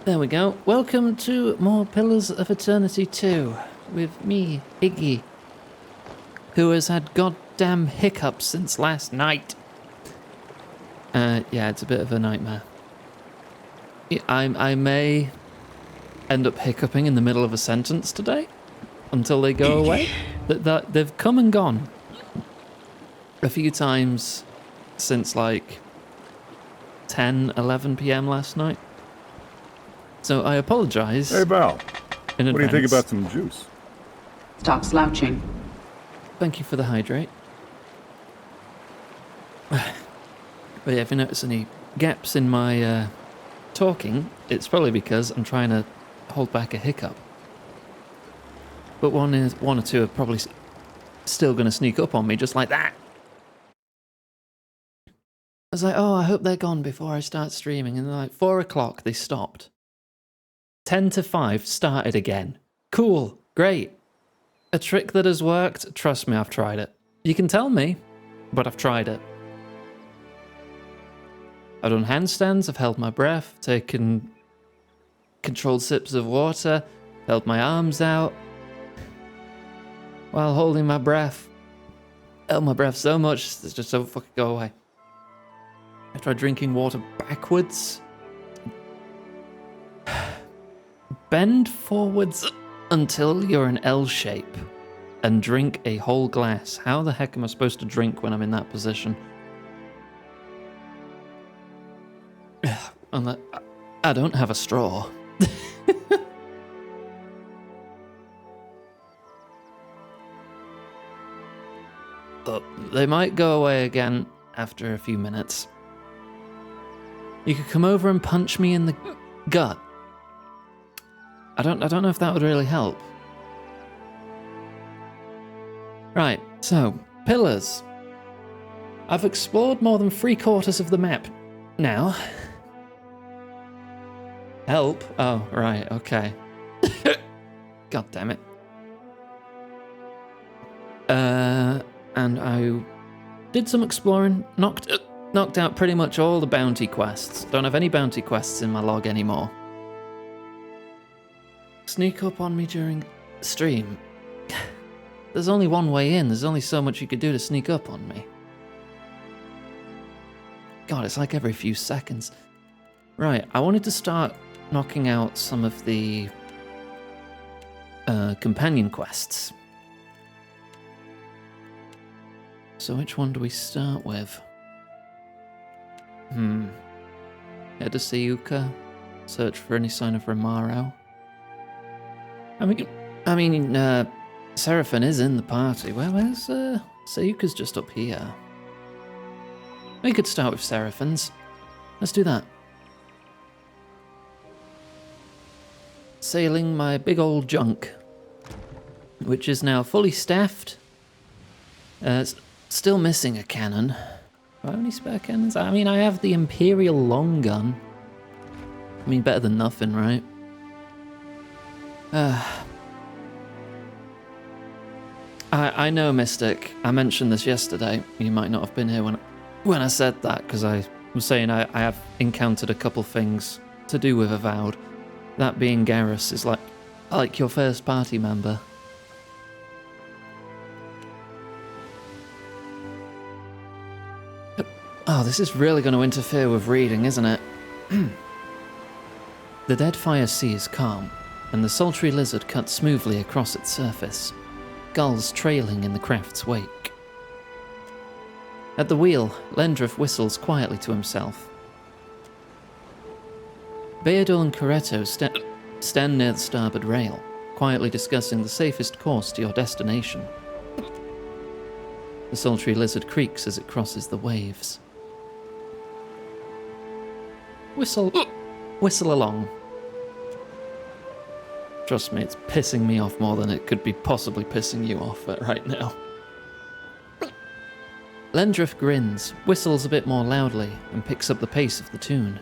There we go. Welcome to more Pillars of Eternity 2 with me, Iggy, who has had goddamn hiccups since last night. Yeah, it's a bit of a nightmare. I may end up hiccuping in the middle of a sentence today until they go away. They've come and gone a few times since like 10, 11 p.m. last night. So I apologise. Hey, Val. In advance. What do you think about some juice? Stop slouching. Thank you for the hydrate. But yeah, if you notice any gaps in my talking, it's probably because I'm trying to hold back a hiccup. But one or two are probably still going to sneak up on me just like that. I was like, oh, I hope they're gone before I start streaming. And they're like, 4 o'clock, they stopped. 10 to 5, started again. Cool, great. A trick that has worked, trust me, I've tried it. You can tell me, but I've tried it. I've done handstands, I've held my breath, taken controlled sips of water, held my arms out while holding my breath. Held my breath so much, it's just so fucking go away. I tried drinking water backwards. Bend forwards until you're an L shape and drink a whole glass. How the heck am I supposed to drink when I'm in that position? I don't have a straw. But they might go away again after a few minutes. You could come over and punch me in the gut. I don't know if that would really help. Right, so, pillars. I've explored more than 3/4 of the map now. Help? Oh, right, okay. God damn it. And I did some exploring, knocked out pretty much all the bounty quests. Don't have any bounty quests in my log anymore. Sneak up on me during stream. There's only one way in. There's only so much you could do to sneak up on me. God, it's like every few seconds. Right, I wanted to start knocking out some of the companion quests. So which one do we start with? Head to Sayuka. Search for any sign of Romaro. I mean, Seraphim is in the party. Where's Sayuka's just up here. We could start with Seraphim's. Let's do that. Sailing my big old junk, which is now fully staffed. Still missing a cannon. Do I have any spare cannons? I mean, I have the Imperial long gun. I mean, better than nothing, right? I know, Mystic. I mentioned this yesterday. You might not have been here when I said that, because I was saying I have encountered a couple things to do with Avowed. That being Garrus is like your first party member. Oh, this is really going to interfere with reading, isn't it? The dead fire sea is calm, and the sultry lizard cuts smoothly across its surface, gulls trailing in the craft's wake. At the wheel, Lendrith whistles quietly to himself. Beadul and Coretto stand near the starboard rail, quietly discussing the safest course to your destination. The sultry lizard creaks as it crosses the waves. Whistle along. Trust me, it's pissing me off more than it could be possibly pissing you off right now. Lendrith grins, whistles a bit more loudly, and picks up the pace of the tune.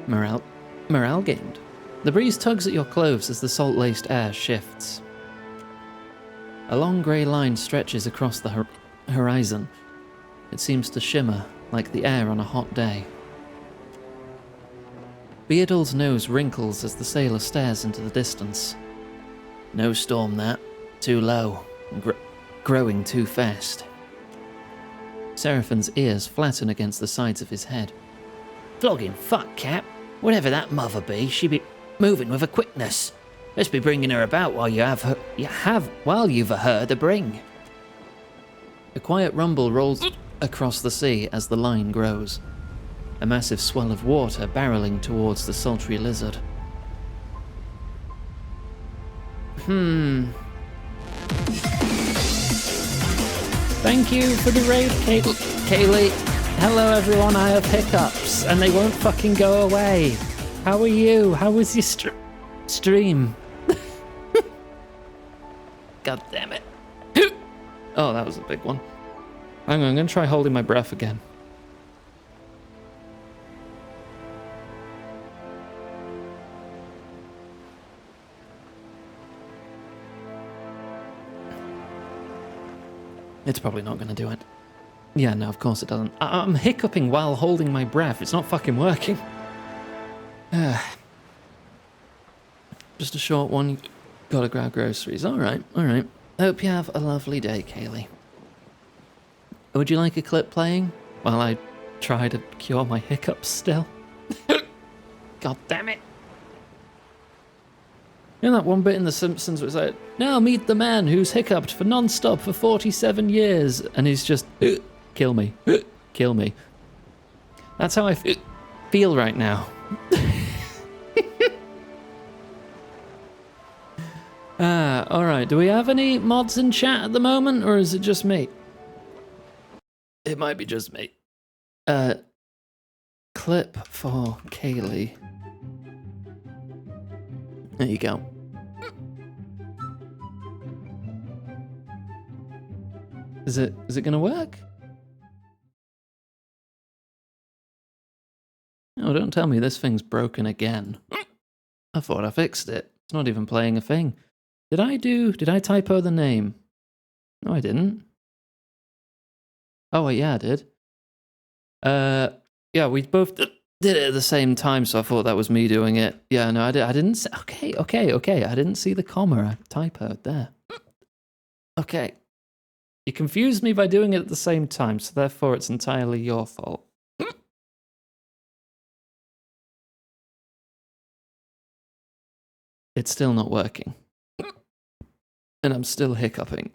Morale gained. The breeze tugs at your clothes as the salt-laced air shifts. A long grey line stretches across the horizon. It seems to shimmer like the air on a hot day. Beardall's nose wrinkles as the sailor stares into the distance. No storm that. Too low. Growing too fast. Seraphin's ears flatten against the sides of his head. Flogging fuck, Cap. Whatever that mother be, she be moving with a quickness. Let's be bringing her about while you've a her to bring. A quiet rumble rolls across the sea as the line grows. A massive swell of water barreling towards the sultry lizard. Thank you for the raid, Kaylee. Hello everyone, I have hiccups, and they won't fucking go away. How are you? How was your stream? God damn it. Oh, that was a big one. Hang on, I'm gonna try holding my breath again. It's probably not going to do it. Yeah, no, of course it doesn't. I'm hiccuping while holding my breath. It's not fucking working. Just a short one. Gotta grab groceries. Alright, alright. Hope you have a lovely day, Kaylee. Would you like a clip playing while I try to cure my hiccups still? God damn it. You know that one bit in The Simpsons where it's like, now meet the man who's hiccuped for non-stop for 47 years, and he's just, kill me, kill me. That's how I feel right now. Alright, do we have any mods in chat at the moment, or is it just me? It might be just me. Clip for Kaylee. There you go. Is it gonna work? Oh, don't tell me this thing's broken again. I thought I fixed it. It's not even playing a thing. Did I typo the name? No, I didn't. Oh, wait, yeah, I did. Yeah, we both did it at the same time, so I thought that was me doing it. Yeah, no, I didn't see, okay. I didn't see the comma. I typoed there. Okay. You confused me by doing it at the same time, so therefore it's entirely your fault. It's still not working. And I'm still hiccuping.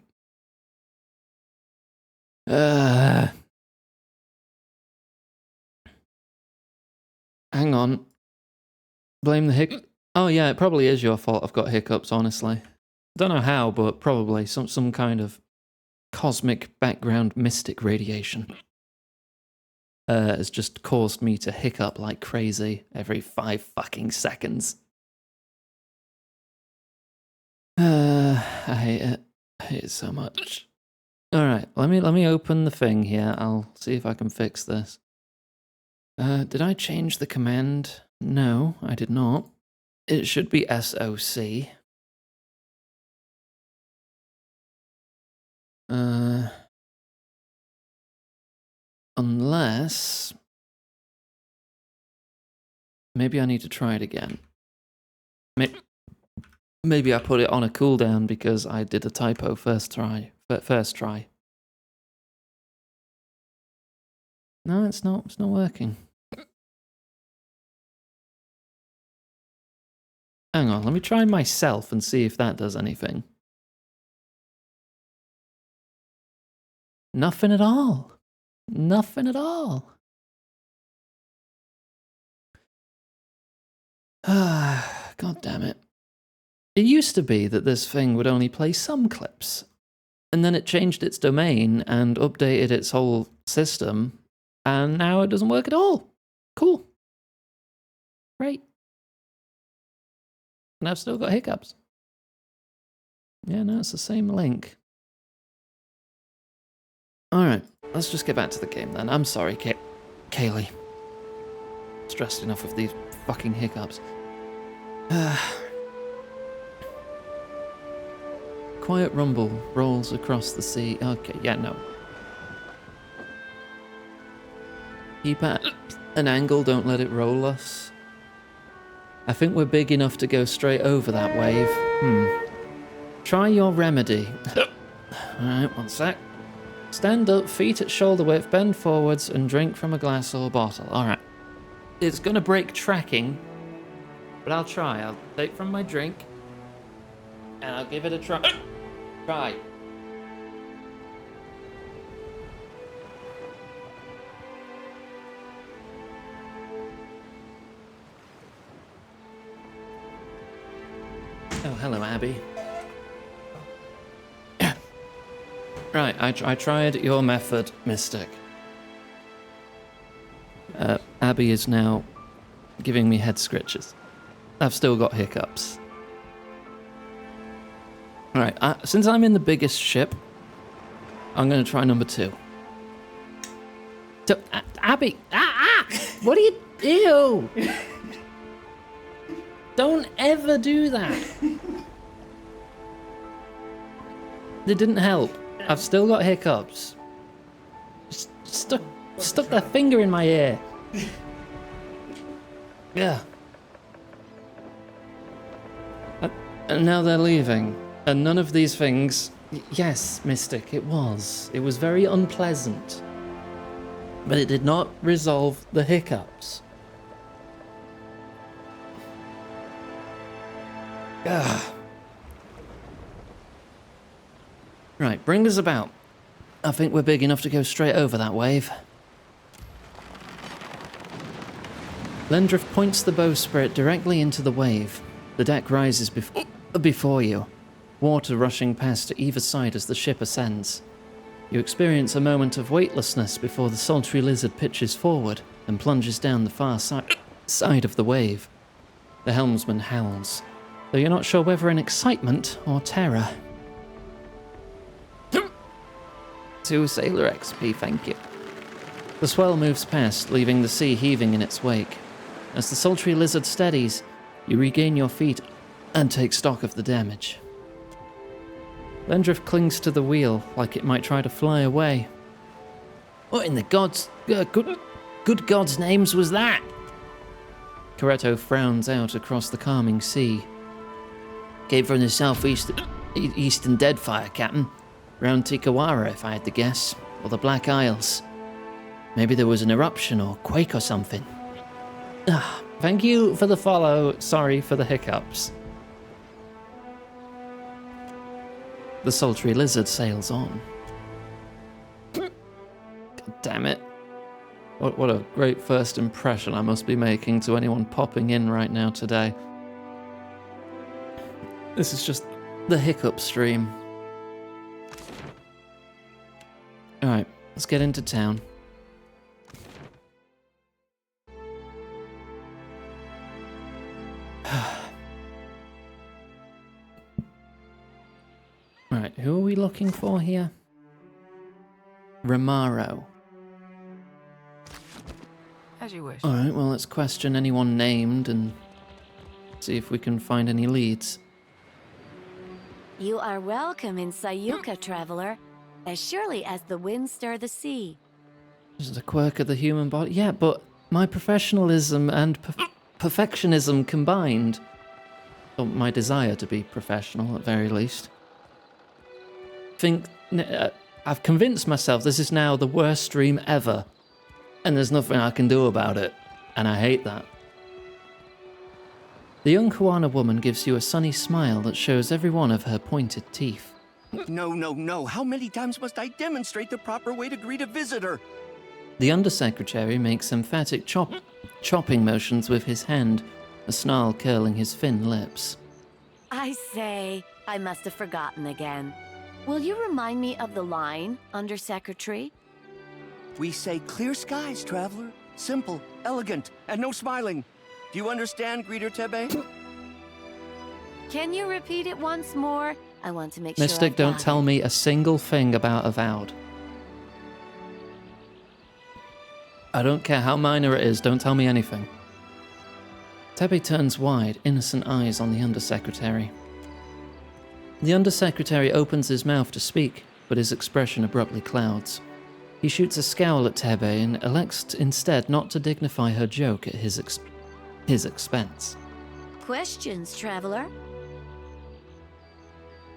Hang on. Blame the hiccup. Oh yeah, it probably is your fault I've got hiccups, honestly. Don't know how, but probably some kind of cosmic background mystic radiation has just caused me to hiccup like crazy every 5 fucking seconds. I hate it. I hate it so much. Alright, let me open the thing here. I'll see if I can fix this. Did I change the command? No, I did not. It should be SOC. Unless... maybe I need to try it again. Maybe I put it on a cooldown because I did a typo first try. No, it's not working. Hang on, let me try myself and see if that does anything. Nothing at all. Nothing at all. God damn it. It used to be that this thing would only play some clips, and then it changed its domain and updated its whole system, and now it doesn't work at all. Cool. Great. And I've still got hiccups. Yeah, no, it's the same link. Alright, let's just get back to the game then. I'm sorry, Kaylee. Stressed enough with these fucking hiccups. Quiet rumble rolls across the sea. Okay, yeah, no. Keep at an angle, don't let it roll us. I think we're big enough to go straight over that wave. Try your remedy. Alright, one sec. Stand up, feet at shoulder width, bend forwards, and drink from a glass or bottle. Alright. It's gonna break tracking, but I'll try. I'll take from my drink, and I'll give it a try. Try. Oh, hello, Abby. Right, I tried your method, Mystic. Abby is now giving me head scratches. I've still got hiccups. Alright, since I'm in the biggest ship, I'm going to try number 2. So, Abby! What are you do? Don't ever do that. It didn't help. I've still got hiccups. Stuck their finger in my ear. Yeah. And now they're leaving. And none of these things... Yes, Mystic, it was. It was very unpleasant. But it did not resolve the hiccups. Ugh. Right, bring us about. I think we're big enough to go straight over that wave. Lendriff points the bowsprit directly into the wave. The deck rises before you, water rushing past to either side as the ship ascends. You experience a moment of weightlessness before the sultry lizard pitches forward and plunges down the far side of the wave. The helmsman howls, though you're not sure whether in excitement or terror. 2 Sailor XP, thank you. The swell moves past, leaving the sea heaving in its wake. As the sultry lizard steadies, you regain your feet and take stock of the damage. Lendriff clings to the wheel like it might try to fly away. What in the gods... good God's names was that? Coretto frowns out across the calming sea. Came from the southeastern Deadfire, Captain. Round Tikawara, if I had to guess. Or the Black Isles. Maybe there was an eruption or quake or something. Thank you for the follow. Sorry for the hiccups. The sultry lizard sails on. God damn it. What a great first impression I must be making to anyone popping in right now today. This is just the hiccup stream. Alright, let's get into town. Alright, who are we looking for here? Romaro. As you wish. Alright, well, let's question anyone named and see if we can find any leads. You are welcome in Sayuka, traveler, as surely as the winds stir the sea. This is a quirk of the human body. Yeah, but my professionalism and perfectionism combined, or my desire to be professional at very least, I've convinced myself this is now the worst stream ever, and there's nothing I can do about it, and I hate that. The young Huana woman gives you a sunny smile that shows every one of her pointed teeth. No. How many times must I demonstrate the proper way to greet a visitor? The undersecretary makes emphatic chopping motions with his hand, a snarl curling his thin lips. I say, I must have forgotten again. Will you remind me of the line, Undersecretary? We say clear skies, traveler. Simple, elegant, and no smiling. Do you understand, Greeter Tebe? Can you repeat it once more? I want to make sure Mystic, don't tell me a single thing about Avowed. I don't care how minor it is, don't tell me anything. Tebe turns wide, innocent eyes on the Undersecretary. The Undersecretary opens his mouth to speak, but his expression abruptly clouds. He shoots a scowl at Tebe and elects instead not to dignify her joke at his expense. questions, traveler.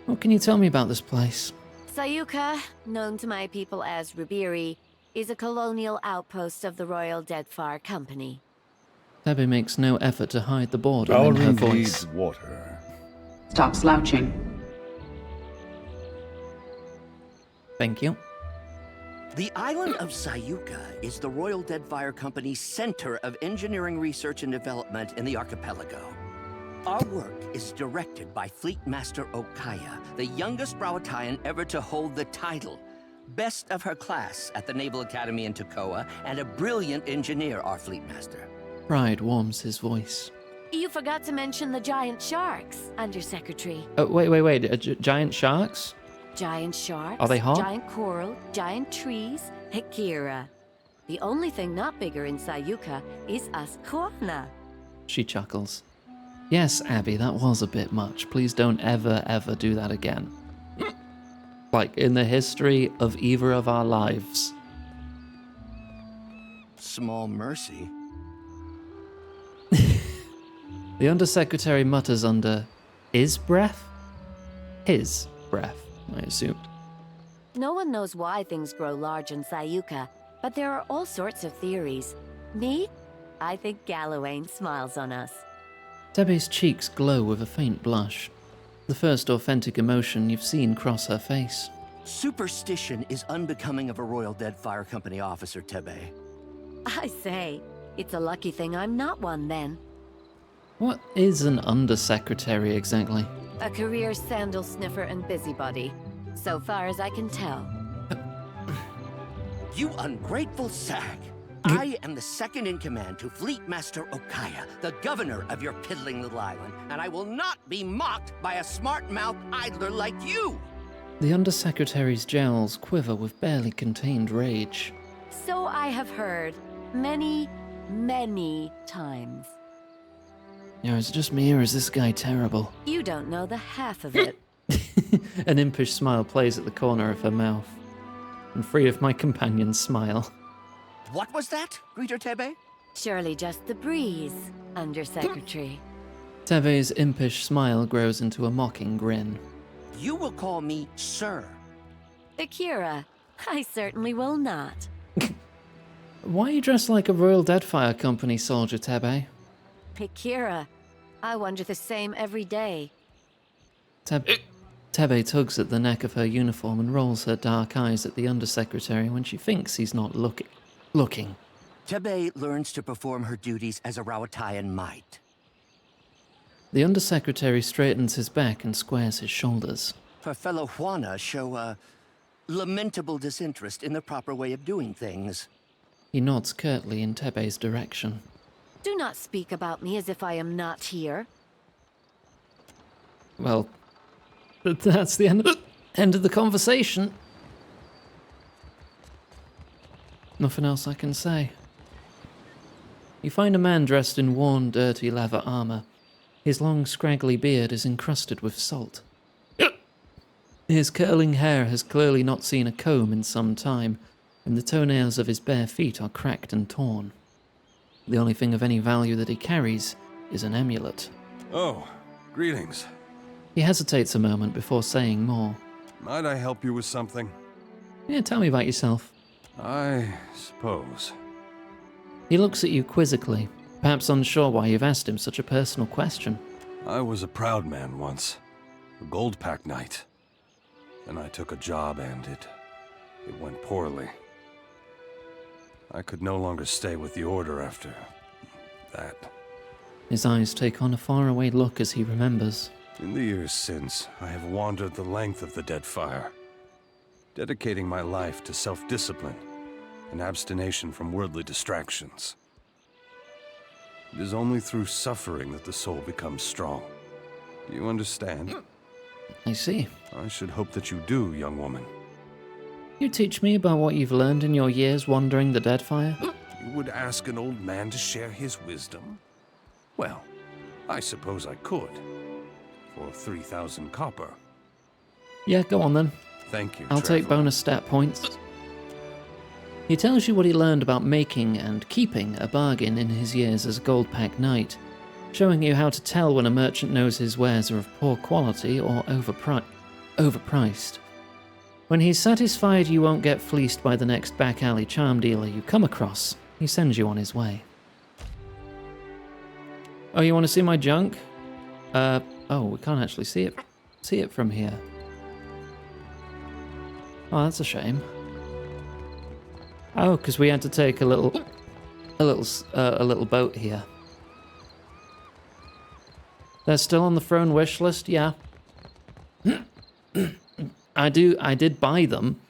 What can you tell me about this place? Sayuka, known to my people as Rubiri, is a colonial outpost of the Royal Deadfire Company. Debbie makes no effort to hide the boredom in her Already voice. needs water. Stop slouching. Thank you. The island of Sayuka is the Royal Deadfire Company's center of engineering research and development in the archipelago. Our work is directed by Fleet Master Okaya, the youngest Rawatayan ever to hold the title. Best of her class at the Naval Academy in Tokoa, and a brilliant engineer, our Fleet Master. Pride warms his voice. You forgot to mention the giant sharks, Undersecretary. Oh, wait. Giant sharks? Giant sharks, Are they hot? giant coral, giant trees, Hikira. The only thing not bigger in Sayuka is Asquana. She chuckles. Yes, Abby, that was a bit much. Please don't ever do that again. Like, in the history of either of our lives. Small mercy. The Undersecretary mutters under his breath? His breath, I assumed. No one knows why things grow large in Sayuka, but there are all sorts of theories. Me? I think Gallowayne smiles on us. Debbie's cheeks glow with a faint blush. The first authentic emotion you've seen cross her face. Superstition is unbecoming of a Royal Deadfire Company officer, Tebe. I say, it's a lucky thing I'm not one then. What is an undersecretary exactly? A career sandal sniffer and busybody, so far as I can tell. You ungrateful sag! I am the second in command to Fleet Master Okaya, the governor of your piddling little island, and I will not be mocked by a smart-mouthed idler like you! The Undersecretary's jowls quiver with barely contained rage. So I have heard many, many times. Yeah, is it just me or is this guy terrible? You don't know the half of it. An impish smile plays at the corner of her mouth. And free of my companion's smile. What was that, Greeter Tebe? Surely just the breeze, Undersecretary. Teve's impish smile grows into a mocking grin. You will call me Sir. Akira, I certainly will not. Why are you dressed like a Royal Deadfire Company soldier, Tebe? Akira, I wonder the same every day. Tebe tugs at the neck of her uniform and rolls her dark eyes at the Undersecretary when she thinks he's not looking. Tebe learns to perform her duties as a Rawatayan might. The Undersecretary straightens his back and squares his shoulders. Her fellow Juana show a lamentable disinterest in the proper way of doing things. He nods curtly in Tebe's direction. Do not speak about me as if I am not here. Well, that's the end of the conversation. Nothing else I can say. You find a man dressed in worn, dirty leather armor. His long, scraggly beard is encrusted with salt. His curling hair has clearly not seen a comb in some time, and the toenails of his bare feet are cracked and torn. The only thing of any value that he carries is an amulet. Oh, greetings. He hesitates a moment before saying more. Might I help you with something? Yeah, tell me about yourself. I suppose. He looks at you quizzically, perhaps unsure why you've asked him such a personal question. I was a proud man once. A gold pack knight. Then I took a job and it went poorly. I could no longer stay with the Order after that. His eyes take on a faraway look as he remembers. In the years since, I have wandered the length of the Deadfire, dedicating my life to self-discipline and abstination from worldly distractions. It is only through suffering that the soul becomes strong. Do you understand? I see. I should hope that you do, young woman. You teach me about what you've learned in your years wandering the Deadfire? You would ask an old man to share his wisdom? Well, I suppose I could. For 3,000 copper. Yeah, go on then. Thank you, I'll take traveler. bonus stat points. He tells you what he learned about making and keeping a bargain in his years as a gold pack knight. showing you how to tell when a merchant knows his wares are of poor quality or overpriced. When he's satisfied you won't get fleeced by the next back alley charm dealer you come across, he sends you on his way. Oh, you want to see my junk? Oh, we can't actually see it from here. Oh, that's a shame. Oh, because we had to take a little boat here. They're still on the throne wish list, yeah. I did buy them.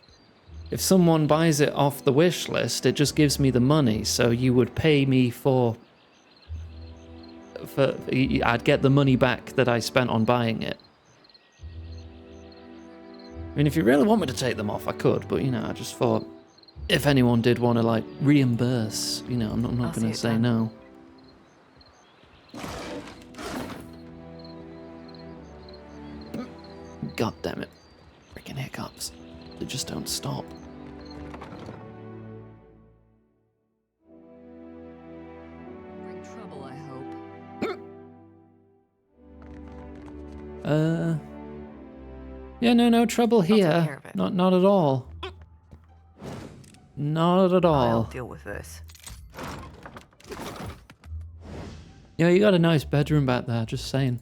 If someone buys it off the wish list, it just gives me the money, so you would pay me I'd get the money back that I spent on buying it. I mean, if you really want me to take them off, I could, but, you know, I just thought if anyone did want to, like, reimburse, you know, I'm not going to say no. God damn it. Freaking hiccups. They just don't stop. Bring trouble, I hope. Yeah, no trouble I'll take care here. of it. Not at all. Not at I'll all. deal with this. Yeah, you got a nice bedroom back there, just saying.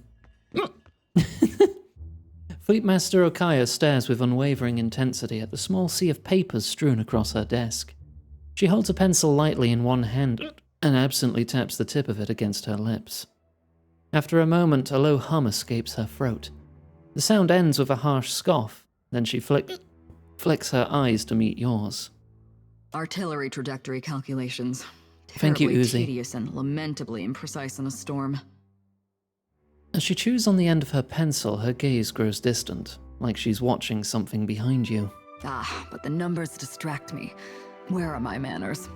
Fleetmaster Okaya stares with unwavering intensity at the small sea of papers strewn across her desk. She holds a pencil lightly in one hand and absently taps the tip of it against her lips. After a moment, a low hum escapes her throat. The sound ends with a harsh scoff, then she flicks her eyes to meet yours. Artillery trajectory calculations. Thank you, Terribly Uzi. tedious and lamentably imprecise in a storm. As she chews on the end of her pencil, her gaze grows distant, like she's watching something behind you. Ah, but the numbers distract me. Where are my manners?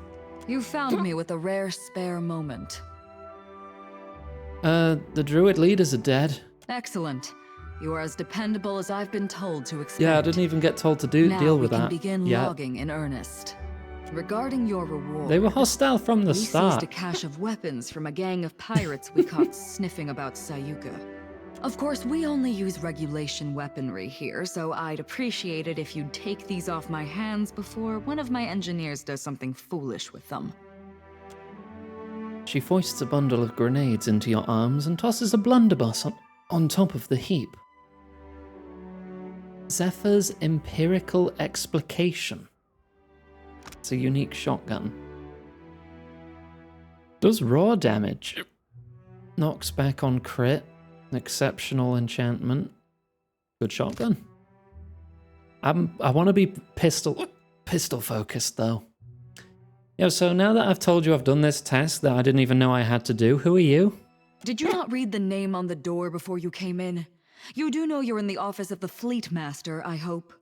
You found me with a rare spare moment. The druid leaders are dead. Excellent. You are as dependable as I've been told to expect. Yeah, I didn't even get told to deal with Now that. we can begin yet. logging in earnest. Regarding your reward, They were hostile from the we start. seized a cache of weapons from a gang of pirates we caught sniffing about Sayuka. Of course, we only use regulation weaponry here, so I'd appreciate it if you'd take these off my hands before one of my engineers does something foolish with them. She foists a bundle of grenades into your arms and tosses a blunderbuss on top of the heap. Zephyr's Empirical Explication. It's a unique shotgun. Does raw damage. Knocks back on crit. Exceptional enchantment. Good shotgun. I want to be pistol focused though. Yeah, so now that I've told you I've done this test that I didn't even know I had to do, who are you? Did you not read the name on the door before you came in? You do know you're in the office of the Fleet Master, I hope.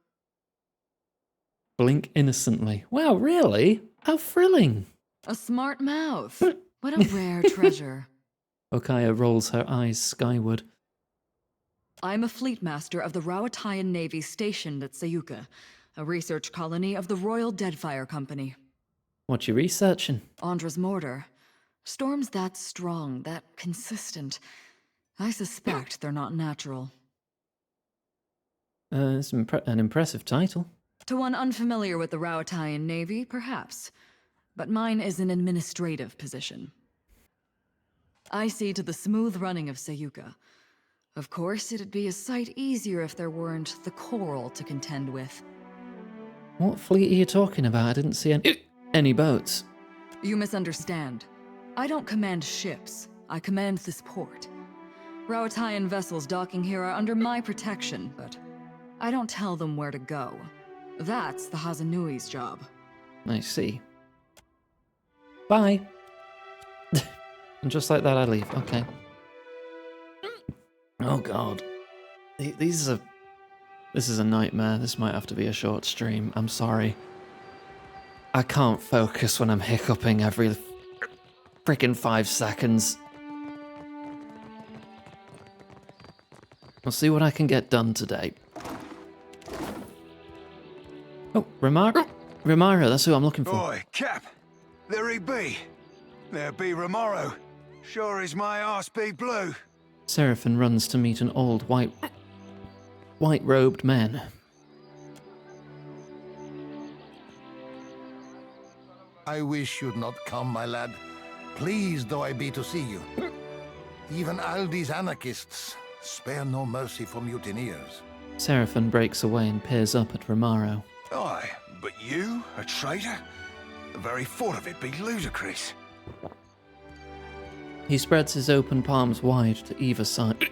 Blink innocently. Wow, really? How thrilling. A smart mouth. What a rare treasure. Okaya rolls her eyes skyward. I'm a Fleet Master of the Rawatayan Navy stationed at Sayuka, a research colony of the Royal Deadfire Company. What you researching? Andra's mortar. Storms that strong, that consistent. I suspect they're not natural. It's an impressive title. To one unfamiliar with the Rawatayan Navy, perhaps. But mine is an administrative position. I see to the smooth running of Sayuka. Of course, it'd be a sight easier if there weren't the coral to contend with. What fleet are you talking about? I didn't see any boats. You misunderstand. I don't command ships. I command this port. Rawatayan vessels docking here are under my protection, but I don't tell them where to go. That's the Hazanui's job. I see. Bye. And just like that, I leave. Okay. Oh god. This is a nightmare. This might have to be a short stream. I'm sorry. I can't focus when I'm hiccuping every freaking 5 seconds. I'll see what I can get done today. Oh, Romaro, that's who I'm looking for. Oi, Cap! There he be. There be Romaro. Sure is my arse be blue. Seraphim runs to meet an old white-robed man. I wish you'd not come, my lad. Pleased though I be to see you. Even Aldi's anarchists spare no mercy for mutineers. Seraphim breaks away and peers up at Romaro. Aye, but you, a traitor? The very thought of it be ludicrous. He spreads his open palms wide to either side.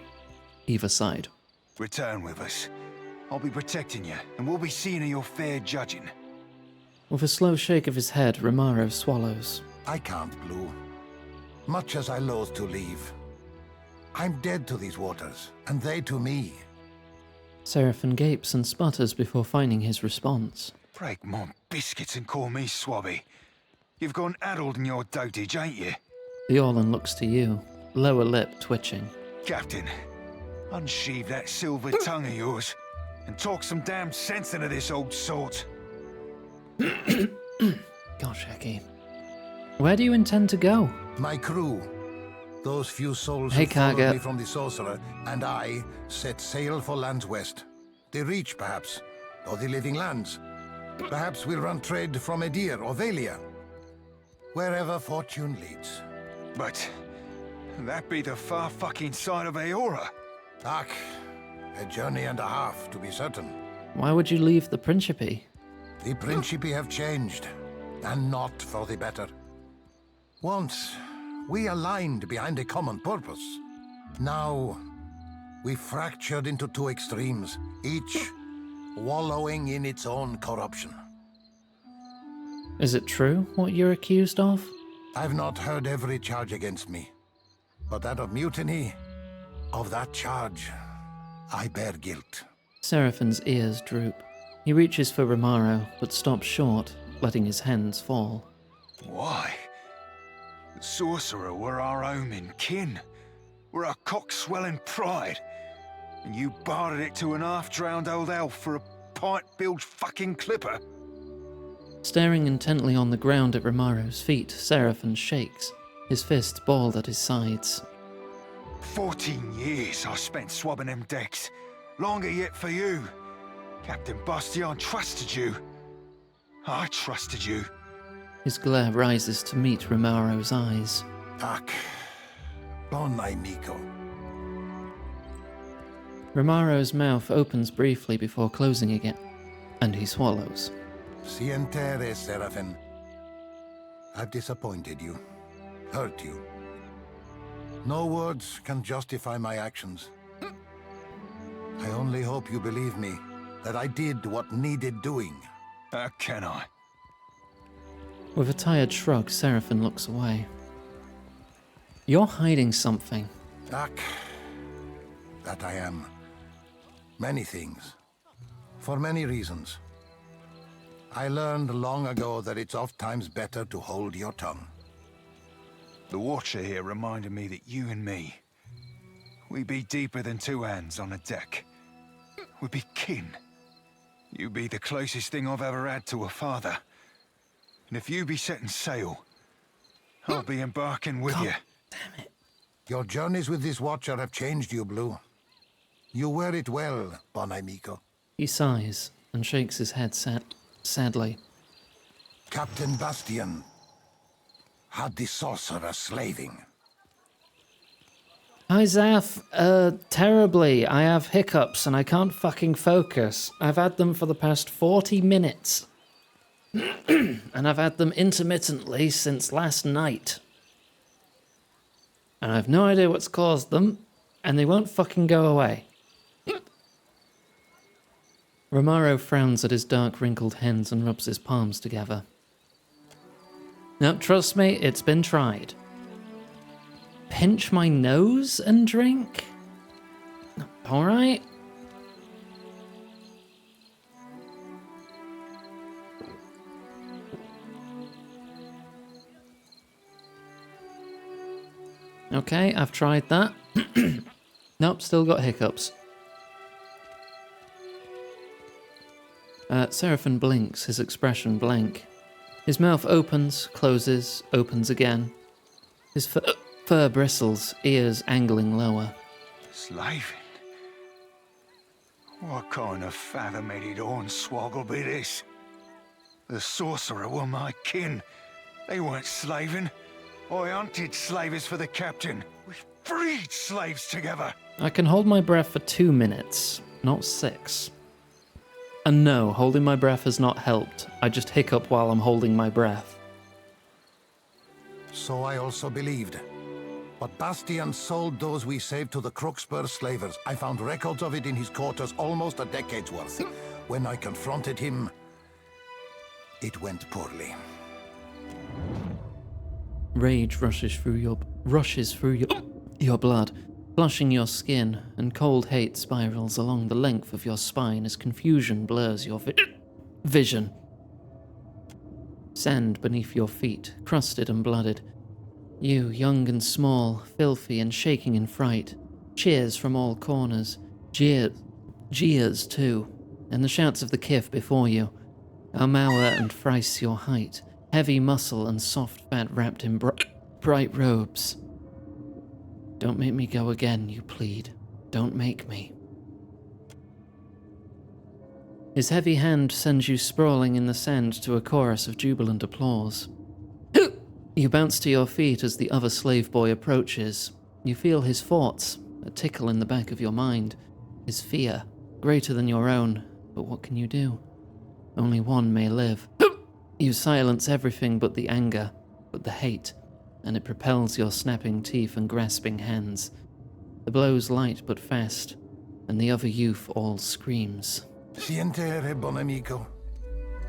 Return with us. I'll be protecting you, and we'll be seeing of your fair judging. With a slow shake of his head, Romaro swallows. I can't, Blue. Much as I loathe to leave. I'm dead to these waters, and they to me. Seraphim gapes and sputters before finding his response. Break my biscuits and call me Swabby. You've gone addled in your dotage, ain't you? The Orlan looks to you, lower lip twitching. Captain, unsheathe that silver tongue of yours, and talk some damn sense into this old sort. Gosh, Hecky. Where do you intend to go? My crew, those few souls Hey, who followed Kaga. me from the Sorcerer, and I set sail for lands west. The Reach, perhaps, or the Living Lands. Perhaps we'll run trade from Edir or Valia. Wherever fortune leads. But that be the far fucking side of Aora. Ach, a journey and a half, to be certain. Why would you leave the Principe? The Principi have changed, and not for the better. Once, we aligned behind a common purpose. Now, we fractured into two extremes, each wallowing in its own corruption. Is it true what you're accused of? I've not heard every charge against me, but that of mutiny, of that charge, I bear guilt. Seraphim's ears droop. He reaches for Romaro, but stops short, letting his hands fall. Why? The Sorcerer were our home and kin. We're our cock-swelling pride. And you bartered it to an half-drowned old elf for a pint-bilged fucking clipper. Staring intently on the ground at Romaro's feet, Seraphim shakes, his fists balled at his sides. 14 years I spent swabbing them decks. Longer yet for you. Captain Bastion trusted you. I trusted you. His glare rises to meet Romaro's eyes. Ach, bon amico. Romaro's mouth opens briefly before closing again, and he swallows. Sientere, Seraphim. I've disappointed you, hurt you. No words can justify my actions. I only hope you believe me, that I did what needed doing. How can I? With a tired shrug, Seraphim looks away. You're hiding something. Ach, that I am. Many things. For many reasons. I learned long ago that it's oft-times better to hold your tongue. The Watcher here reminded me that you and me, we be deeper than two hands on a deck. We be kin. You be the closest thing I've ever had to a father. And if you be setting sail, I'll be embarking with you. Damn it. Your journeys with this Watcher have changed you, Blue. You wear it well, bon amico. He sighs and shakes his head sadly. Captain Bastion had the Sorcerer slaving. Hi, Zaf. Terribly. I have hiccups and I can't fucking focus. I've had them for the past 40 minutes. And I've had them intermittently since last night. And I've no idea what's caused them, and they won't fucking go away. Romaro frowns at his dark wrinkled hands and rubs his palms together. Now, trust me, it's been tried. Pinch my nose and drink? Alright. Okay, I've tried that. Nope, still got hiccups. Seraphim blinks, his expression blank. His mouth opens, closes, opens again. Fur bristles, ears angling lower. Slaving? What kind of fathom-headed hornswoggle be this? The sorcerer were my kin. They weren't slaving. I hunted slavers for the captain. We freed slaves together. I can hold my breath for 2 minutes, not 6. And no, holding my breath has not helped. I just hiccup while I'm holding my breath. So I also believed. But Bastian sold those we saved to the Crooksburg slavers. I found records of it in his quarters, almost a decade's worth. When I confronted him, it went poorly. Rage rushes through your blood, flushing your skin, and cold hate spirals along the length of your spine as confusion blurs your vision. Sand beneath your feet, crusted and blooded. You, young and small, filthy and shaking in fright. Cheers from all corners. Jeers too, and the shouts of the kith before you. Almauer and thrice your height, heavy muscle and soft fat wrapped in bright robes. Don't make me go again, you plead. Don't make me. His heavy hand sends you sprawling in the sand to a chorus of jubilant applause. You bounce to your feet as the other slave boy approaches. You feel his thoughts, a tickle in the back of your mind. His fear, greater than your own, but what can you do? Only one may live. You silence everything but the anger, but the hate, and it propels your snapping teeth and grasping hands. The blows light but fast, and the other youth all screams. Sientere, bon amico.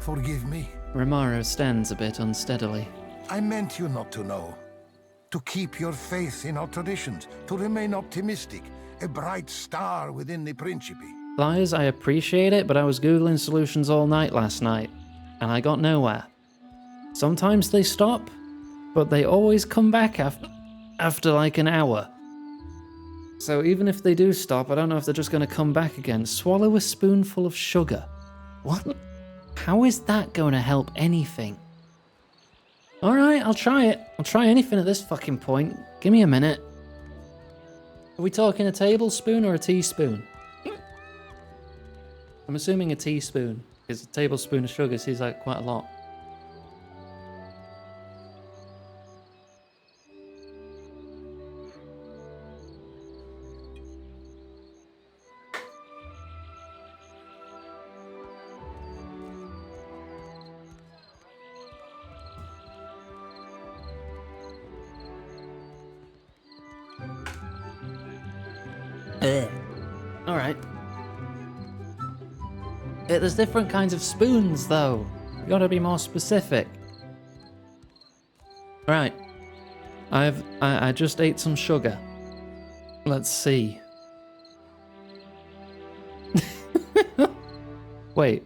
Forgive me. Romaro stands a bit unsteadily. I meant you not to know. To keep your faith in our traditions, to remain optimistic, a bright star within the Principe. Liars, I appreciate it, but I was Googling solutions all night last night, and I got nowhere. Sometimes they stop, but they always come back after like an hour. So even if they do stop, I don't know if they're just going to come back again. Swallow a spoonful of sugar. What? How is that going to help anything? Alright, I'll try it. I'll try anything at this fucking point. Give me a minute. Are we talking a tablespoon or a teaspoon? I'm assuming a teaspoon, because a tablespoon of sugar seems like quite a lot. Alright. There's different kinds of spoons, though. You gotta be more specific. Right. I just ate some sugar. Let's see. Wait.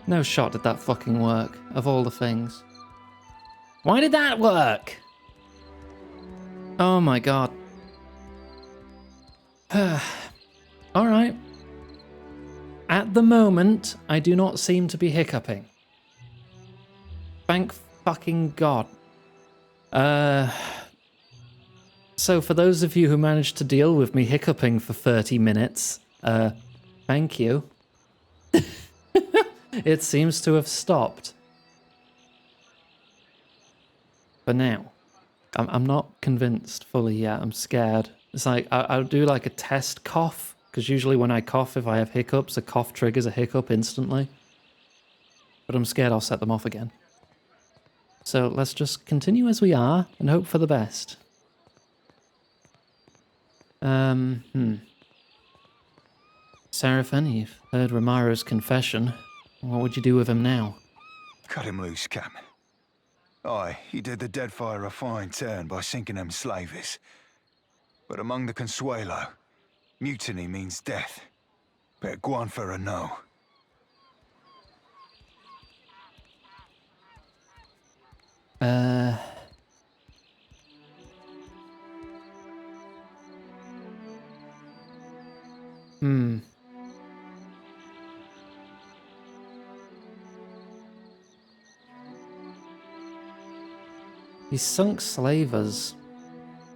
No shot did that fucking work, of all the things. Why did that work? Oh my god. Alright. At the moment, I do not seem to be hiccuping. Thank fucking god. So for those of you who managed to deal with me hiccuping for 30 minutes, thank you. It seems to have stopped. For now. I'm not convinced fully yet. I'm scared. It's like, I'll do like a test cough, because usually when I cough, if I have hiccups, a cough triggers a hiccup instantly. But I'm scared I'll set them off again. So let's just continue as we are and hope for the best. Seraphin, you've heard Romaro's confession. What would you do with him now? Cut him loose, Cap. Aye, he did the Deadfire a fine turn by sinking them slavers. But among the Consuelo, mutiny means death. Bet Guanfera no. These sunk slavers.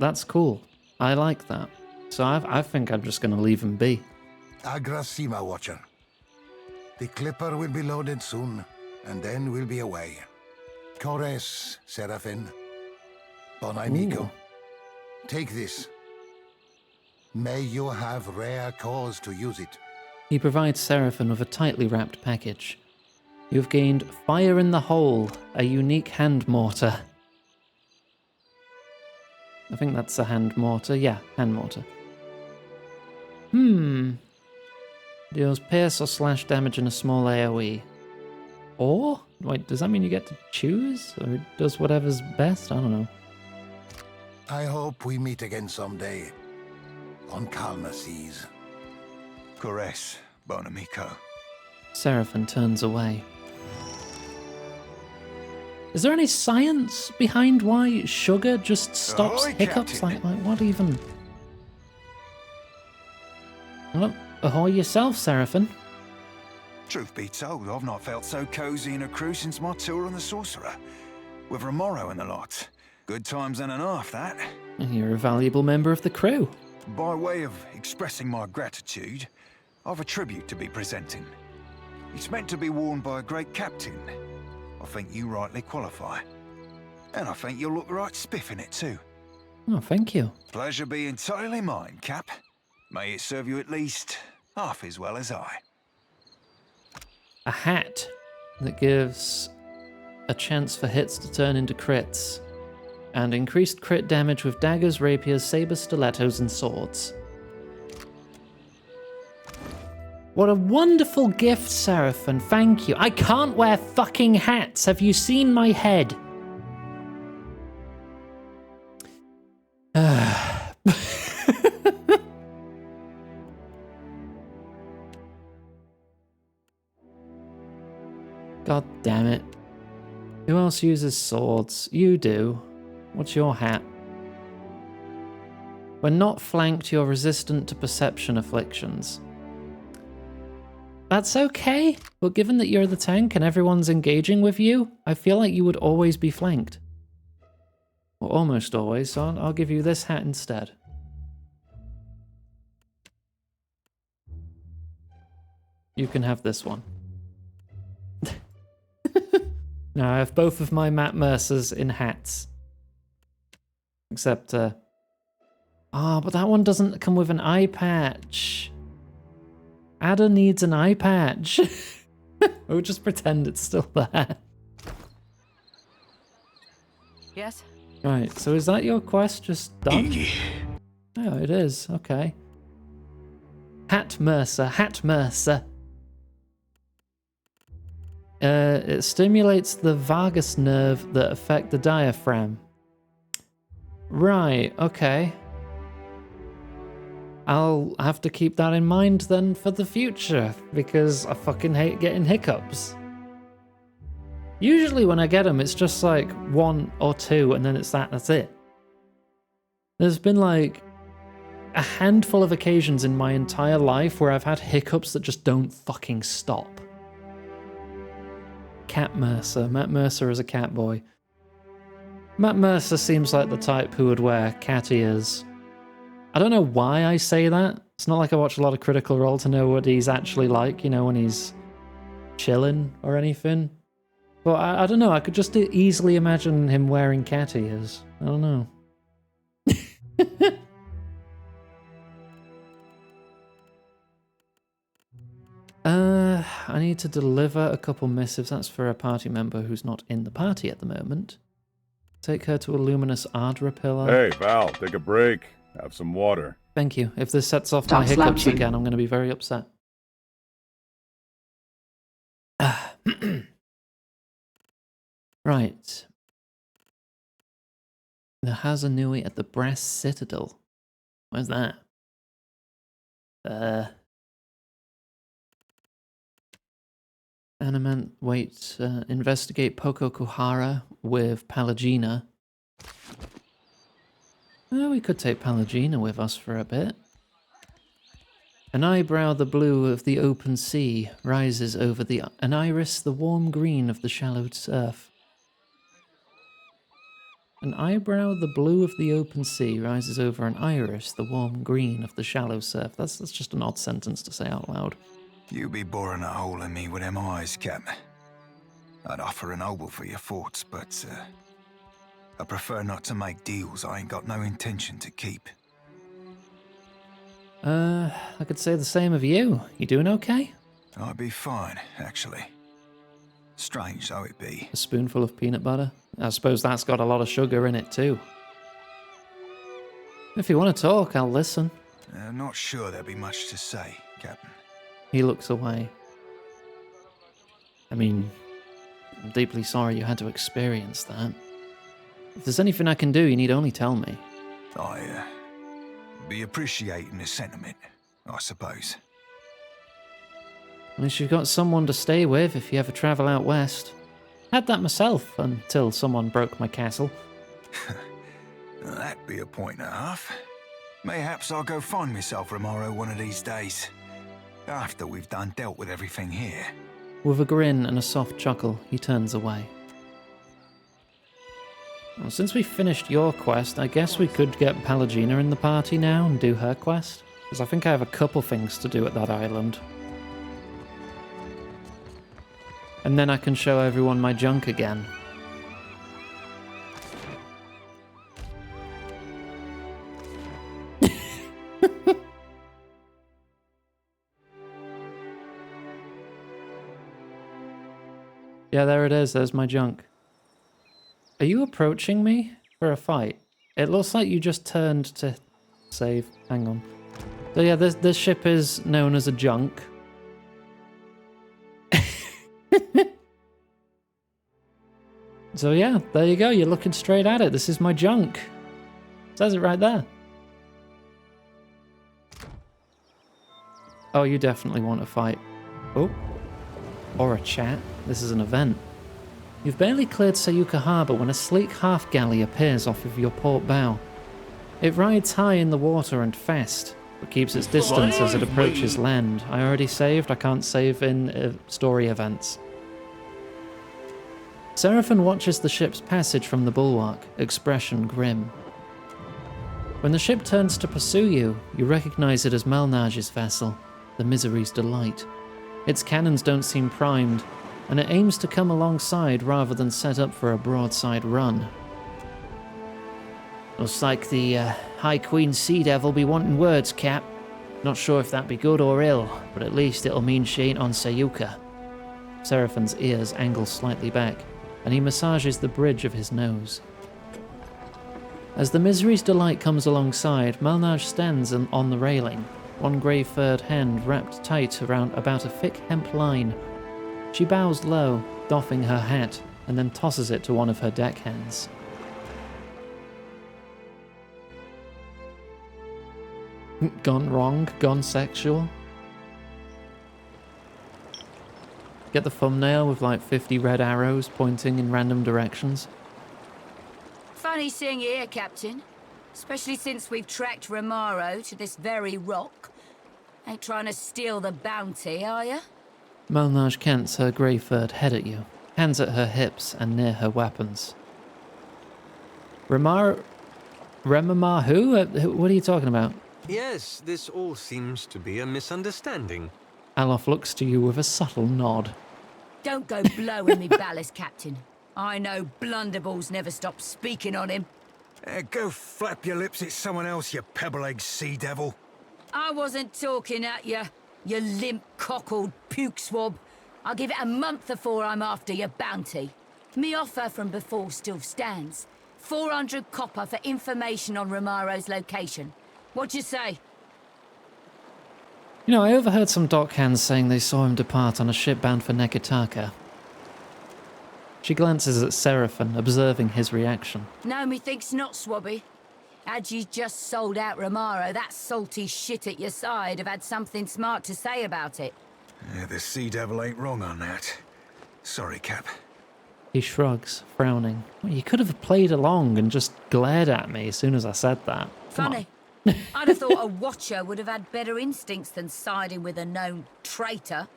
That's cool. I like that. So I think I'm just going to leave him be. Agrasima, Watcher. The Clipper will be loaded soon, and then we'll be away. Kores, Seraphin. Bonai Miko. Ooh. Take this. May you have rare cause to use it. He provides Seraphin with a tightly wrapped package. You've gained Fire in the Hole, a unique hand mortar. I think that's a hand mortar. Yeah, hand mortar. Deals pierce or slash damage in a small AoE. Or? Wait, does that mean you get to choose? Or it does whatever's best? I don't know. I hope we meet again someday. On calmer seas. Kores, Bonamico. Seraphin turns away. Is there any science behind why sugar just stops Ahoy, hiccups? Captain. Like what even? Well, ahoy yourself, Seraphin. Truth be told, I've not felt so cozy in a crew since my tour on the Sorcerer. With Romoro and the lot. Good times and a half, that. You're a valuable member of the crew. By way of expressing my gratitude, I've a tribute to be presenting. It's meant to be worn by a great captain. I think you rightly qualify. And I think you'll look right spiff in it too. Oh, thank you. Pleasure be entirely mine, Cap. May it serve you at least half as well as I. A hat that gives a chance for hits to turn into crits. And increased crit damage with daggers, rapiers, sabers, stilettos, and swords. What a wonderful gift, Seraphin. Thank you. I can't wear fucking hats. Have you seen my head? God damn it. Who else uses swords? You do. What's your hat? When not flanked, you're resistant to perception afflictions. That's okay, but given that you're the tank and everyone's engaging with you, I feel like you would always be flanked. Or almost always, so I'll give you this hat instead. You can have this one. Now I have both of my Matt Mercers in hats. Except, but that one doesn't come with an eye patch. Ada needs an eye patch. We'll just pretend it's still there. Yes? Right, so is that your quest just done? Oh, it is. Okay. Hat Mercer. It stimulates the vagus nerve that affect the diaphragm. Right, okay. I'll have to keep that in mind then for the future, because I fucking hate getting hiccups. Usually when I get them, it's just like 1 or 2, and then that's it. There's been like a handful of occasions in my entire life where I've had hiccups that just don't fucking stop. Cat Mercer. Matt Mercer is a cat boy. Matt Mercer seems like the type who would wear cat ears. I don't know why I say that. It's not like I watch a lot of Critical Role to know what he's actually like, you know, when he's chilling or anything. But I don't know, I could just easily imagine him wearing cat ears. I don't know. I need to deliver a couple missives. That's for a party member who's not in the party at the moment. Take her to a luminous Ardra pillar. Hey, Val, take a break. Have some water. Thank you. If this sets off Stop my hiccups slouching. again, I'm going to be very upset. Right. The Hazanui at the Brass Citadel. Where's that? Animant, wait, investigate Poko Kuhara with Palagina. Well, we could take Palagina with us for a bit. An eyebrow the blue of the open sea rises over an iris the warm green of the shallow surf. An eyebrow, the blue of the open sea, rises over an iris, the warm green of the shallow surf. That's just an odd sentence to say out loud. You be boring a hole in me with them eyes, Cap. I'd offer an oboe for your thoughts, but I prefer not to make deals I ain't got no intention to keep. I could say the same of you. You doing okay? I'd be fine, actually. Strange though it be. A spoonful of peanut butter? I suppose that's got a lot of sugar in it too. If you want to talk, I'll listen. Not sure there'll be much to say, Captain. He looks away. I mean, I'm deeply sorry you had to experience that. If there's anything I can do, you need only tell me. I be appreciating the sentiment, I suppose. At least you've got someone to stay with if you ever travel out west. Had that myself until someone broke my castle. That'd be a point and a half. Mayhaps I'll go find myself Romaro one of these days. After we've done dealt with everything here. With a grin and a soft chuckle, he turns away. Well, since we finished your quest, I guess we could get Palagina in the party now and do her quest. Because I think I have a couple things to do at that island. And then I can show everyone my junk again. Yeah, there it is. There's my junk. Are you approaching me for a fight? It looks like you just turned to save. Hang on. So yeah, this ship is known as a junk. So yeah, there you go. You're looking straight at it. This is my junk. Says it right there. Oh, you definitely want to fight. Oh. Or a chat. This is an event. You've barely cleared Sayuka Harbour when a sleek half-galley appears off of your port bow. It rides high in the water and fast, but keeps its distance as it approaches land. I already saved. I can't save in story events. Seraphon watches the ship's passage from the bulwark, expression grim. When the ship turns to pursue you, you recognize it as Malnage's vessel, the Misery's Delight. Its cannons don't seem primed, and it aims to come alongside rather than set up for a broadside run. Looks like the High Queen Sea Devil be wanting words, Cap. Not sure if that be good or ill, but at least it'll mean she ain't on Sayuka. Seraphon's ears angle slightly back, and he massages the bridge of his nose. As the Misery's Delight comes alongside, Malnage stands on the railing, one grey-furred hand wrapped tight around about a thick hemp line. She bows low, doffing her hat, and then tosses it to one of her deckhands. Gone wrong? Gone sexual? Get the thumbnail with like 50 red arrows pointing in random directions. Funny seeing you here, Captain. Especially since we've tracked Romaro to this very rock. Ain't trying to steal the bounty, are you? Malnage cants her grey-furred head at you, hands at her hips and near her weapons. Remamar who? What are you talking about? Yes, this all seems to be a misunderstanding. Alof looks to you with a subtle nod. Don't go blowing me ballast, Captain. I know Blunderballs never stop speaking on him. Go flap your lips at someone else, you pebble-egg sea devil. I wasn't talking at you, you limp-cockled puke swab. I'll give it a month before I'm after your bounty. Me offer from before still stands. 400 copper for information on Romaro's location. What'd you say? You know, I overheard some dockhands saying they saw him depart on a ship bound for Nekataka. She glances at Seraphon, observing his reaction. No, methinks not, Swabby. Had you just sold out Romaro, that salty shit at your side have had something smart to say about it. Yeah, the sea devil ain't wrong on that. Sorry, Cap. He shrugs, frowning. Well, you could have played along and just glared at me as soon as I said that. Funny. I'd have thought a watcher would have had better instincts than siding with a known traitor.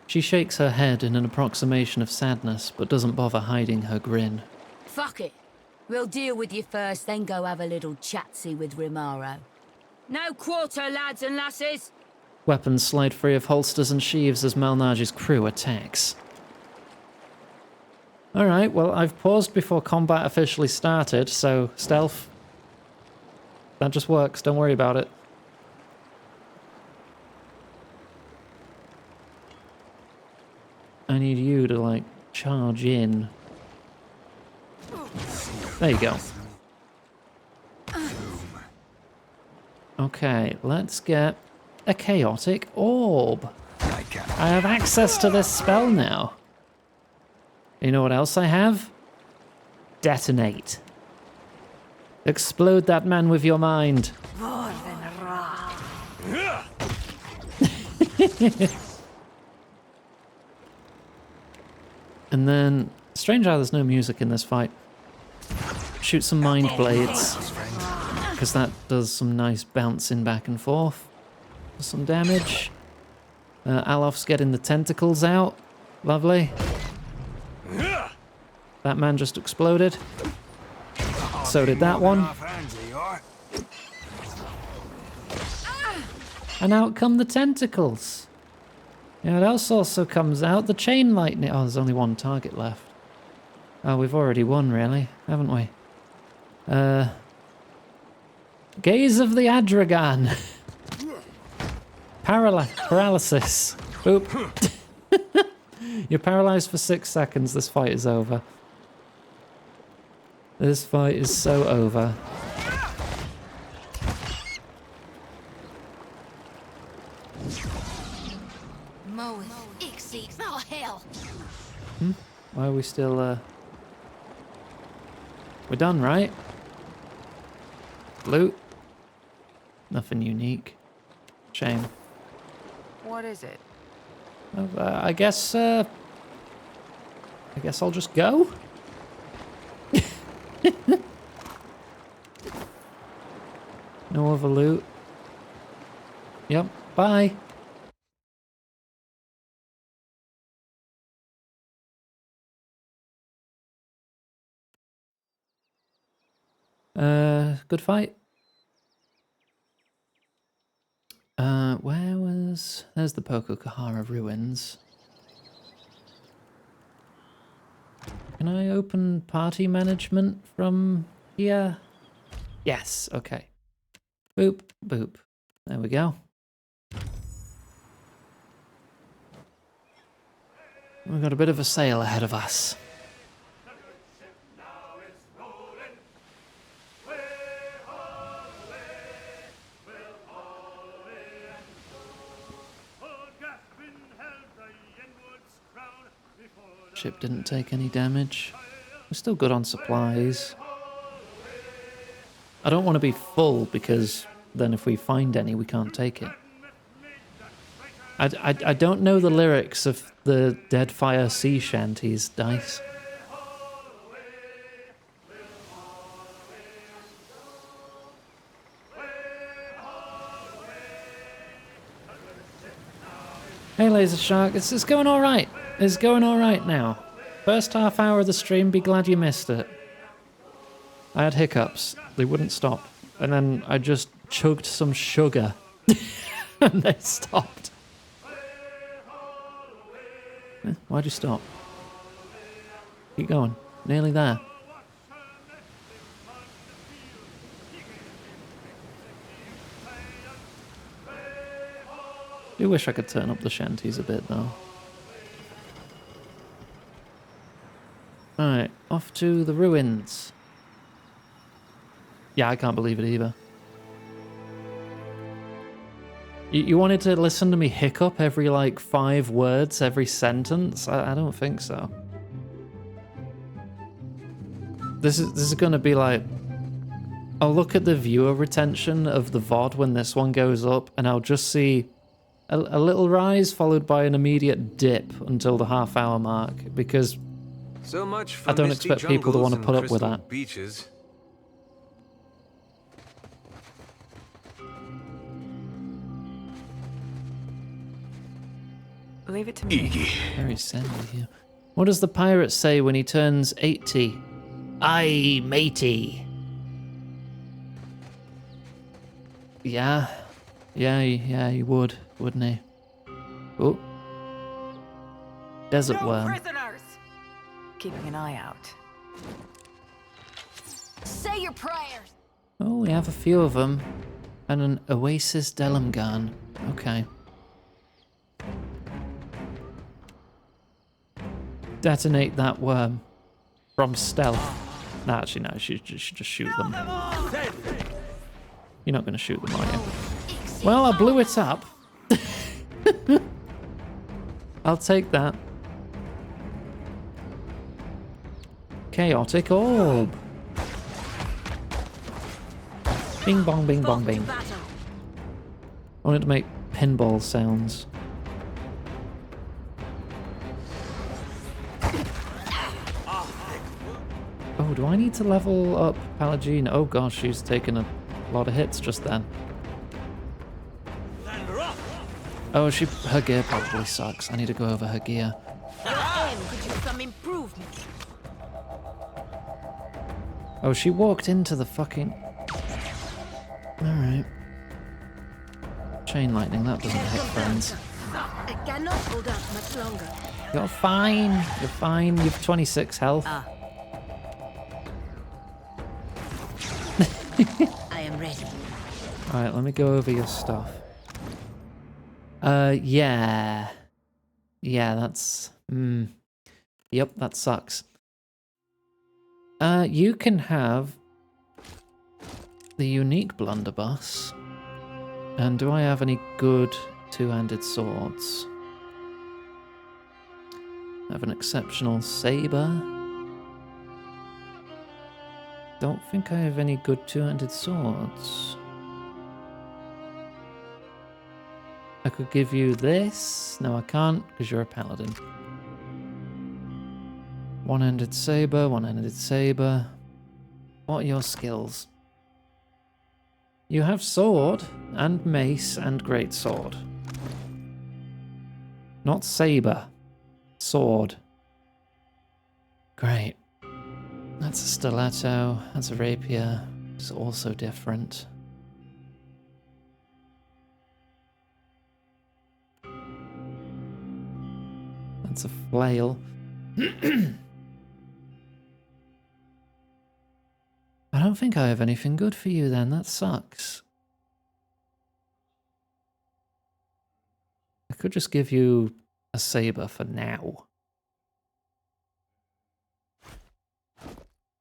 She shakes her head in an approximation of sadness, but doesn't bother hiding her grin. Fuck it. We'll deal with you first, then go have a little chatsy with Rimaro. No quarter, lads and lasses! Weapons slide free of holsters and sheaves as Malnage's crew attacks. Alright, well, I've paused before combat officially started, so stealth. That just works, don't worry about it. I need you to, like, charge in. There you go. Okay, let's get a chaotic orb. I have access to this spell now. You know what else I have? Detonate. Explode that man with your mind. And then, strange how there's no music in this fight. Shoot some mind blades, because that does some nice bouncing back and forth. Some damage. Alof's getting the tentacles out. Lovely. That man just exploded. So did that one. And out come the tentacles. Yeah, it else also comes out. The chain lightning. Oh, there's only one target left. Oh, we've already won, really, haven't we? Gaze of the Adragan. Paralysis. Oop. You're paralyzed for 6 seconds. This fight is over. This fight is so over. Why are we still, We're done, right? Loot? Nothing unique. Shame. What is it? I guess I'll just go? No other loot. Yep, bye. Good fight. Where was... There's the Pokokahara ruins. Can I open party management from here? Yes, okay. Boop, boop. There we go. We've got a bit of a sail ahead of us. Ship didn't take any damage. We're still good on supplies. I don't want to be full because then if we find any, we can't take it. I don't know the lyrics of the Deadfire sea shanties, Dice. Hey Laser Shark, it's going alright. It's going alright now. First half hour of the stream, be glad you missed it. I had hiccups. They wouldn't stop. And then I just chugged some sugar. And they stopped. Why'd you stop? Keep going. Nearly there. Do wish I could turn up the shanties a bit though. Alright, off to the ruins. Yeah, I can't believe it either. You wanted to listen to me hiccup every, like, 5 words, every sentence? I don't think so. This is gonna be like... I'll look at the viewer retention of the VOD when this one goes up, and I'll just see a little rise followed by an immediate dip until the half-hour mark, because so much for I don't misty expect people to want to jungles put and up with crystal that. Beaches. Leave it to me. Very sandy here. What does the pirate say when he turns 80? Aye, matey. Yeah. Yeah, he would, wouldn't he? Oh. Desert worm. Prisoners! Keeping an eye out. Say your prayers! Oh, we have a few of them. And an Oasis Delamgan. Okay. Detonate that worm. From stealth. Nah, actually, no, you should just shoot them. You're not going to shoot them, are you? Well, I blew it up. I'll take that. Chaotic orb. Bing bong, bing bong, bing. I wanted to make pinball sounds. Oh, do I need to level up Palagine? Oh gosh, she's taken a lot of hits just then. Oh, her gear probably sucks. I need to go over her gear. Oh, she walked into the fucking... Alright. Chain lightning, that doesn't hit friends. I cannot hold out much longer. You're fine. You're fine. You've 26 health. I am ready. Alright, let me go over your stuff. Yeah. Yeah, that's... Yep, that sucks. You can have the unique blunderbuss. And do I have any good two-handed swords? I have an exceptional saber. Don't think I have any good two-handed swords. I could give you this. No, I can't, because you're a paladin. One-handed saber, one-handed saber. What are your skills? You have sword, and mace, and greatsword. Not saber. Sword. Great. That's a stiletto. That's a rapier. It's also different. That's a flail. I don't think I have anything good for you then. That sucks. I could just give you a saber for now.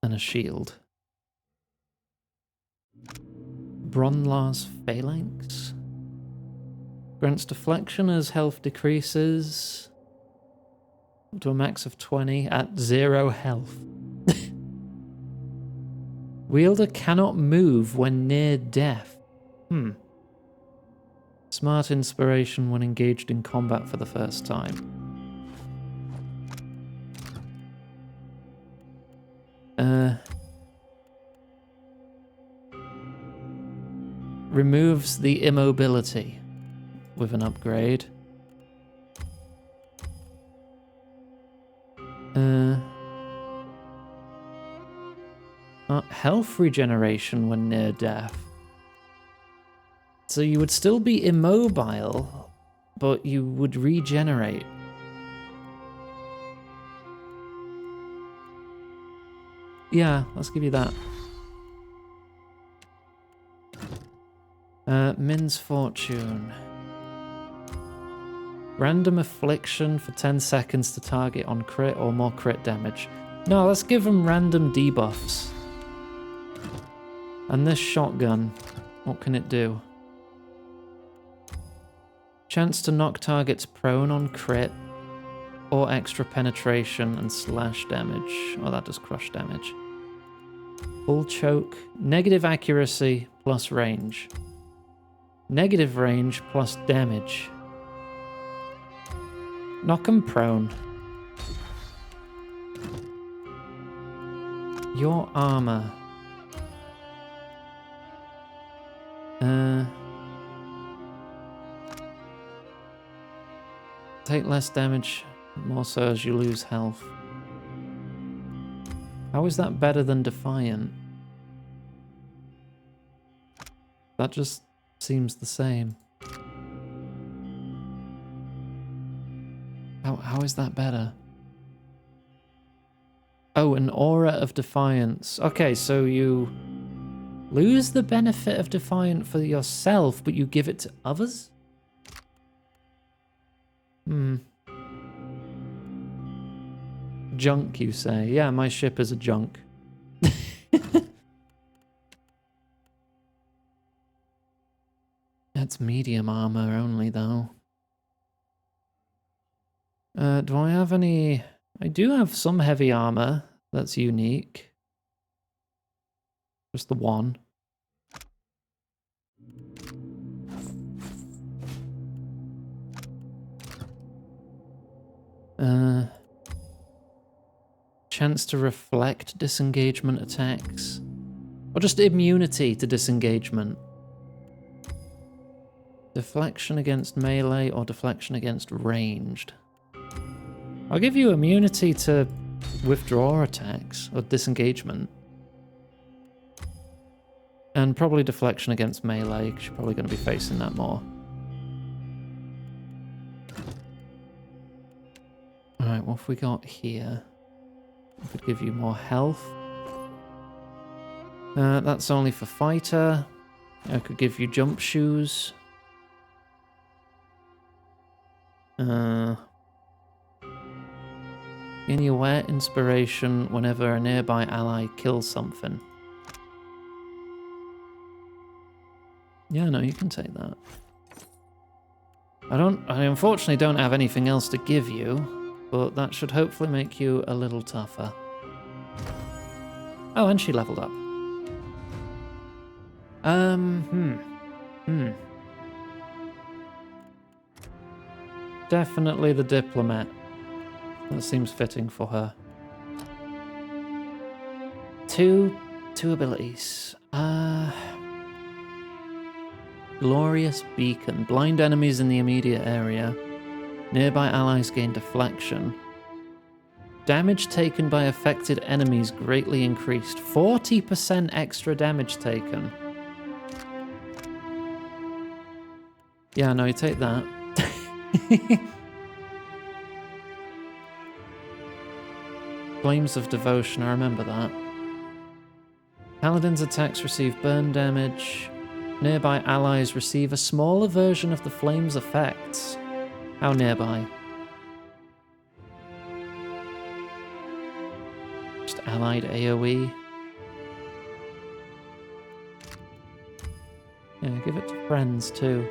And a shield. Bronlar's Phalanx. Grants deflection as health decreases. Up to a max of 20 at 0 health. Wielder cannot move when near death. Smart inspiration when engaged in combat for the first time. Removes the immobility with an upgrade. Health regeneration when near death. So you would still be immobile, but you would regenerate. Yeah, let's give you that. Min's Fortune. Random affliction for 10 seconds to target on crit or more crit damage. No, let's give them random debuffs. And this shotgun, what can it do? Chance to knock targets prone on crit or extra penetration and slash damage. Oh, that does crush damage. Full choke. Negative accuracy plus range. Negative range plus damage. Knock 'em prone. Your armor. Take less damage, more so as you lose health. How is that better than Defiant? That just seems the same. How is that better? Oh, an aura of Defiance. Okay, so you lose the benefit of Defiant for yourself, but you give it to others? Junk, you say? Yeah, my ship is a junk. It's medium armor only, though. Do I have any... I do have some heavy armor that's unique. Just the one. Chance to reflect disengagement attacks. Or just immunity to disengagement. Deflection against melee or deflection against ranged. I'll give you immunity to withdraw attacks or disengagement. And probably deflection against melee, because you're probably going to be facing that more. Alright, what have we got here? I could give you more health. That's only for fighter. I could give you jump shoes. Gain your aware inspiration whenever a nearby ally kills something. Yeah, no, you can take that. I unfortunately don't have anything else to give you, but that should hopefully make you a little tougher. Oh, and she leveled up. Definitely the diplomat. That seems fitting for her. Two abilities. Glorious Beacon. Blind enemies in the immediate area. Nearby allies gain deflection. Damage taken by affected enemies greatly increased. 40% extra damage taken. Yeah, no, you take that. Flames of Devotion, I remember that. Paladin's attacks receive burn damage. Nearby allies receive a smaller version of the flame's effects. How nearby? Just allied AoE. Yeah, give it to friends too.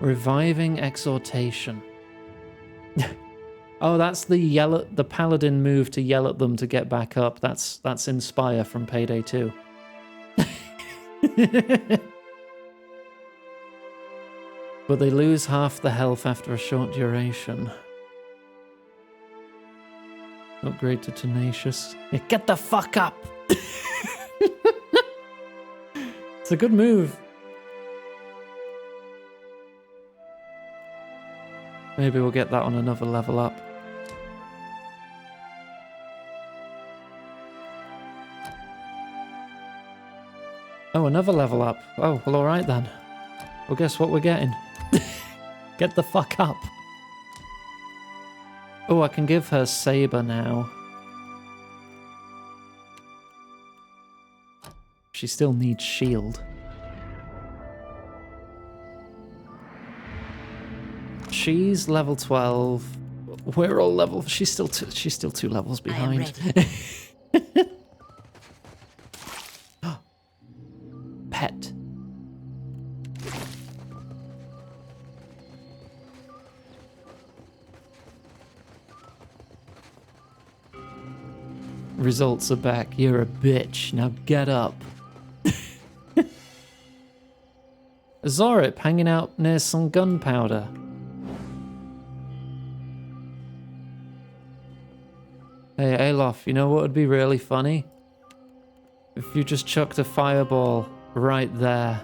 Reviving Exhortation. Oh, that's the paladin move to yell at them to get back up. That's Inspire from Payday 2. But they lose half the health after a short duration. Upgrade to Tenacious. Yeah, get the fuck up! It's a good move. Maybe we'll get that on another level up. Oh, another level up. Oh, well, alright then. Well, guess what we're getting? Get the fuck up. Oh, I can give her Saber now. She still needs shield. She's level 12. We're all level... She's still 2 levels behind. Pet. Results are back. You're a bitch. Now get up. Zorip hanging out near some gunpowder. Hey, Alof, you know what would be really funny? If you just chucked a fireball right there.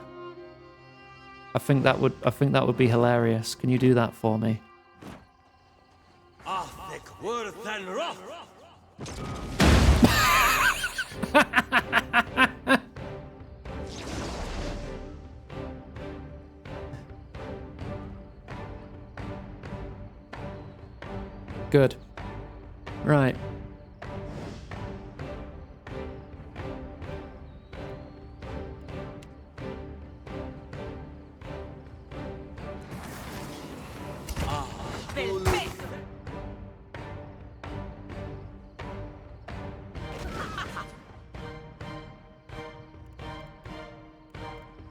I think that would be hilarious. Can you do that for me? Good. Right.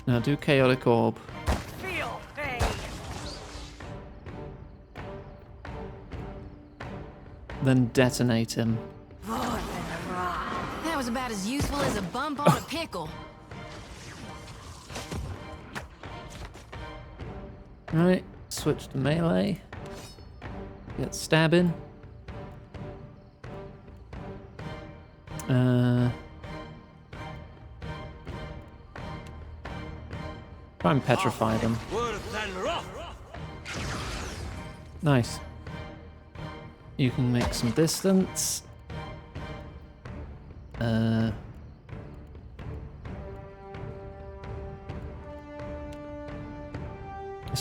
Now do chaotic orb. Then detonate him. That was about as useful as a bump on a pickle. Right, switch to melee. Get stabbing. Try and petrify them. Nice. You can make some distance. Let's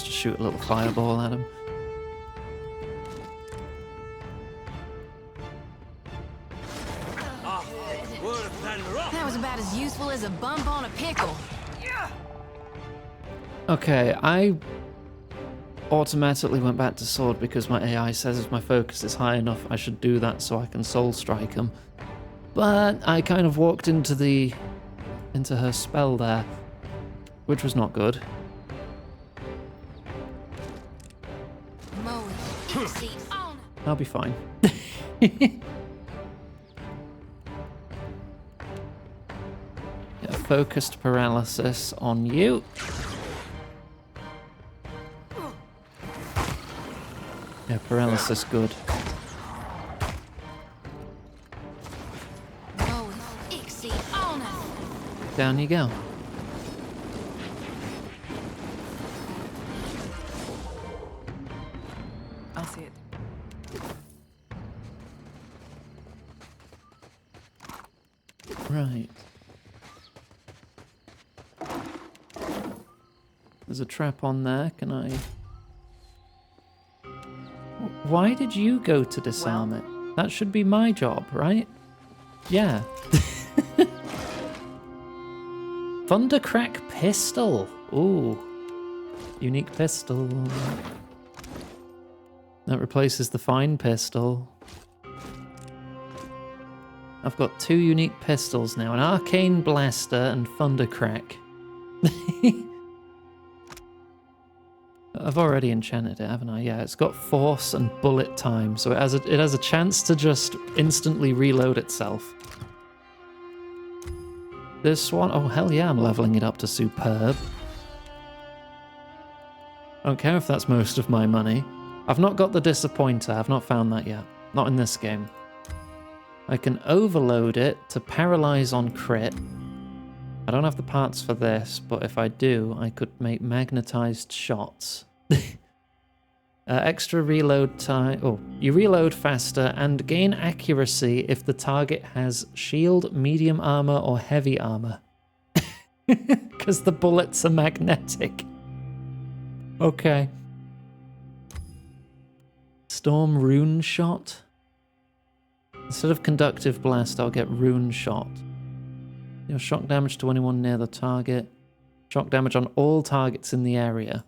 just shoot a little fireball at him. That was about as useful as a bump on a pickle. Okay, I automatically went back to sword because my AI says if my focus is high enough, I should do that so I can soul strike him. But I kind of walked into her spell there, which was not good. I'll be fine. Yeah, focused paralysis on you. Yeah, paralysis good. Down you go. I'll see it. Right. There's a trap on there. Can I... Why did you go to disarm it? That should be my job, right? Yeah. Thundercrack pistol. Ooh. Unique pistol. That replaces the fine pistol. I've got 2 unique pistols now. An arcane blaster and thundercrack. I've already enchanted it, haven't I? Yeah, it's got force and bullet time, so it has a chance to just instantly reload itself. This one, oh hell yeah, I'm leveling it up to superb. I don't care if that's most of my money. I've not got the disappointer, I've not found that yet. Not in this game. I can overload it to paralyze on crit. I don't have the parts for this, but if I do, I could make magnetized shots. Extra reload time. Oh, you reload faster and gain accuracy if the target has shield, medium armor, or heavy armor. Because the bullets are magnetic. Okay. Storm rune shot. Instead of conductive blast, I'll get rune shot. Deal shock damage to anyone near the target. Shock damage on all targets in the area.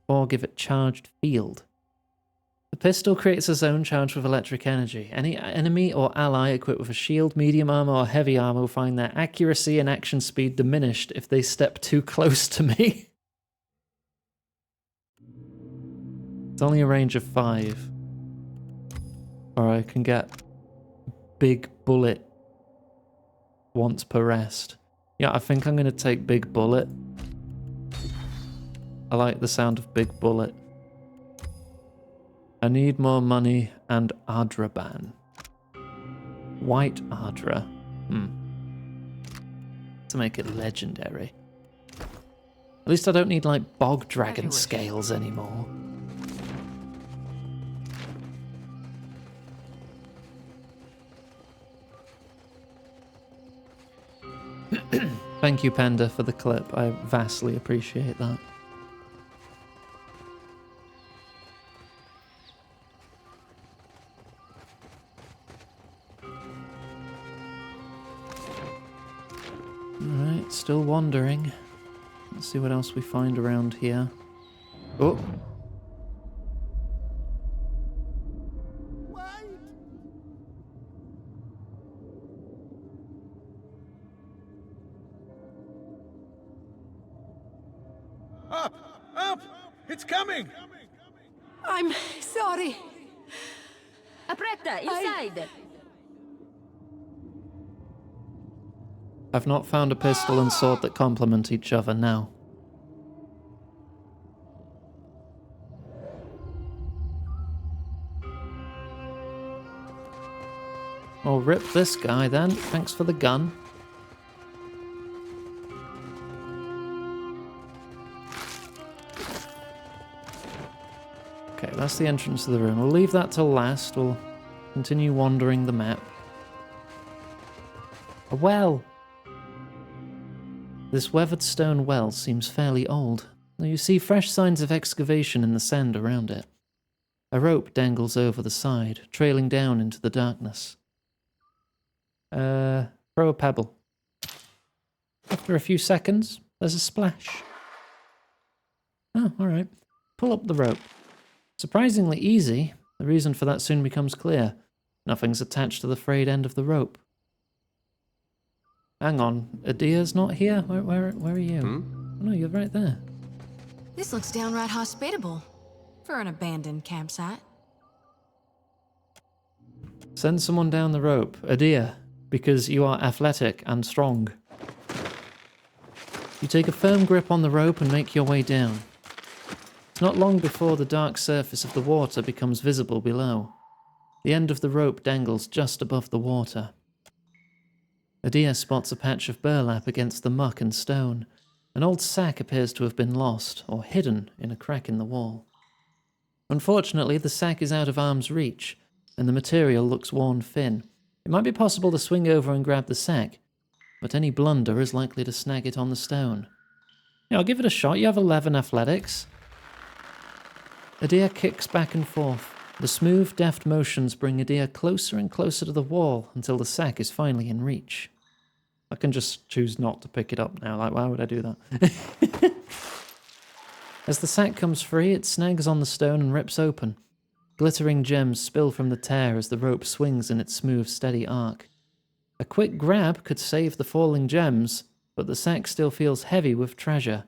Or give it charged field. The pistol creates a zone charged with electric energy. Any enemy or ally equipped with a shield, medium armor, or heavy armor will find their accuracy and action speed diminished if they step too close to me. It's only a range of 5. Or I can get big bullet once per rest. Yeah, I think I'm going to take big bullet. I like the sound of big bullet. I need more money and Adraban. White Adra. To make it legendary. At least I don't need like bog dragon scales anymore. Thank you, Panda, for the clip. I vastly appreciate that. Alright, still wandering. Let's see what else we find around here. Oh! Up! Up! It's coming! I'm sorry. Apretta, inside. I've not found a pistol and sword that complement each other now. Well, rip this guy then. Thanks for the gun. Okay, that's the entrance to the room. We'll leave that till last. We'll continue wandering the map. A well! This weathered stone well seems fairly old, though you see fresh signs of excavation in the sand around it. A rope dangles over the side, trailing down into the darkness. Throw a pebble. After a few seconds, there's a splash. Oh, alright. Pull up the rope. Surprisingly easy. The reason for that soon becomes clear. Nothing's attached to the frayed end of the rope. Hang on, Adia's not here? Where are you? Oh, no, you're right there. This looks downright hospitable for an abandoned campsite. Send someone down the rope. Adia, because you are athletic and strong. You take a firm grip on the rope and make your way down. It's not long before the dark surface of the water becomes visible below. The end of the rope dangles just above the water. Adia spots a patch of burlap against the muck and stone. An old sack appears to have been lost or hidden in a crack in the wall. Unfortunately, the sack is out of arm's reach, and the material looks worn thin. It might be possible to swing over and grab the sack, but any blunder is likely to snag it on the stone. Yeah, I'll give it a shot. You have 11 athletics. Adia kicks back and forth. The smooth, deft motions bring Adia closer and closer to the wall until the sack is finally in reach. I can just choose not to pick it up now. Like, why would I do that? As the sack comes free, it snags on the stone and rips open. Glittering gems spill from the tear as the rope swings in its smooth, steady arc. A quick grab could save the falling gems, but the sack still feels heavy with treasure.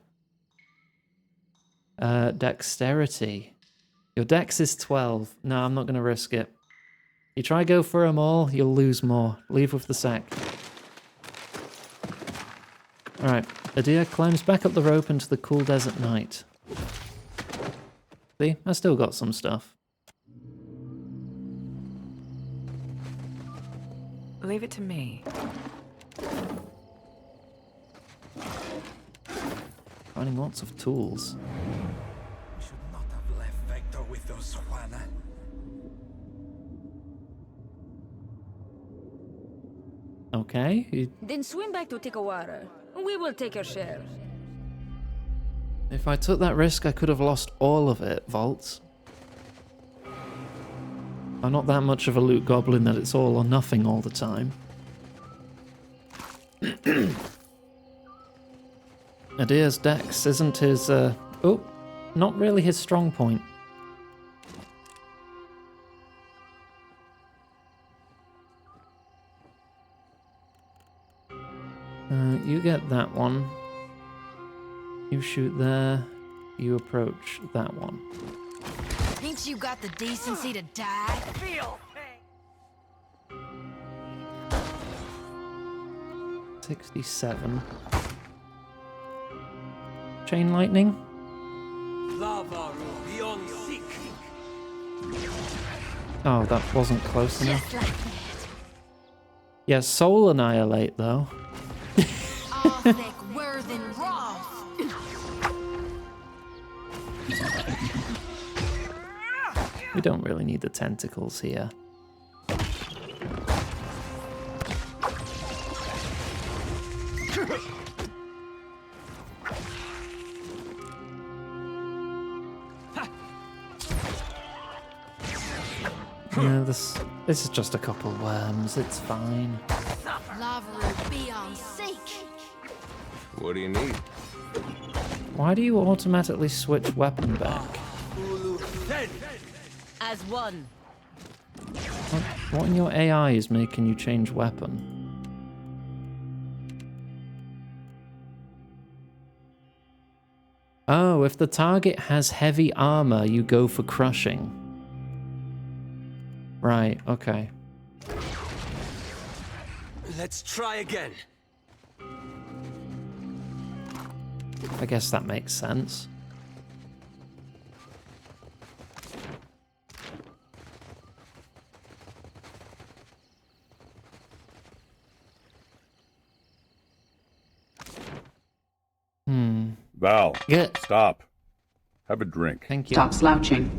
Dexterity. Your dex is 12. No, I'm not going to risk it. You try go for them all, you'll lose more. Leave with the sack. Alright, Adia climbs back up the rope into the cool desert night. See, I still got some stuff. Leave it to me. Finding lots of tools. With those Juana. Okay. Then swim back to Tikawara. We will take your share. If I took that risk, I could have lost all of it, Vaults. I'm not that much of a loot goblin that it's all or nothing all the time. Adia's dex isn't his, not really his strong point. You get that one. You shoot there. You approach that one. Ain't you got the decency to die? Feel 67. Chain lightning. Oh, that wasn't close enough. Yeah, soul annihilate though. We don't really need the tentacles here. No, this is just a couple worms. It's fine. Lava be on sake. What do you need? Why do you automatically switch weapon back? As one. What in your AI is making you change weapon? Oh, if the target has heavy armor, you go for crushing. Right, okay. Let's try again. I guess that makes sense. Val, Yeah. stop. Have a drink. Thank you. Stop slouching.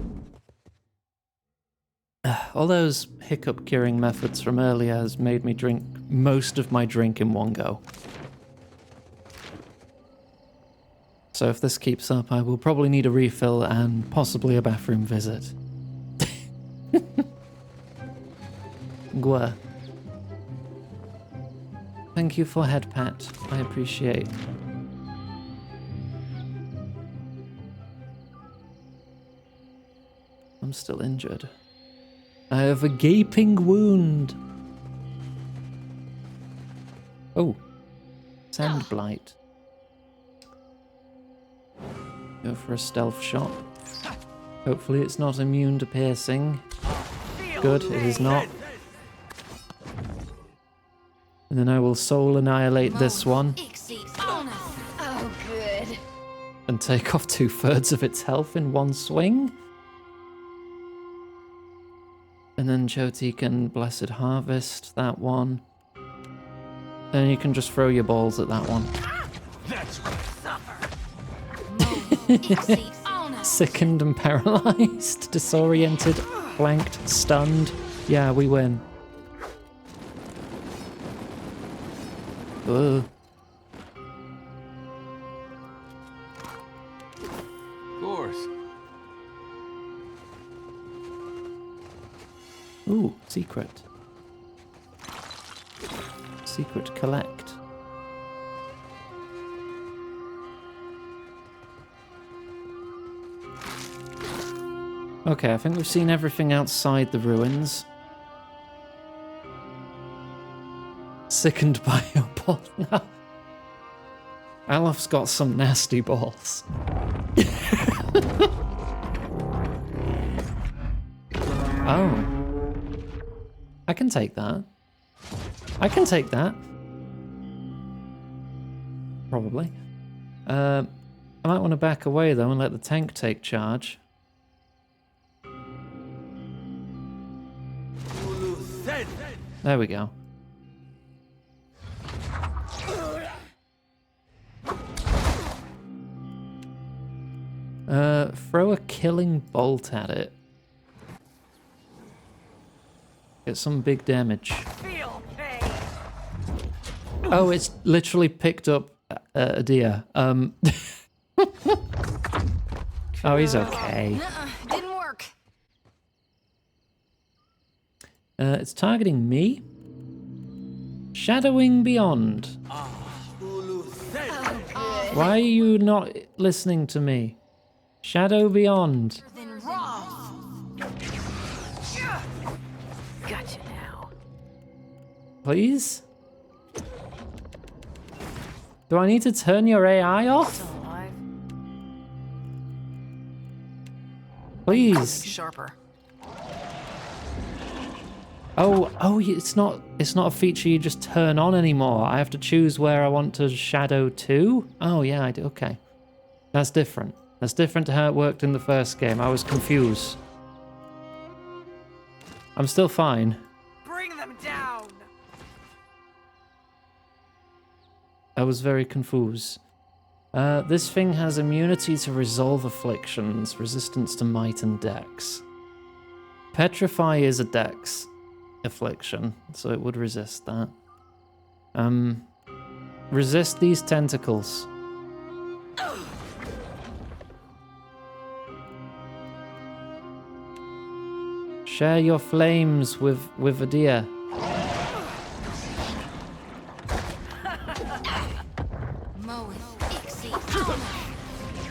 All those hiccup curing methods from earlier has made me drink most of my drink in one go. So if this keeps up, I will probably need a refill and possibly a bathroom visit. Gwa. Thank you for head pat. I appreciate. I'm still injured. I have a gaping wound. Oh. Sand blight. Go for a stealth shot. Hopefully it's not immune to piercing. Good, it is not. And then I will soul annihilate this one. Oh, good. And take off 2/3 of its health in one swing. And then Jyoti can Blessed Harvest that one. Then you can just throw your balls at that one. Sickened and paralyzed, disoriented, flanked, stunned. Yeah, we win. Ugh. Of course. Ooh, secret. Secret collect. Okay, I think we've seen everything outside the ruins. Sickened by your ball now. Alof's got some nasty balls. Oh. I can take that. I can take that. Probably. I might want to back away though and let the tank take charge. There we go. Throw a killing bolt at it. Get some big damage. Oh, it's literally picked up a deer. Oh, he's okay. Didn't work. It's targeting me. Shadowing Beyond. Why are you not listening to me? Shadow Beyond. Gotcha now. Please? Do I need to turn your AI off? Please. Sharper. Oh, it's not a feature you just turn on anymore. I have to choose where I want to shadow to. Oh yeah, I do. Okay. That's different. That's different to how it worked in the first game. I was confused. I'm still fine. Bring them down. I was very confused. This thing has immunity to resolve afflictions, resistance to might and dex. Petrify is a dex affliction, so it would resist that. Resist these tentacles. Share your flames with a deer.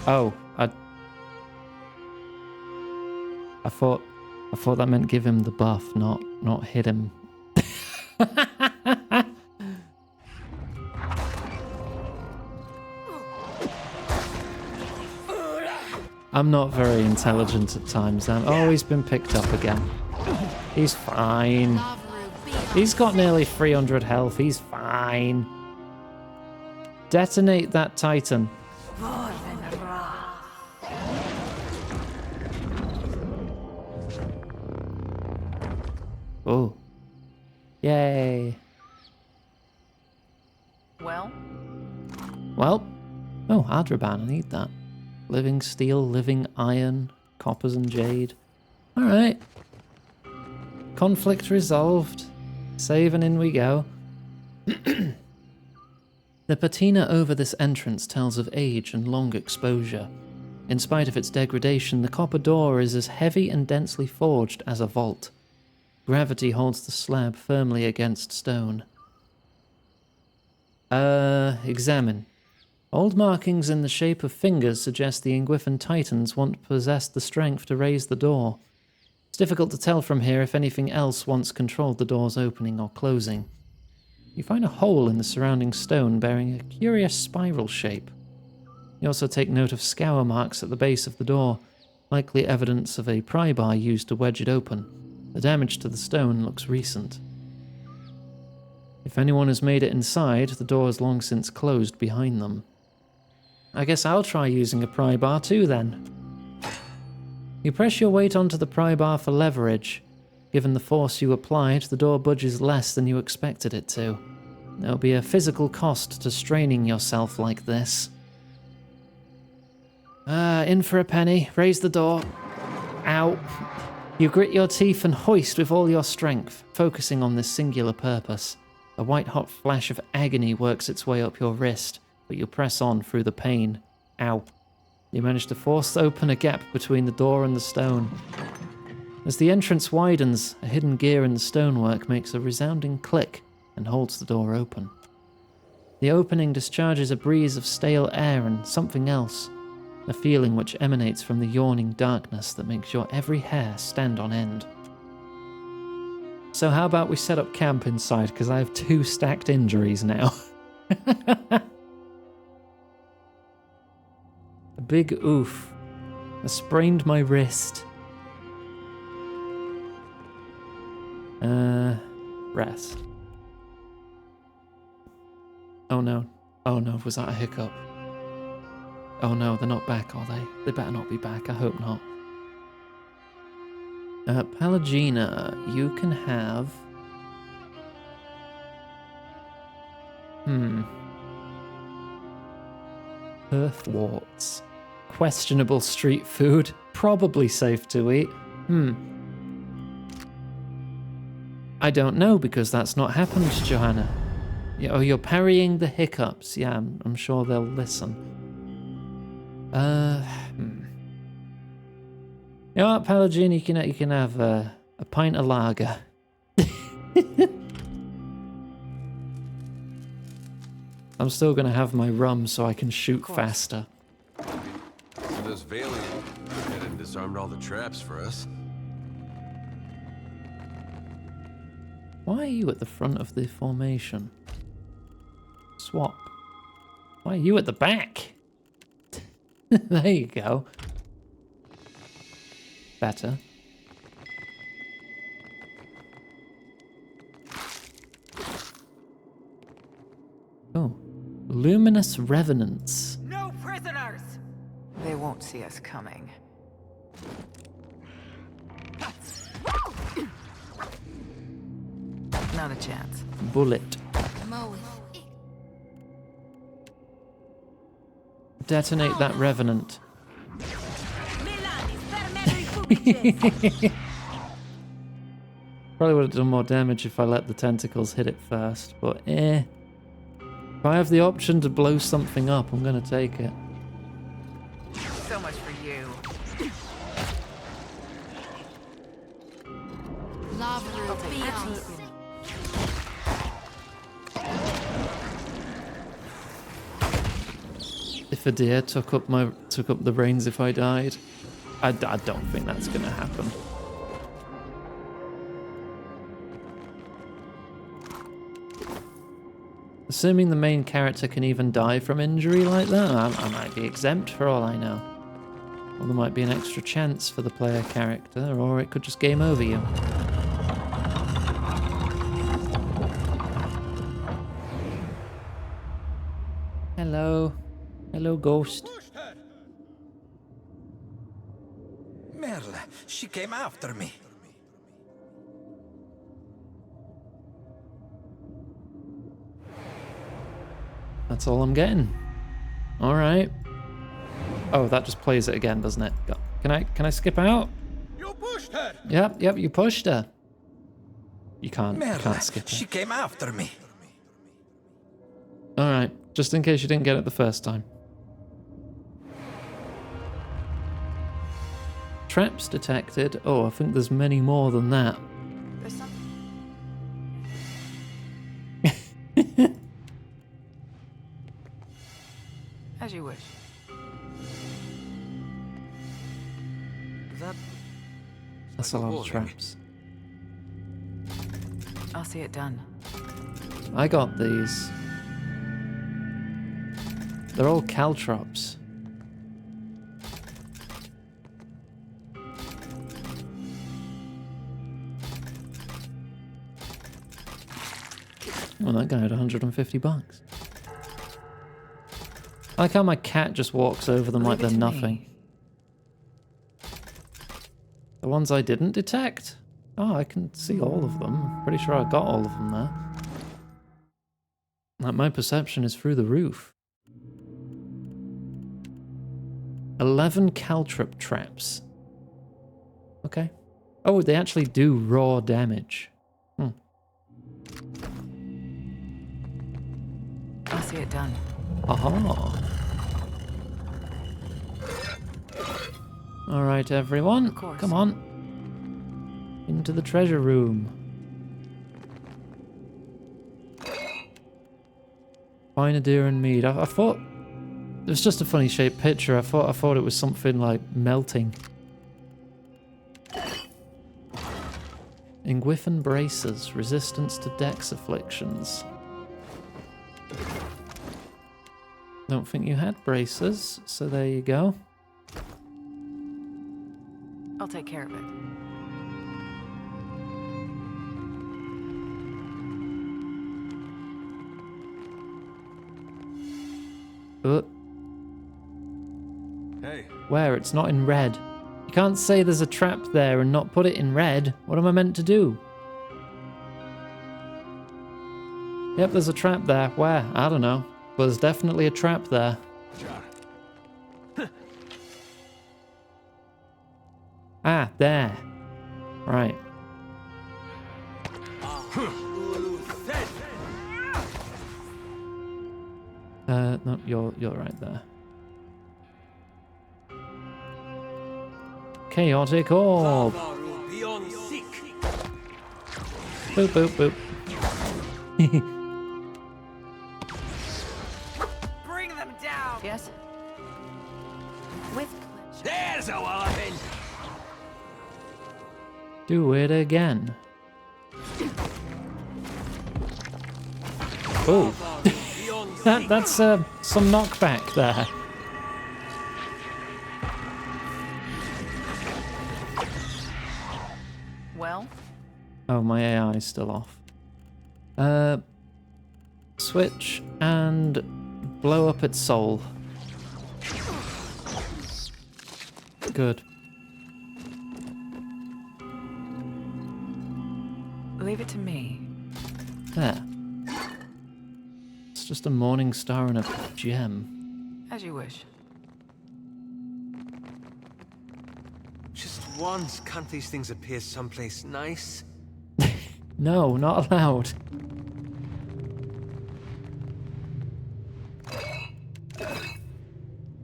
Oh, I thought that meant give him the buff, not hit him. I'm not very intelligent at times. Oh, he's been picked up again. He's fine. He's got nearly 300 health. He's fine. Detonate that Titan. Oh. Yay. Well? Oh, Adraban, I need that. Living steel, living iron, coppers and jade. Alright. Conflict resolved. Save and in we go. The patina over this entrance tells of age and long exposure. In spite of its degradation, the copper door is as heavy and densely forged as a vault. Gravity holds the slab firmly against stone. Examine. Old markings in the shape of fingers suggest the Ingwifan Titans once possessed the strength to raise the door. It's difficult to tell from here if anything else once controlled the door's opening or closing. You find a hole in the surrounding stone bearing a curious spiral shape. You also take note of scour marks at the base of the door, likely evidence of a pry bar used to wedge it open. The damage to the stone looks recent. If anyone has made it inside, the door has long since closed behind them. I guess I'll try using a pry bar too then. You press your weight onto the pry bar for leverage. Given the force you applied, the door budges less than you expected it to. There'll be a physical cost to straining yourself like this. In for a penny. Raise the door. Ow. You grit your teeth and hoist with all your strength, focusing on this singular purpose. A white-hot flash of agony works its way up your wrist, but you press on through the pain. Ow. You manage to force open a gap between the door and the stone. As the entrance widens, a hidden gear in the stonework makes a resounding click and holds the door open. The opening discharges a breeze of stale air and something else, a feeling which emanates from the yawning darkness that makes your every hair stand on end. So how about we set up camp inside, because I have 2 stacked injuries now. A big oof. I sprained my wrist. Rest. Oh no. Oh no, was that a hiccup? Oh no, they're not back, are they? They better not be back, I hope not. Palagina, you can have... Earthworts. Questionable street food. Probably safe to eat. I don't know, because that's not happened, Johanna. Oh, you're parrying the hiccups. Yeah, I'm sure they'll listen. You know what, Palagina, you can have a pint of lager. I'm still gonna have my rum so I can shoot faster. So those Valiant hadn't disarmed all the traps for us. Why are you at the front of the formation? Swap. Why are you at the back? There you go. Better. Oh. Luminous Revenants. No prisoners! They won't see us coming. Not a chance. Bullet. Detonate that Revenant. Probably would have done more damage if I let the tentacles hit it first, but If I have the option to blow something up, I'm gonna take it. So much for you. Absolutely. If a deer took up the reins if I died, I don't think that's gonna happen. Assuming the main character can even die from injury like that, I might be exempt for all I know. Or there might be an extra chance for the player character, or it could just game over you. Hello. Hello, ghost. Merle, she came after me. That's all I'm getting. All right. Oh, that just plays it again, doesn't it? Can I skip out? You pushed her. Yep, you pushed her. You can't skip it. She came after me. All right, just in case you didn't get it the first time. Traps detected. Oh, I think there's many more than that. There's something. As you wish. That's a lot of traps. I'll see it done. I got these. They're all caltrops. Well, that guy had 150 bucks. I like how my cat just walks over them like they're nothing. The ones I didn't detect? Oh, I can see all of them. I'm pretty sure I got all of them there. Like, my perception is through the roof. 11 caltrop traps. Okay. Oh, they actually do raw damage. I'll see it done. Aha. All right, everyone. Come on. Into the treasure room. Find a deer and mead. I thought it was just a funny shaped picture. I thought it was something like melting. Ingwiffin braces, resistance to dex afflictions. Don't think you had braces, so there you go. I'll take care of it. Hey. Where? It's not in red. You can't say there's a trap there and not put it in red. What am I meant to do? Yep, there's a trap there. Where? I don't know. But there's definitely a trap there. Ah, there. Right. No, you're right there. Chaotic orb. Boop, boop, boop. Bring them down. Yes. With There's a weapon. Do it again. Oh. That's some knockback there. Well? Oh, my AI is still off. Switch and blow up its soul. Good. Leave it to me. There. It's just a morning star and a gem. As you wish. Just once, can't these things appear someplace nice? No, not allowed.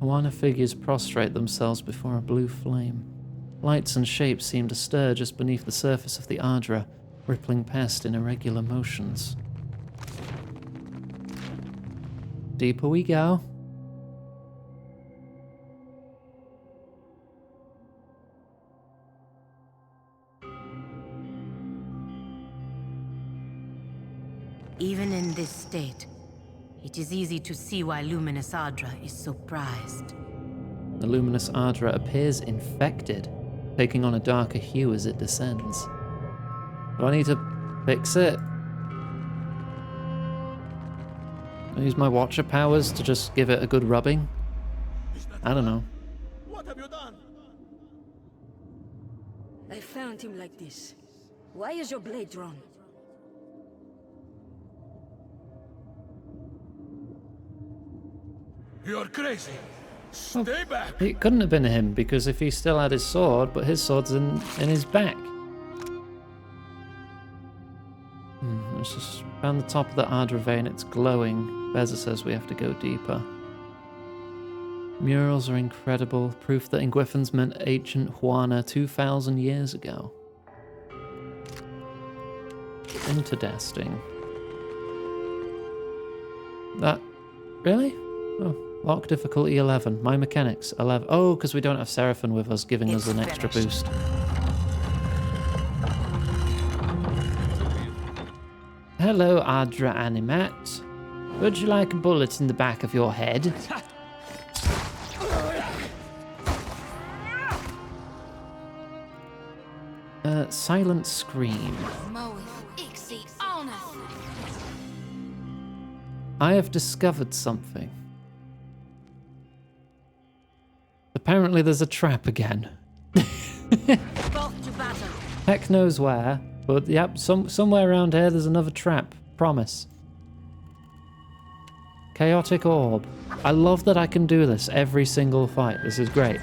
Moana figures prostrate themselves before a blue flame. Lights and shapes seem to stir just beneath the surface of the Ardra. Rippling past in irregular motions. Deeper we go. Even in this state, it is easy to see why Luminous Adra is so prized. The luminous Ardra appears infected, taking on a darker hue as it descends. Do I need to fix it? I use my Watcher powers to just give it a good rubbing? I don't know. What have you done? I found him like this. Why is your blade drawn? You're crazy. Stay back. It couldn't have been him, because if he still had his sword, but his sword's in his back. Let's just found the top of the Ardra vein, it's glowing. Beza says we have to go deeper. Murals are incredible, proof that Inguifans meant ancient Huana 2,000 years ago. Interdesting. That... really? Oh, lock difficulty 11. My mechanics 11. Oh, because we don't have Seraphim with us, giving us an extra boost. Hello, Ardra Animat. Would you like a bullet in the back of your head? Silent Scream. I have discovered something. Apparently there's a trap again. Heck knows where, but yep, somewhere around here there's another trap. Promise. Chaotic Orb. I love that I can do this every single fight. This is great.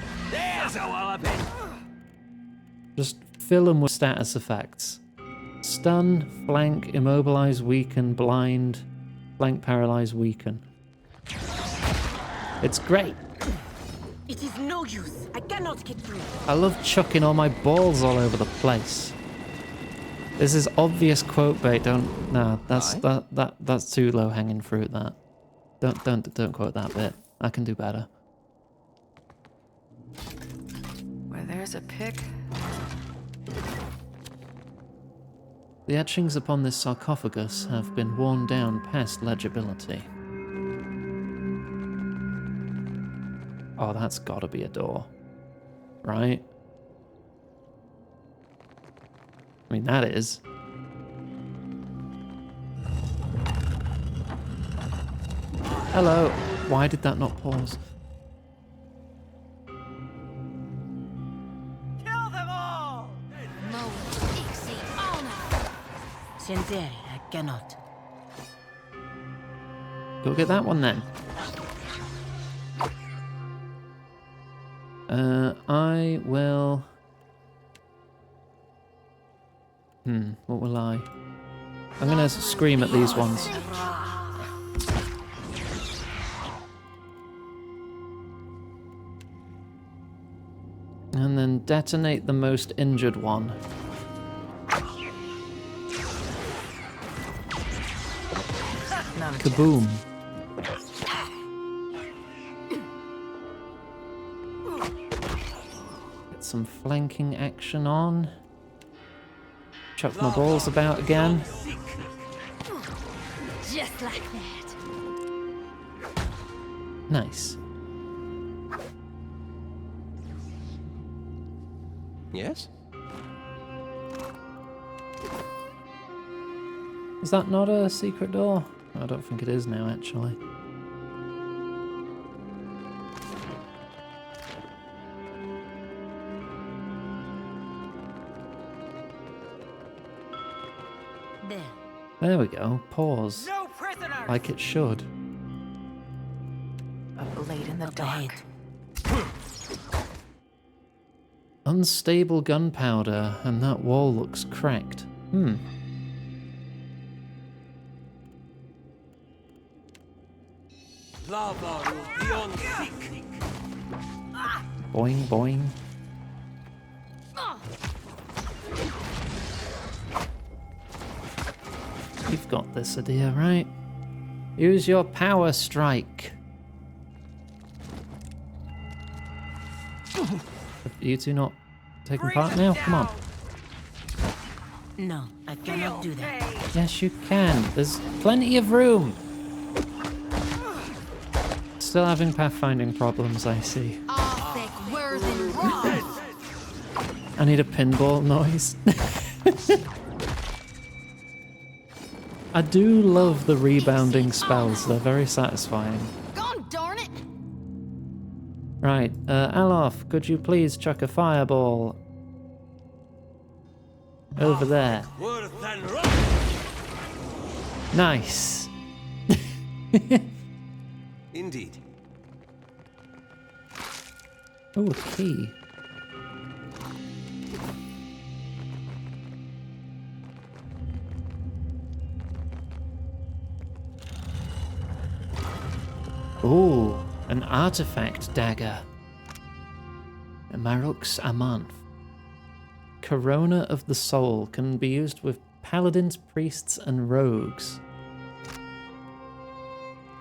Just fill them with status effects. Stun, flank, immobilize, weaken, blind, flank, paralyze, weaken. It's great. It is no use. I cannot get through. I love chucking all my balls all over the place. This is obvious quote bait. That's too low hanging fruit. That. Don't quote that bit. I can do better. Where there's a pick. The etchings upon this sarcophagus have been worn down past legibility. Oh, that's gotta be a door. Right? I mean, that is. Hello. Why did that not pause? Kill them all! Sensei, I cannot. Go get that one then. I will... what will I? I'm gonna scream at these ones. And then detonate the most injured one. Kaboom. Get some flanking action on. Chuck my balls about again. Just like that. Nice. Yes? Is that not a secret door? I don't think it is now, actually. There we go. Pause. No prisoners! Like it should. A blade in the dark. Unstable gunpowder, and that wall looks cracked. Lava will be on sick. Boing, boing. You've got this, Adir, right? Use your power strike. Are you two not taking part now? Come on. No, I cannot do that. Yes, you can. There's plenty of room. Still having pathfinding problems, I see. I need a pinball noise. I do love the rebounding spells. They're very satisfying. God darn it! Right, Alof, could you please chuck a fireball over there? Nice. Indeed. Oh, a key. Ooh, an artifact dagger. A Marux Amanth. Corona of the Soul can be used with paladins, priests, and rogues.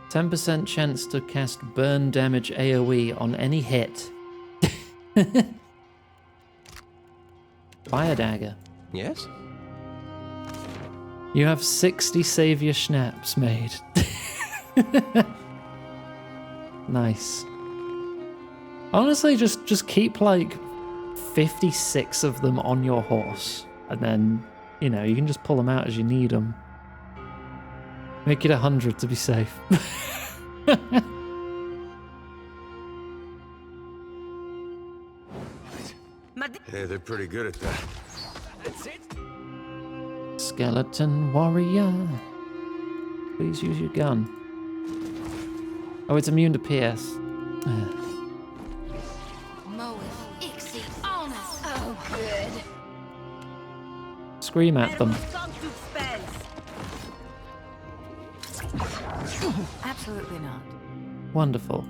10% chance to cast burn damage AoE on any hit. Fire dagger. Yes? You have 60 savior schnapps made. Nice. Honestly, just keep like 56 of them on your horse, and then, you know, you can just pull them out as you need them. Make it 100 to be safe. Hey, they're pretty good at that. That's it. Skeleton warrior. Please use your gun. Oh, it's immune to pierce. Oh, good. Scream at them. Absolutely not. Wonderful.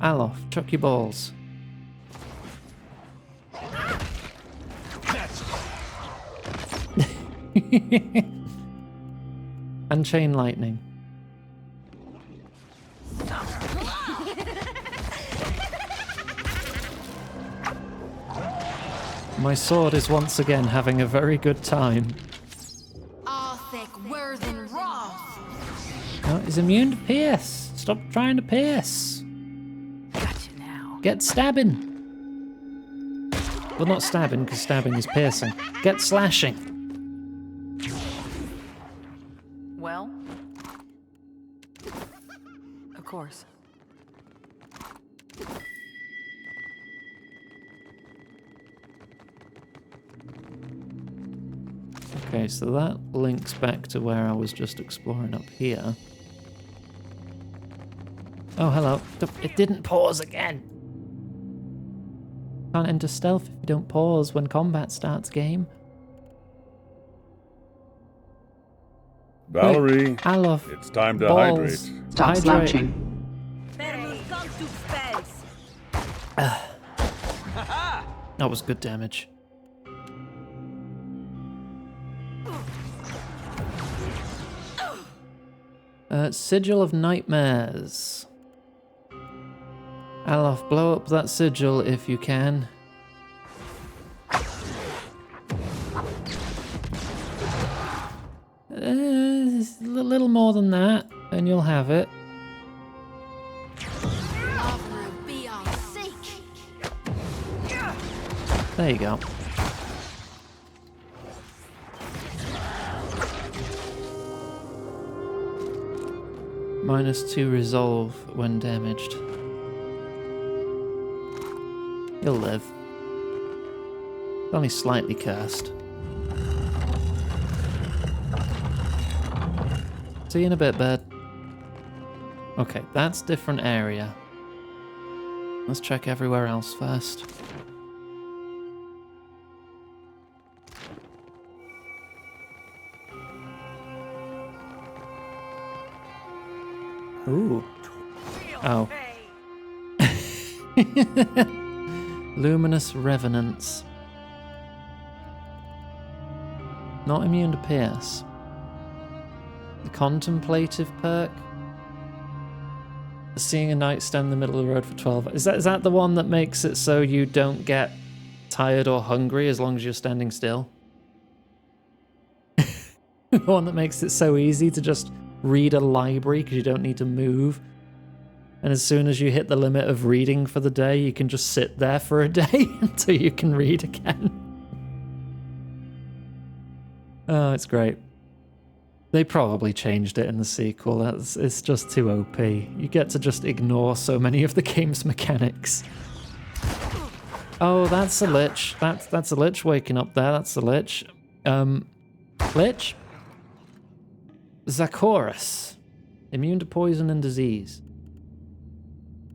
Alof, chuck your balls. And chain lightning. My sword is once again having a very good time. No, he's immune to pierce. Stop trying to pierce. Gotcha now. Get stabbing. Well, not stabbing, because stabbing is piercing. Get slashing. Well, of course. Okay, so that links back to where I was just exploring up here. Oh, hello. It didn't pause again. Can't enter stealth if you don't pause when combat starts, game. Valerie, wait, Alof, it's time to balls. hydrate. Stop Hydrate. slouching. That was good damage. Sigil of Nightmares. Alof, blow up that sigil if you can. A little more than that, and you'll have it. There you go. -2 resolve when damaged. You'll live. Only slightly cursed. See you in a bit, bud. Okay, that's different area. Let's check everywhere else first. Ooh. Oh. Luminous Revenants. Not immune to pierce. The contemplative perk. Seeing a nightstand in the middle of the road for 12. Is that the one that makes it so you don't get tired or hungry as long as you're standing still? The one that makes it so easy to just read a library because you don't need to move. And as soon as you hit the limit of reading for the day, you can just sit there for a day until you can read again. Oh, it's great. They probably changed it in the sequel. It's just too OP. You get to just ignore so many of the game's mechanics. Oh, that's a lich. That's a lich waking up there. That's a lich. Lich? Zakorus. Immune to poison and disease.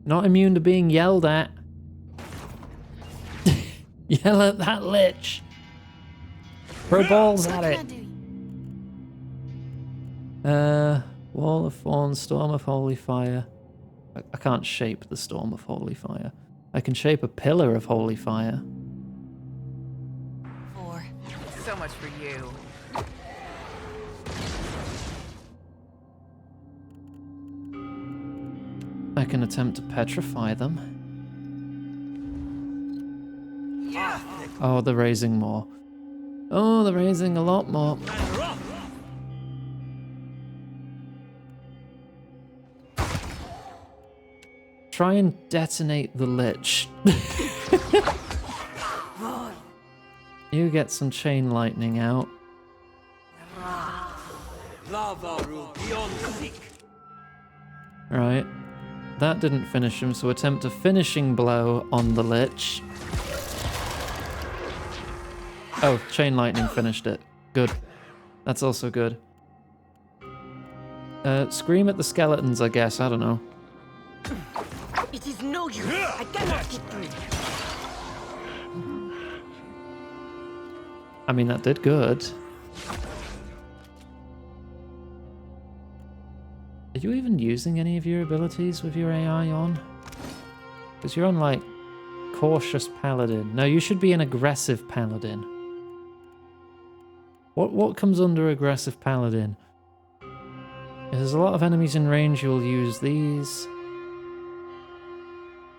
Not immune to being yelled at. Yell at that lich. Throw balls at it. Wall of Thorns, Storm of Holy Fire. I can't shape the Storm of Holy Fire. I can shape a pillar of Holy Fire. 4. So much for you. I can attempt to petrify them. Oh, they're raising more. Oh, they're raising a lot more. Try and detonate the lich. You get some chain lightning out. Right. That didn't finish him, so attempt a finishing blow on the lich. Oh, chain lightning finished it. Good. That's also good. Scream at the skeletons, I guess. I don't know. It is no use. I cannot get through. I mean, that did good. Are you even using any of your abilities with your AI on? Because you're on, like, cautious paladin. No, you should be an aggressive paladin. What comes under aggressive paladin? If there's a lot of enemies in range, you'll use these.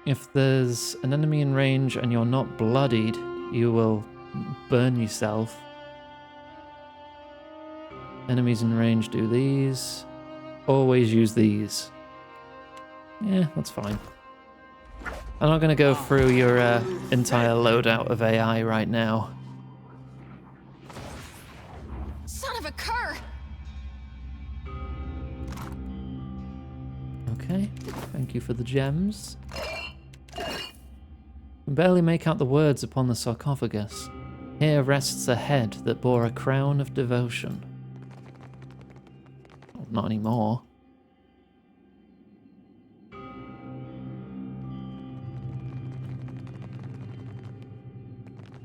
If there's an enemy in range and you're not bloodied, you will burn yourself. Enemies in range do these. Always use these. Yeah, that's fine. I'm not going to go through your entire loadout of AI right now. Son of a cur! Okay, thank you for the gems. Can barely make out the words upon the sarcophagus. Here rests a head that bore a crown of devotion. Oh, not anymore.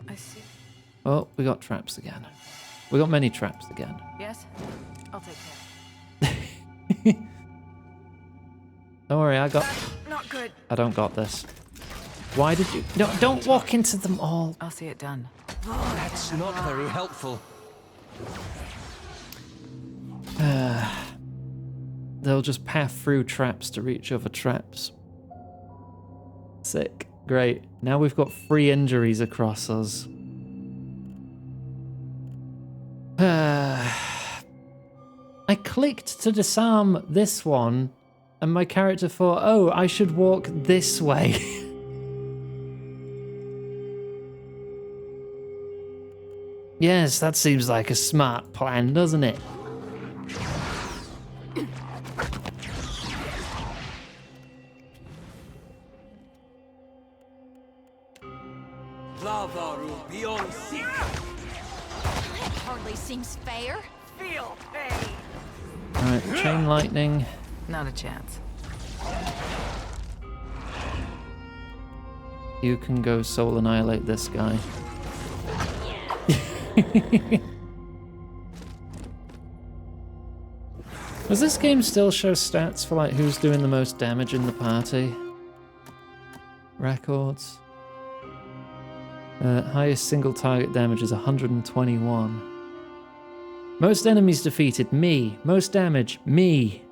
I see. Oh, we got traps again. We got many traps again. Yes? I'll take care. Don't worry, I got... Not good. I don't got this. Why did you... No, don't walk into them all. I'll see it done. That's not very helpful. They'll just path through traps to reach other traps. Sick. Great. Now we've got 3 injuries across us. I clicked to disarm this one, and my character thought, oh, I should walk this way. Yes, that seems like a smart plan, doesn't it? Hardly seems fair. Feel pain. Alright, chain lightning. Not a chance. You can go soul annihilate this guy. Does this game still show stats for like who's doing the most damage in the party? Records. Highest single target damage is 121. Most enemies defeated, me. Most damage, me.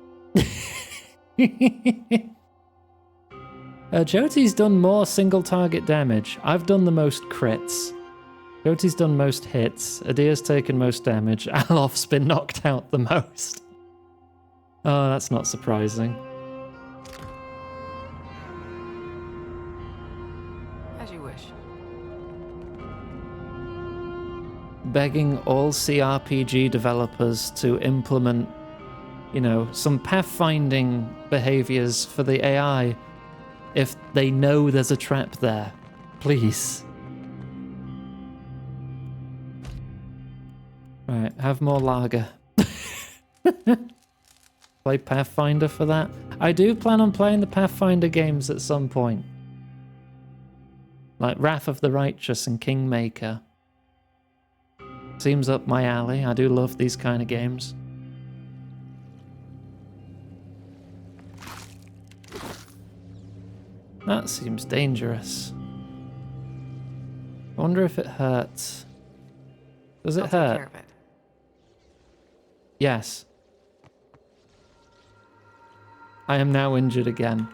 Jyoti's done more single target damage. I've done the most crits. Jyoti's done most hits. Adir's taken most damage. Alof's been knocked out the most. Oh, that's not surprising. As you wish. Begging all CRPG developers to implement, you know, some pathfinding behaviors for the AI if they know there's a trap there. Please. Right, have more lager. Play Pathfinder for that. I do plan on playing the Pathfinder games at some point. Like Wrath of the Righteous and Kingmaker. Seems up my alley. I do love these kind of games. That seems dangerous. I wonder if it hurts. Does it I'll hurt? Take care of it. Yes. I am now injured again.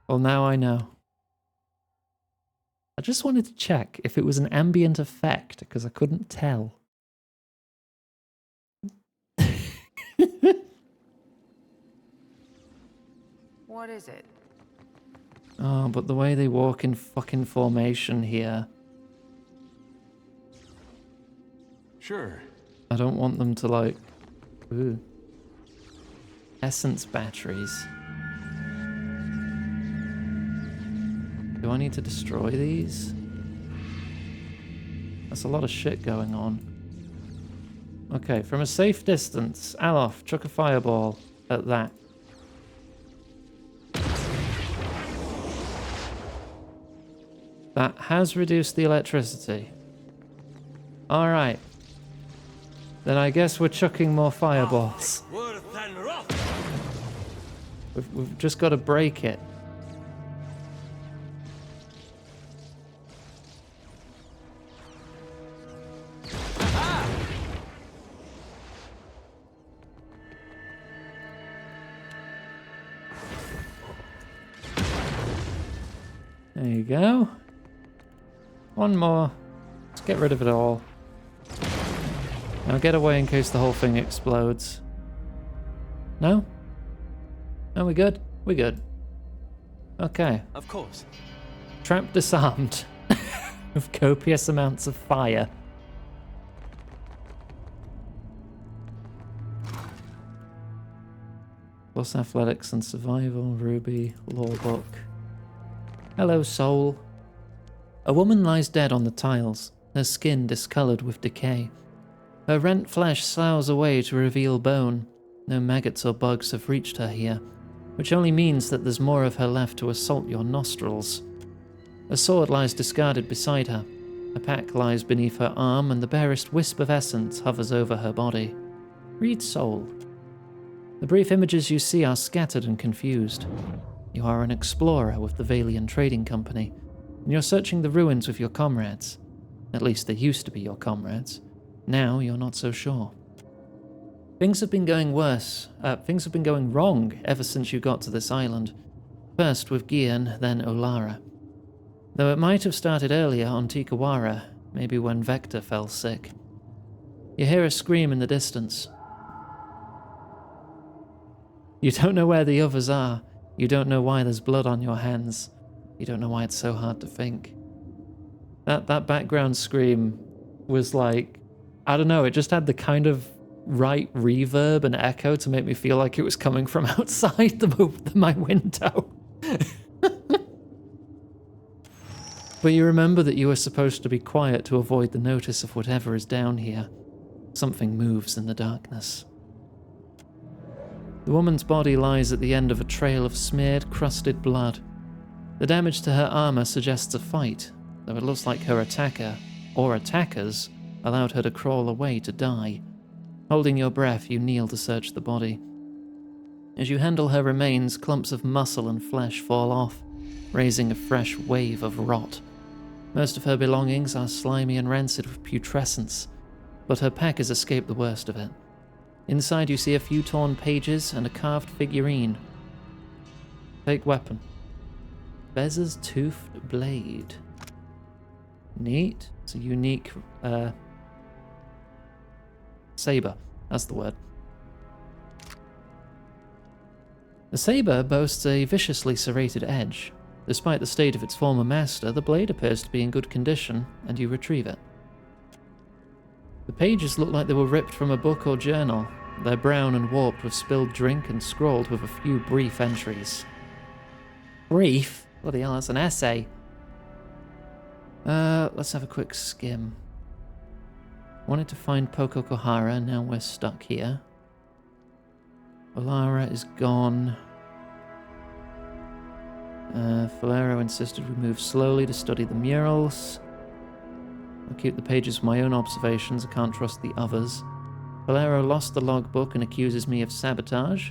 Well, now I know. I just wanted to check if it was an ambient effect, because I couldn't tell. What is it? Oh, but the way they walk in fucking formation here. Sure. I don't want them to like... Ooh. Essence batteries. Do I need to destroy these? That's a lot of shit going on. Okay, from a safe distance, Alof, chuck a fireball at that. That has reduced the electricity. Alright. Then I guess we're chucking more fireballs. We've just got to break it. There you go. One more. Let's get rid of it all. Now get away in case the whole thing explodes. No? No, we good? We good. Okay. Of course. Trap disarmed. With copious amounts of fire. Plus athletics and survival, ruby, law book. Hello, soul. A woman lies dead on the tiles, her skin discolored with decay. Her rent flesh sloughs away to reveal bone. No maggots or bugs have reached her here, which only means that there's more of her left to assault your nostrils. A sword lies discarded beside her. A pack lies beneath her arm, and the barest wisp of essence hovers over her body. Read soul. The brief images you see are scattered and confused. You are an explorer with the Valian Trading Company, and you're searching the ruins with your comrades. At least they used to be your comrades. Now you're not so sure. Things have been going wrong ever since you got to this island. First with Gian, then Olara. Though it might have started earlier on Tikawara, maybe when Vector fell sick. You hear a scream in the distance. You don't know where the others are. You don't know why there's blood on your hands. You don't know why it's so hard to think. That background scream was like, I don't know, it just had the kind of right reverb and echo to make me feel like it was coming from outside my window. But you remember that you were supposed to be quiet to avoid the notice of whatever is down here. Something moves in the darkness. The woman's body lies at the end of a trail of smeared, crusted blood. The damage to her armor suggests a fight, though it looks like her attacker, or attackers, allowed her to crawl away to die. Holding your breath, you kneel to search the body. As you handle her remains, clumps of muscle and flesh fall off, raising a fresh wave of rot. Most of her belongings are slimy and rancid with putrescence. but her pack has escaped the worst of it. Inside you see a few torn pages and a carved figurine. Take weapon. Bezza's toothed blade. Neat. It's a unique saber. That's the word. The saber boasts a viciously serrated edge. Despite the state of its former master, the blade appears to be in good condition, and you retrieve it. The pages look like they were ripped from a book or journal. They're brown and warped with spilled drink and scrawled with a few brief entries. Brief? Bloody hell, that's an essay. Let's have a quick skim. Wanted to find Poko Kohara, now we're stuck here. Valara is gone. Falero insisted we move slowly to study the murals. I'll keep the pages for my own observations, I can't trust the others. Falero lost the logbook and accuses me of sabotage.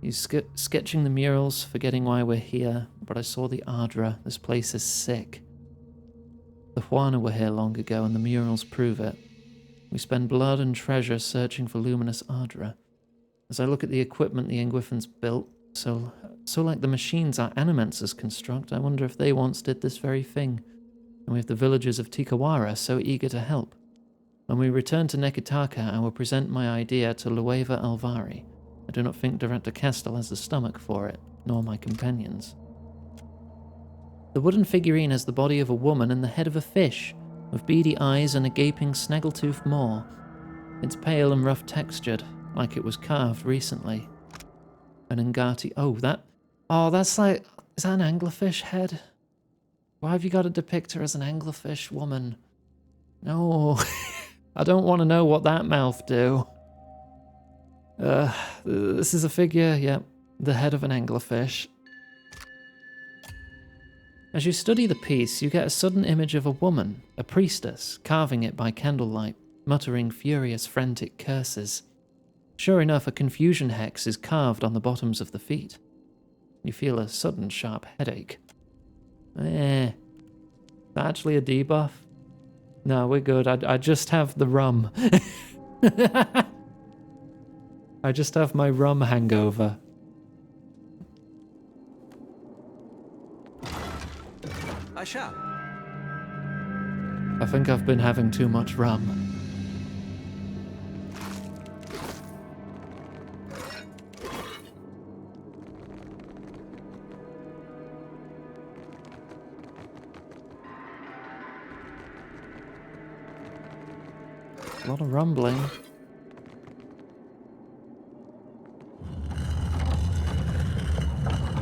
He's sketching the murals, forgetting why we're here, but I saw the Ardra. This place is sick. The Juana were here long ago, and the murals prove it. We spend blood and treasure searching for luminous Ardra. As I look at the equipment the Engwiffens built, so like the machines our animancers construct, I wonder if they once did this very thing. And we have the villagers of Tikawara so eager to help. When we return to Nekitaka, I will present my idea to Lueva Alvari. I do not think Director Castle has the stomach for it, nor my companions. The wooden figurine has the body of a woman and the head of a fish, with beady eyes and a gaping snaggle-toothed maw. It's pale and rough-textured, like it was carved recently. An Ngati... that's like... Is that an anglerfish head? Why have you got to depict her as an anglerfish woman? No... I don't want to know what that mouth do. This is a figure, yep. The head of an anglerfish. As you study the piece, you get a sudden image of a woman, a priestess, carving it by candlelight, muttering furious, frantic curses. Sure enough, a confusion hex is carved on the bottoms of the feet. You feel a sudden sharp headache. Is that actually a debuff? No, we're good. I just have the rum. I just have my rum hangover. I shall. I think I've been having too much rum. A lot of rumbling.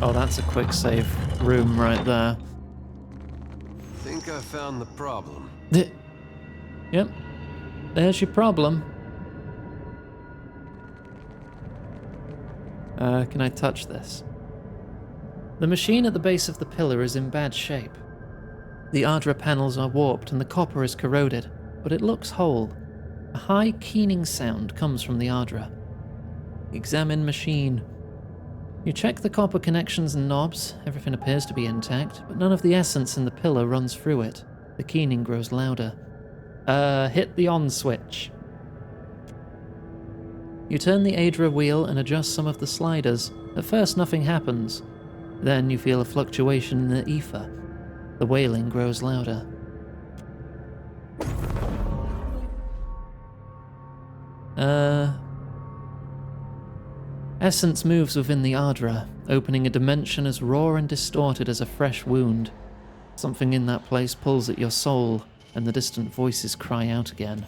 Oh, that's a quick save room right there. Think I found the problem. Yep. There's your problem. Can I touch this? The machine at the base of the pillar is in bad shape. The Ardra panels are warped and the copper is corroded, but it looks whole. A high keening sound comes from the Ardra. Examine machine. You check the copper connections and knobs. Everything appears to be intact, but none of the essence in the pillar runs through it. The keening grows louder. Hit the on switch. You turn the Adra wheel and adjust some of the sliders. At first nothing happens. Then you feel a fluctuation in the ether. The wailing grows louder. Essence moves within the Ardra, opening a dimension as raw and distorted as a fresh wound. Something in that place pulls at your soul, and the distant voices cry out again.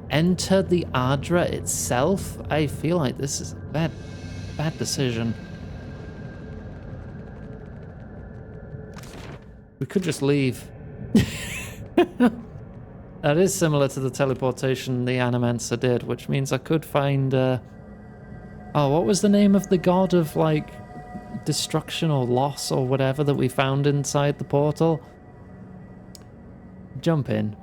Enter the Ardra itself? I feel like this is a bad decision. We could just leave. That is similar to the teleportation the Animancer did, which means I could find... Oh, what was the name of the god of, like, destruction or loss or whatever that we found inside the portal? Jump in.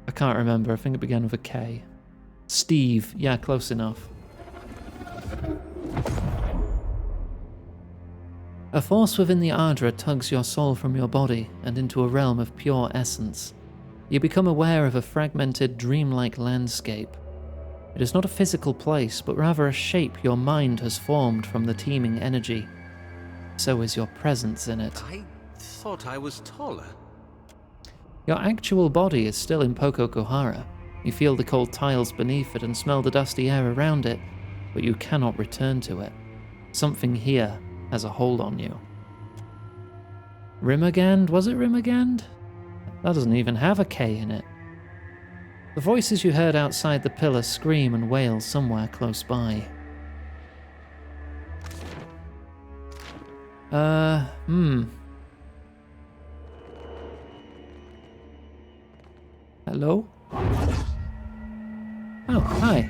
I can't remember. I think it began with a K. Steve. Yeah, close enough. A force within the Ardra tugs your soul from your body and into a realm of pure essence. You become aware of a fragmented, dreamlike landscape. It is not a physical place, but rather a shape your mind has formed from the teeming energy. So is your presence in it. I thought I was taller. Your actual body is still in Poko Kohara. You feel the cold tiles beneath it and smell the dusty air around it, but you cannot return to it. Something here has a hold on you. Rimagand? Was it Rimagand? That doesn't even have a K in it. The voices you heard outside the pillar scream and wail somewhere close by. Hello? Oh, hi.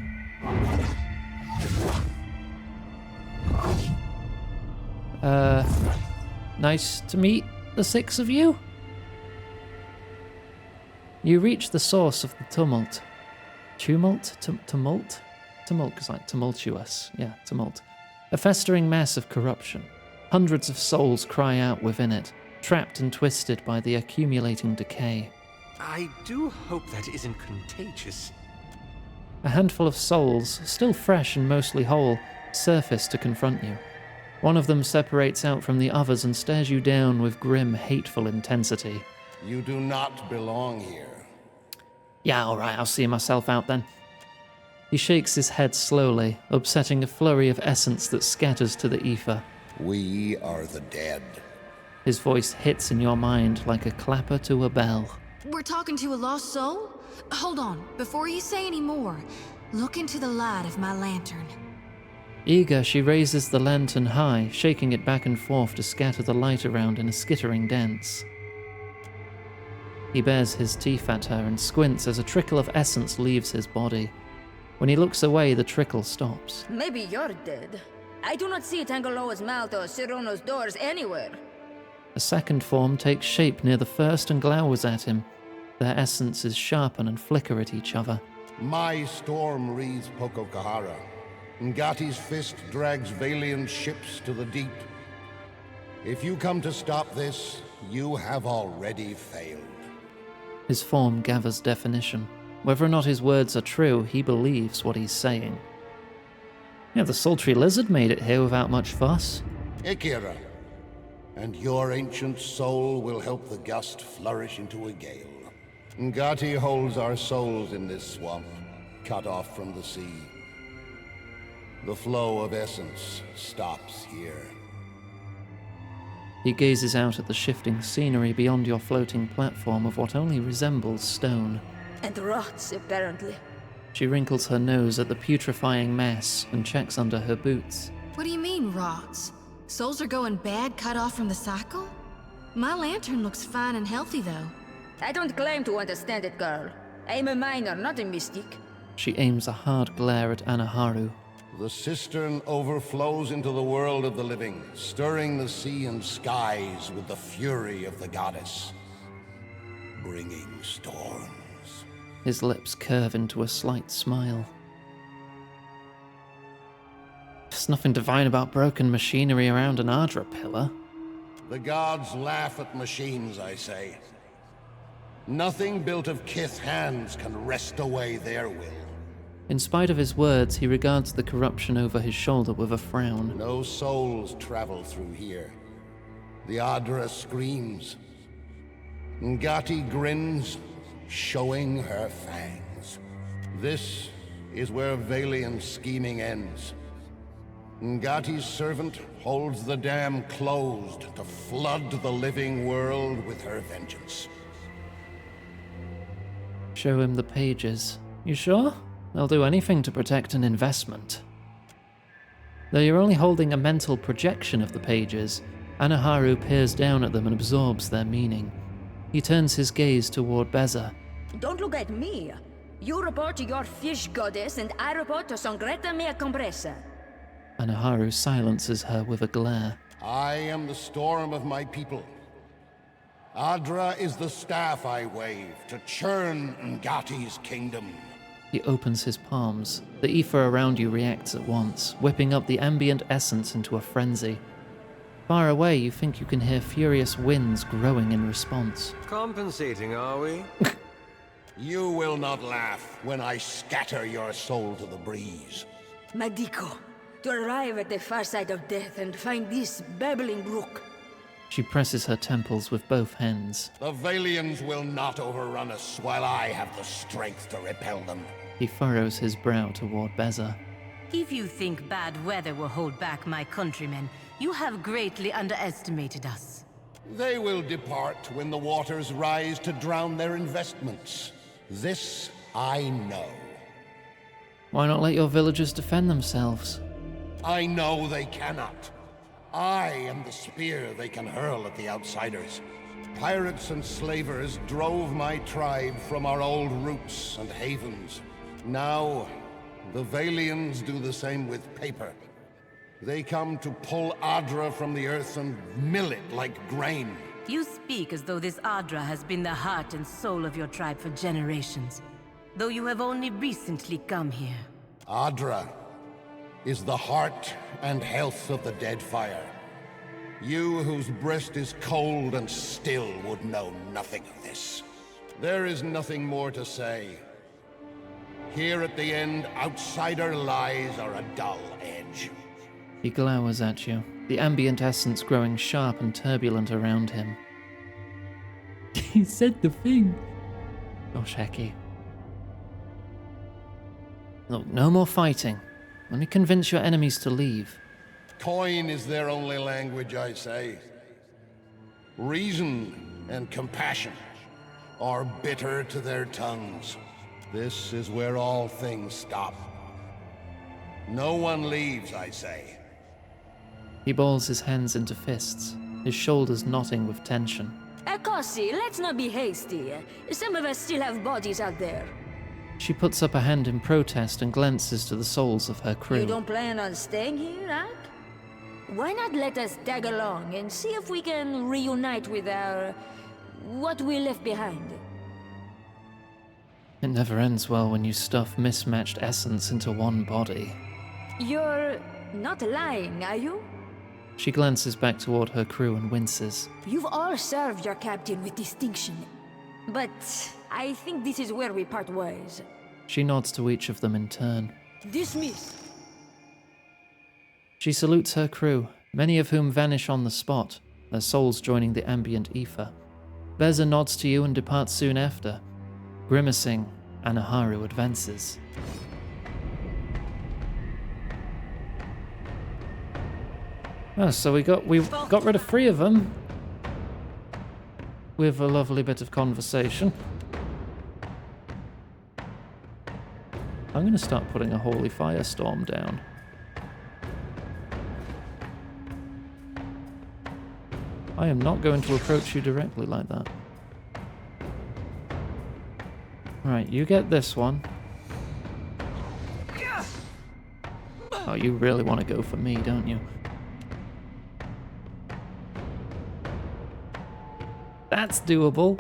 Nice to meet the six of you. You reach the source of the tumult. Tumult? Tumult? Tumult is like tumultuous. Yeah, tumult. A festering mess of corruption. Hundreds of souls cry out within it, trapped and twisted by the accumulating decay. I do hope that isn't contagious. A handful of souls, still fresh and mostly whole, surface to confront you. One of them separates out from the others and stares you down with grim, hateful intensity. You do not belong here. Yeah, alright, I'll see myself out then. He shakes his head slowly, upsetting a flurry of essence that scatters to the ether. We are the dead. His voice hits in your mind like a clapper to a bell. We're talking to a lost soul? Hold on, before you say any more, look into the light of my lantern. Eager, she raises the lantern high, shaking it back and forth to scatter the light around in a skittering dance. He bares his teeth at her and squints as a trickle of essence leaves his body. When he looks away, the trickle stops. Maybe you're dead. I do not see Tangaloa's mouth or Sirono's doors anywhere. A second form takes shape near the first and glowers at him. Their essences sharpen and flicker at each other. My storm wreathes Poko Kahara. Ngati's fist drags Valiant ships to the deep. If you come to stop this, you have already failed. His form gathers definition. Whether or not his words are true, he believes what he's saying. Yeah, the sultry lizard made it here without much fuss. Ikira, and your ancient soul will help the gust flourish into a gale. Ngati holds our souls in this swamp, cut off from the sea. The flow of essence stops here. He gazes out at the shifting scenery beyond your floating platform of what only resembles stone. And rots, apparently. She wrinkles her nose at the putrefying mess and checks under her boots. What do you mean, rots? Souls are going bad cut off from the cycle? My lantern looks fine and healthy, though. I don't claim to understand it, girl. I'm a miner, not a mystic. She aims a hard glare at Anaharu. The cistern overflows into the world of the living, stirring the sea and skies with the fury of the goddess, bringing storms. His lips curve into a slight smile. There's nothing divine about broken machinery around an Ardra pillar. The gods laugh at machines, I say. Nothing built of kith hands can wrest away their will. In spite of his words, he regards the corruption over his shoulder with a frown. No souls travel through here. The Ardra screams. Ngati grins, showing her fangs. This is where Valiant's scheming ends. Ngati's servant holds the dam closed to flood the living world with her vengeance. Show him the pages. You sure? They'll do anything to protect an investment. Though you're only holding a mental projection of the pages, Anaharu peers down at them and absorbs their meaning. He turns his gaze toward Beza. Don't look at me. You report to your fish goddess, and I report to Sangreta Mea Compresa. Anaharu silences her with a glare. I am the storm of my people. Adra is the staff I wave to churn Ngati's kingdom. He opens his palms. The ether around you reacts at once, whipping up the ambient essence into a frenzy. Far away, you think you can hear furious winds growing in response. Compensating, are we? You will not laugh when I scatter your soul to the breeze. Madiko, to arrive at the far side of death and find this babbling brook. She presses her temples with both hands. The Valians will not overrun us while I have the strength to repel them. He furrows his brow toward Beza. If you think bad weather will hold back my countrymen, you have greatly underestimated us. They will depart when the waters rise to drown their investments. This I know. Why not let your villagers defend themselves? I know they cannot. I am the spear they can hurl at the outsiders. Pirates and slavers drove my tribe from our old roots and havens. Now, the Valians do the same with paper. They come to pull Adra from the earth and mill it like grain. You speak as though this Adra has been the heart and soul of your tribe for generations, though you have only recently come here. Adra is the heart and health of the Deadfire. You whose breast is cold and still would know nothing of this. There is nothing more to say. Here at the end, outsider lies are a dull edge. He glowers at you, the ambient essence growing sharp and turbulent around him. He said the thing. Gosh, Hecky. Look, no more fighting. Let me convince your enemies to leave. Coin is their only language, I say. Reason and compassion are bitter to their tongues. This is where all things stop. No one leaves, I say. He balls his hands into fists, his shoulders knotting with tension. Akossi, let's not be hasty. Some of us still have bodies out there. She puts up a hand in protest and glances to the souls of her crew. You don't plan on staying here, Ak? Why not let us tag along and see if we can reunite with our... what we left behind? It never ends well when you stuff mismatched essence into one body. You're not lying, are you? She glances back toward her crew and winces. You've all served your captain with distinction. But I think this is where we part ways. She nods to each of them in turn. Dismiss. She salutes her crew, many of whom vanish on the spot, their souls joining the ambient ether. Beza nods to you and departs soon after. Grimacing, Anaharu advances. Oh, so we got rid of 3 of them with a lovely bit of conversation. I'm going to start putting a holy firestorm down. I am not going to approach you directly like that. Right, you get this one. Oh, you really want to go for me, don't you? That's doable.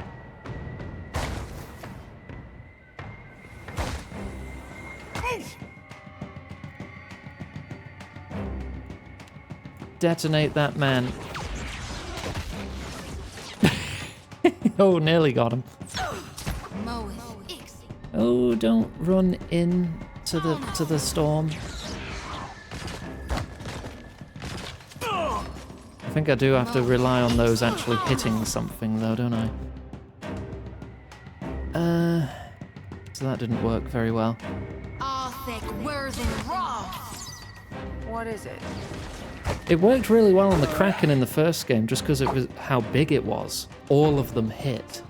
Detonate that man. Oh, nearly got him. Oh, don't run in to the storm. I think I do have to rely on those actually hitting something though, don't I? So that didn't work very well. What is it? It worked really well on the Kraken in the first game just because it was how big it was. All of them hit.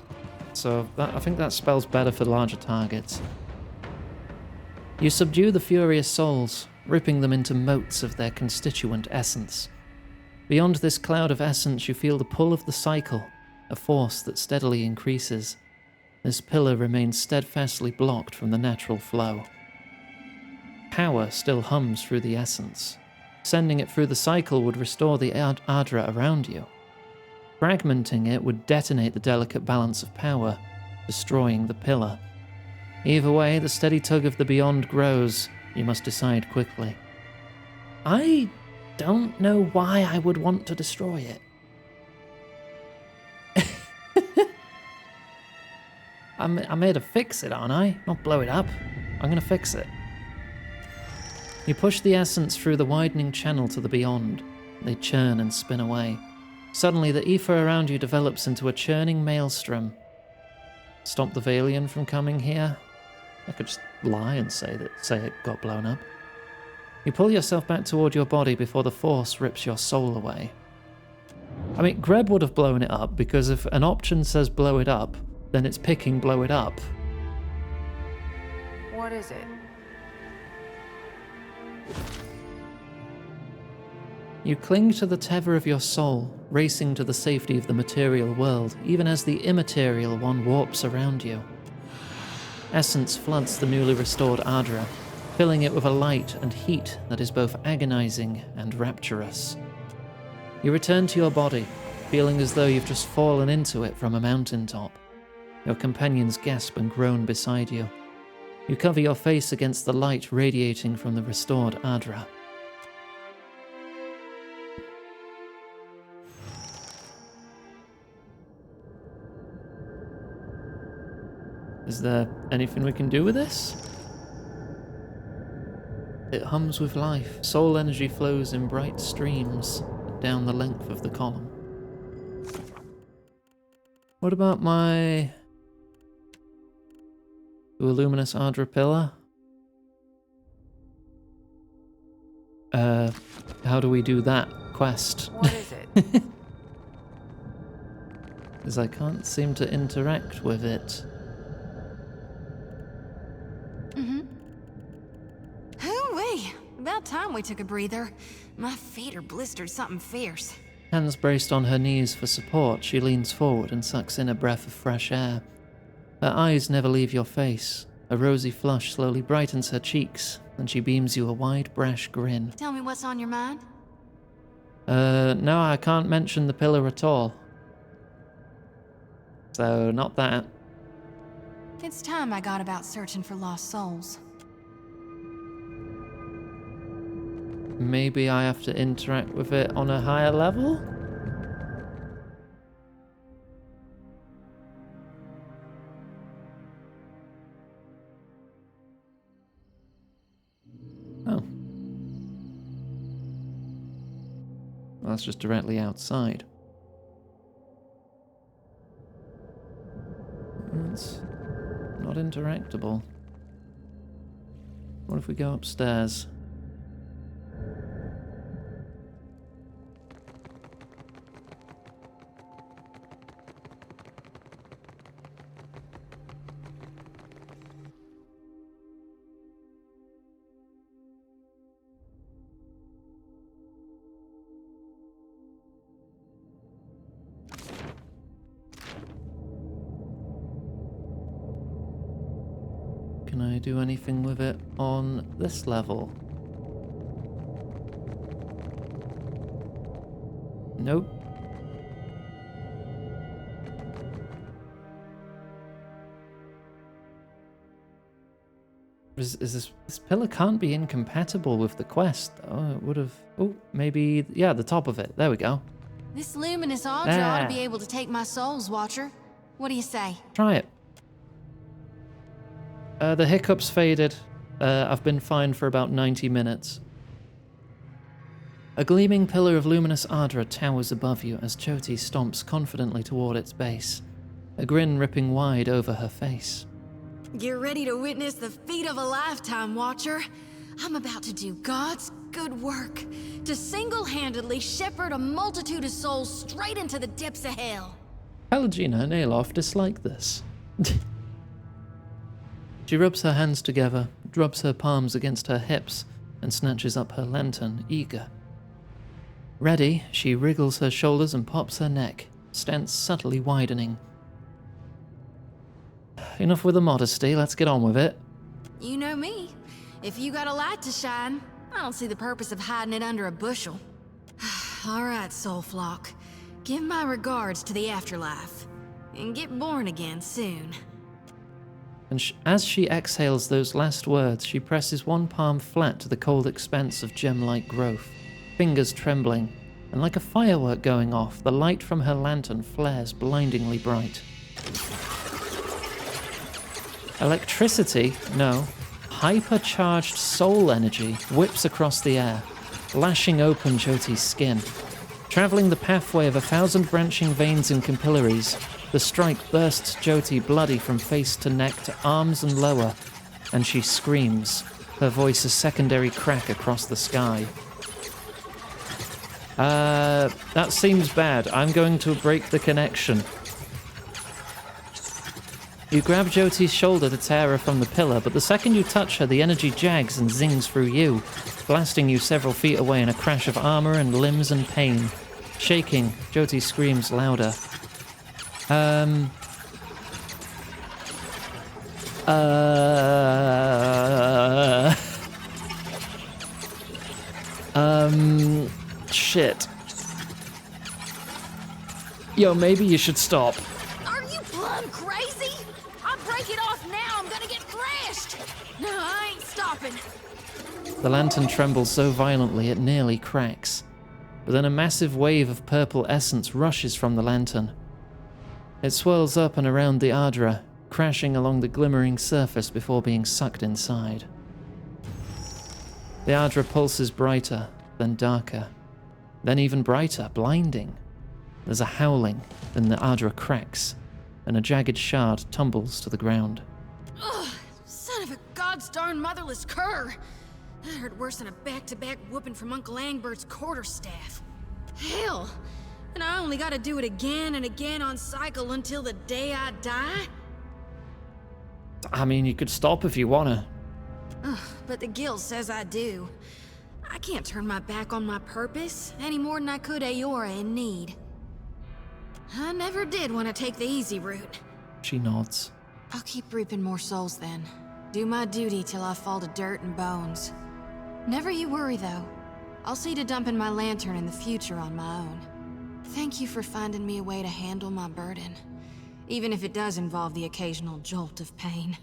So I think that spells better for larger targets. You subdue the furious souls, ripping them into motes of their constituent essence. Beyond this cloud of essence, you feel the pull of the cycle, a force that steadily increases. This pillar remains steadfastly blocked from the natural flow. Power still hums through the essence. Sending it through the cycle would restore the Adra around you. Fragmenting it would detonate the delicate balance of power, destroying the pillar. Either way, the steady tug of the beyond grows. You must decide quickly. I don't know why I would want to destroy it. I'm here to fix it, aren't I? Not blow it up. I'm gonna fix it. You push the essence through the widening channel to the beyond. They churn and spin away. Suddenly, the ether around you develops into a churning maelstrom. Stop the Valian from coming here? I could just lie and say it got blown up. You pull yourself back toward your body before the force rips your soul away. I mean, Greb would have blown it up, because if an option says blow it up, then it's picking blow it up. What is it? You cling to the tether of your soul, racing to the safety of the material world, even as the immaterial one warps around you. Essence floods the newly restored Ardra, filling it with a light and heat that is both agonizing and rapturous. You return to your body, feeling as though you've just fallen into it from a mountaintop. Your companions gasp and groan beside you. You cover your face against the light radiating from the restored Ardra. Is there anything we can do with this? It hums with life. Soul energy flows in bright streams down the length of the column. What about my luminous Ardra pillar? How do we do that quest? What is it? Because I can't seem to interact with it. Hoo-wee! About time we took a breather. My feet are blistered something fierce. Hands braced on her knees for support, she leans forward and sucks in a breath of fresh air. Her eyes never leave your face. A rosy flush slowly brightens her cheeks, and she beams you a wide, brash grin. Tell me what's on your mind? No, I can't mention the pillar at all. So, not that. It's time I got about searching for lost souls. Maybe I have to interact with it on a higher level? Oh. Well, that's just directly outside. It's not interactable. What if we go upstairs? Can I do anything with it on this level? Nope. This pillar can't be incompatible with the quest. Oh, it would have. Oh, maybe. Yeah, the top of it. There we go. This luminous Ardra ought to be able to take my souls, Watcher. What do you say? Try it. The hiccups faded. I've been fine for about 90 minutes. A gleaming pillar of luminous Ardra towers above you as Choti stomps confidently toward its base, a grin ripping wide over her face. Get ready to witness the feat of a lifetime, Watcher. I'm about to do God's good work, to single-handedly shepherd a multitude of souls straight into the depths of hell. Pallegina and Alof dislike this. She rubs her hands together, drops her palms against her hips, and snatches up her lantern, eager. Ready, she wriggles her shoulders and pops her neck, stance subtly widening. Enough with the modesty, let's get on with it. You know me. If you got a light to shine, I don't see the purpose of hiding it under a bushel. All right, soul flock. Give my regards to the afterlife. And get born again soon. And as she exhales those last words, she presses one palm flat to the cold expanse of gem-like growth, fingers trembling, and like a firework going off, the light from her lantern flares blindingly bright. Electricity? No. Hypercharged soul energy whips across the air, lashing open Jyoti's skin. Traveling the pathway of 1,000 branching veins and capillaries, the strike bursts Jyoti bloody from face to neck to arms and lower, and she screams, her voice a secondary crack across the sky. That seems bad. I'm going to break the connection. You grab Jyoti's shoulder to tear her from the pillar, but the second you touch her, the energy jags and zings through you, blasting you several feet away in a crash of armor and limbs and pain. Shaking, Jyoti screams louder. Shit. Yo, maybe you should stop. Are you plumb crazy? I'll break it off now. I'm gonna get thrashed. No, I ain't stopping. The lantern trembles so violently it nearly cracks. But then a massive wave of purple essence rushes from the lantern. It swirls up and around the Ardra, crashing along the glimmering surface before being sucked inside. The Ardra pulses brighter, then darker, then even brighter, blinding. There's a howling, then the Ardra cracks, and a jagged shard tumbles to the ground. Ugh, son of a godsdarn motherless cur! That hurt worse than a back-to-back whooping from Uncle Angbert's quarterstaff. Hell, and I only gotta do it again and again on cycle until the day I die? I mean, you could stop if you wanna. Ugh, but the guild says I do. I can't turn my back on my purpose any more than I could Aora in need. I never did want to take the easy route. She nods. I'll keep reaping more souls then. Do my duty till I fall to dirt and bones. Never you worry though. I'll see to dumping my lantern in the future on my own. Thank you for finding me a way to handle my burden, even if it does involve the occasional jolt of pain.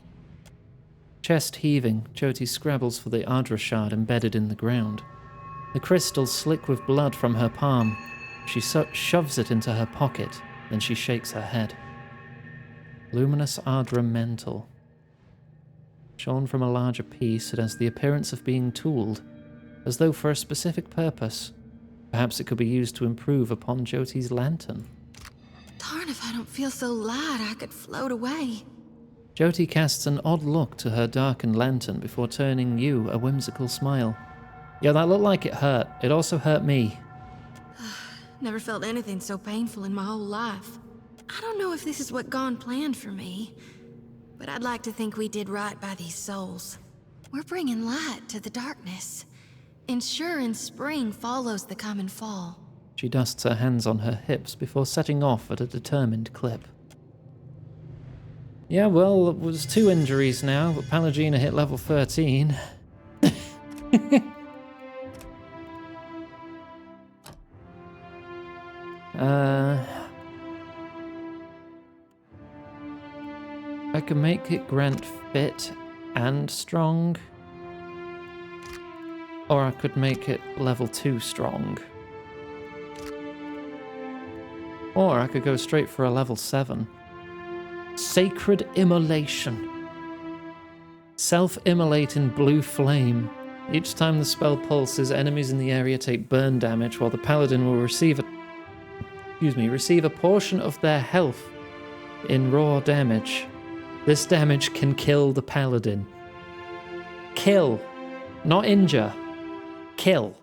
Chest heaving, Jyoti scrabbles for the Ardra shard embedded in the ground. The crystal slick with blood from her palm. She shoves it into her pocket, then she shakes her head. Luminous Ardra Mental. Shorn from a larger piece, it has the appearance of being tooled, as though for a specific purpose. Perhaps it could be used to improve upon Jyoti's lantern. Darn if I don't feel so light I could float away. Jyoti casts an odd look to her darkened lantern before turning you a whimsical smile. Yeah, that looked like it hurt. It also hurt me. Never felt anything so painful in my whole life. I don't know if this is what Gon planned for me, but I'd like to think we did right by these souls. We're bringing light to the darkness, ensuring spring follows the common fall. She dusts her hands on her hips before setting off at a determined clip. Yeah, well, it was 2 injuries now, but Pallegina hit level 13. I can make it grant fit and strong. Or I could make it level 2 strong. Or I could go straight for a level 7. Sacred Immolation. Self-immolate in blue flame. Each time the spell pulses, enemies in the area take burn damage, while the paladin will receive a portion of their health in raw damage. This damage can kill the paladin. Kill. Not injure. Kill.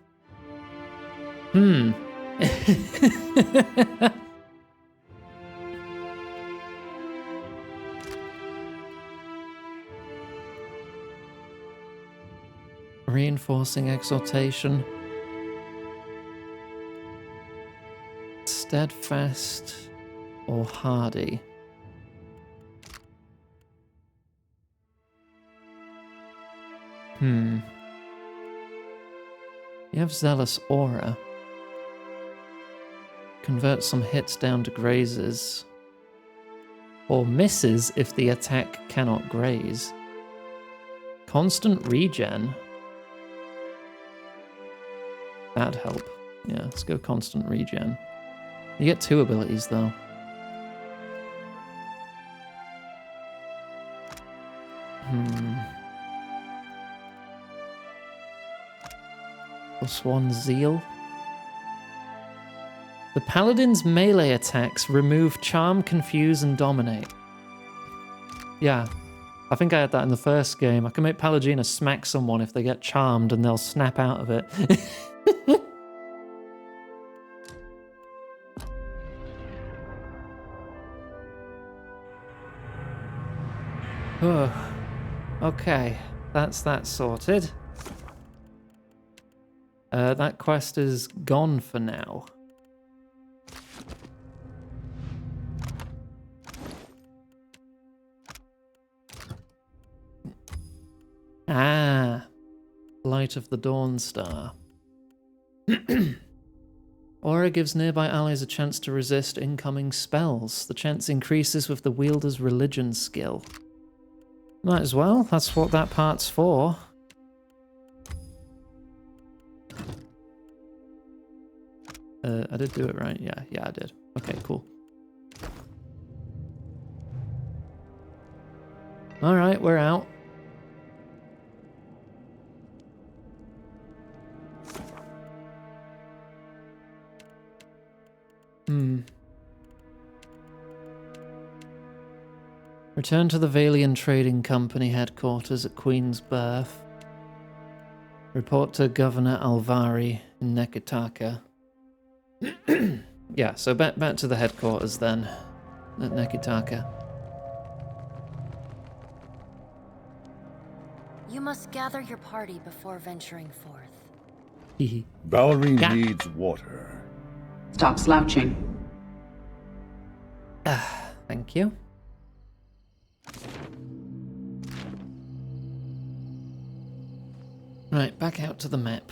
Reinforcing exhortation. Steadfast or hardy. You have Zealous Aura. Convert some hits down to grazes. Or misses if the attack cannot graze. Constant regen. That'd help. Yeah, let's go constant regen. You get 2 abilities, though. +1 zeal. The paladin's melee attacks remove charm, confuse, and dominate. Yeah, I think I had that in the first game. I can make Pallegina smack someone if they get charmed and they'll snap out of it. Oh, okay, that's that sorted. That quest is gone for now. Ah, Light of the Dawn Star. Aura gives nearby allies a chance to resist incoming spells. The chance increases with the wielder's religion skill. Might as well, that's what that part's for. I did do it right, yeah I did. Okay, cool. Alright, we're out. Return to the Valian Trading Company headquarters at Queen's Birth. Report to Governor Alvari in Nekitaka. Yeah, so back to the headquarters then, at Nekitaka. You must gather your party before venturing forth. Valerie needs water. Stop slouching. Thank you. Right, back out to the map.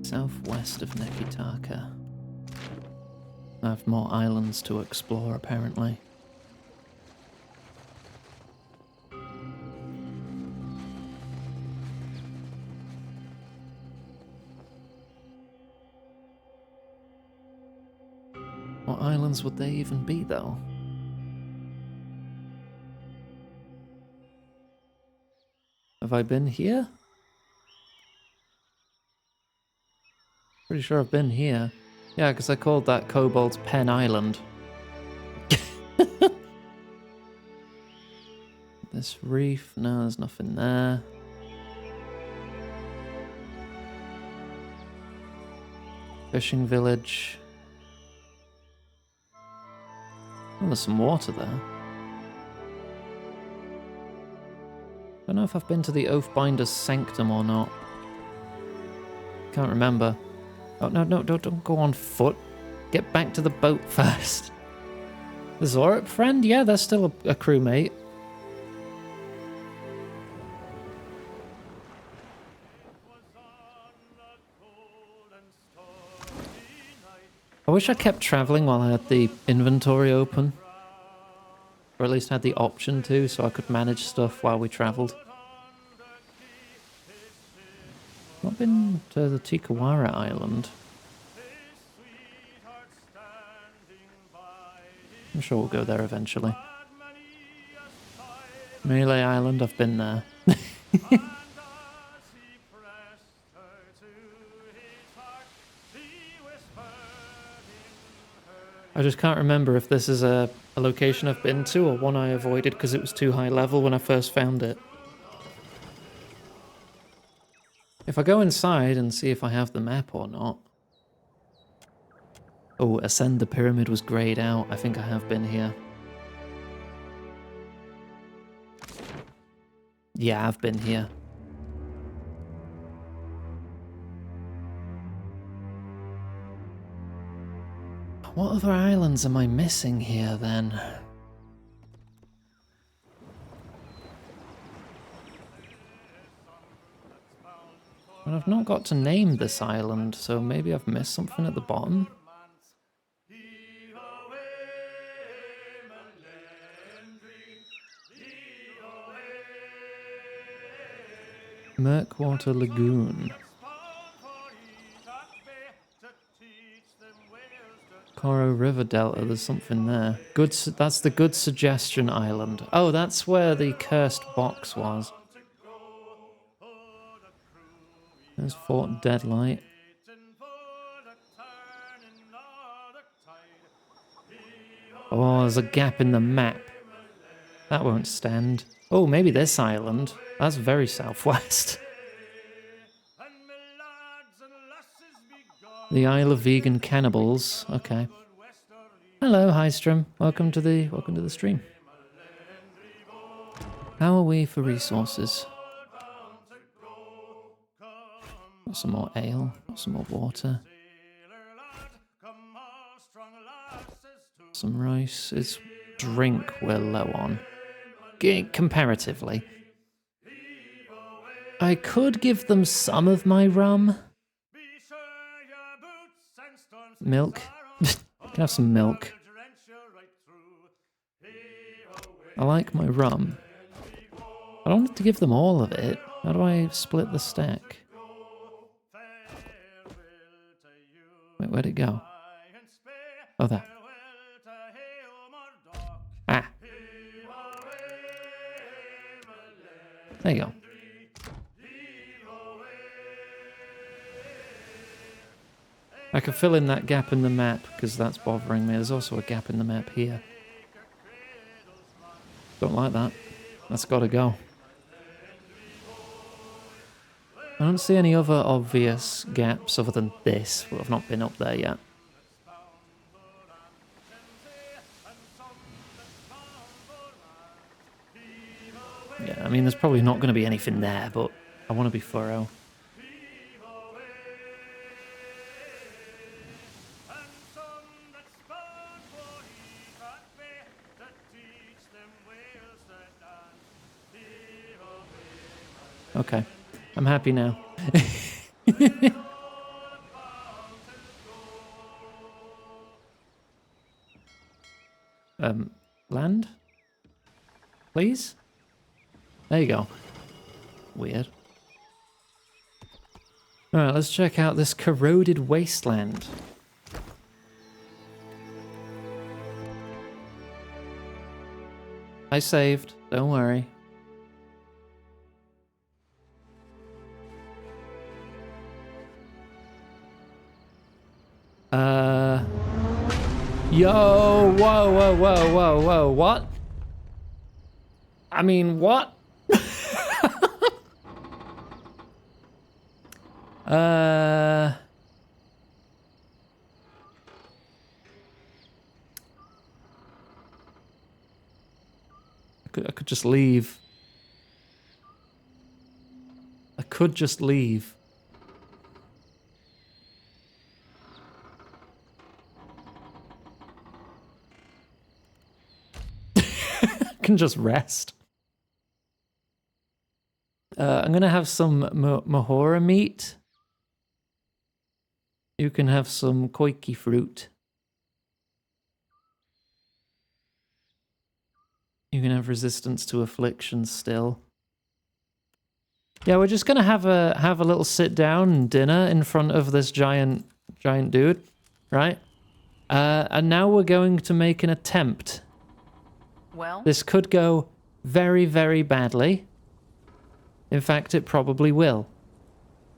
Southwest of Nekitaka. I have more islands to explore, apparently. What islands would they even be, though? Have I been here? Pretty sure I've been here. Yeah, because I called that Kobold's Pen Island. This reef? No, there's nothing there. Fishing village. Oh, there's some water there. Don't know if I've been to the Oathbinder's Sanctum or not. Can't remember. Oh, no, don't go on foot. Get back to the boat first. The Zorup friend? Yeah, they're still a crewmate. I wish I kept traveling while I had the inventory open. Or at least had the option to, so I could manage stuff while we traveled. Not been to the Tikawara Island. I'm sure we'll go there eventually. Melee Island, I've been there. I just can't remember if this is a location I've been to or one I avoided because it was too high level when I first found it. If I go inside and see if I have the map or not. Oh, Ascend the Pyramid was grayed out. I think I have been here. Yeah, I've been here. What other islands am I missing here, then? Well, I've not got to name this island, so maybe I've missed something at the bottom? Murkwater Lagoon. Coro River Delta, there's something there. That's the Good Suggestion Island. Oh, that's where the cursed box was. There's Fort Deadlight. Oh, there's a gap in the map. That won't stand. Oh, maybe this island. That's very southwest. The Isle of Vegan Cannibals. Okay. Hello, Hystrom. Welcome to the stream. How are we for resources? Got some more ale. Got some more water. Some rice. It's drink we're low on. Comparatively. I could give them some of my rum. Milk. Can have some milk. I like my rum. I don't want to give them all of it. How do I split the stack? Wait, where'd it go? Oh, there. Ah. There you go. I can fill in that gap in the map because that's bothering me. There's also a gap in the map here. Don't like that. That's got to go. I don't see any other obvious gaps other than this, but I've not been up there yet. Yeah, I mean, there's probably not going to be anything there, but I want to be thorough. Okay, I'm happy now. Land? Please? There you go. Weird. Alright, let's check out this corroded wasteland. I saved, don't worry. Yo, whoa, what? I mean, what? I could just leave. I could just leave. Can just rest. I'm gonna have some mahora meat. You can have some koiki fruit. You can have resistance to affliction still. Yeah, we're just gonna have a little sit down dinner in front of this giant dude, right? And now we're going to make an attempt. Well, this could go very, very badly. In fact, it probably will.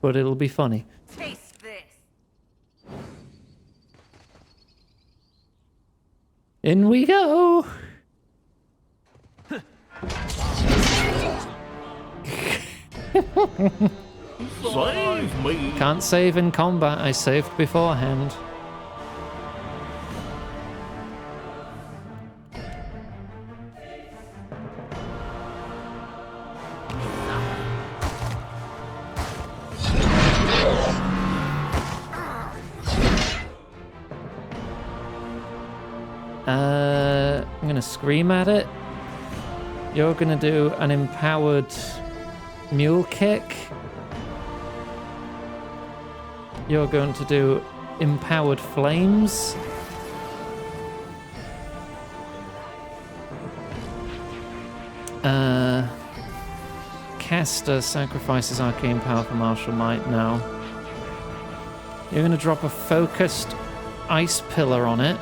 But it'll be funny. Taste this. In we go! Save me. Can't save in combat, I saved beforehand. I'm gonna scream at it. You're gonna do an empowered mule kick. You're going to do empowered flames. caster sacrifices arcane power for martial might now. You're going to drop a focused ice pillar on it.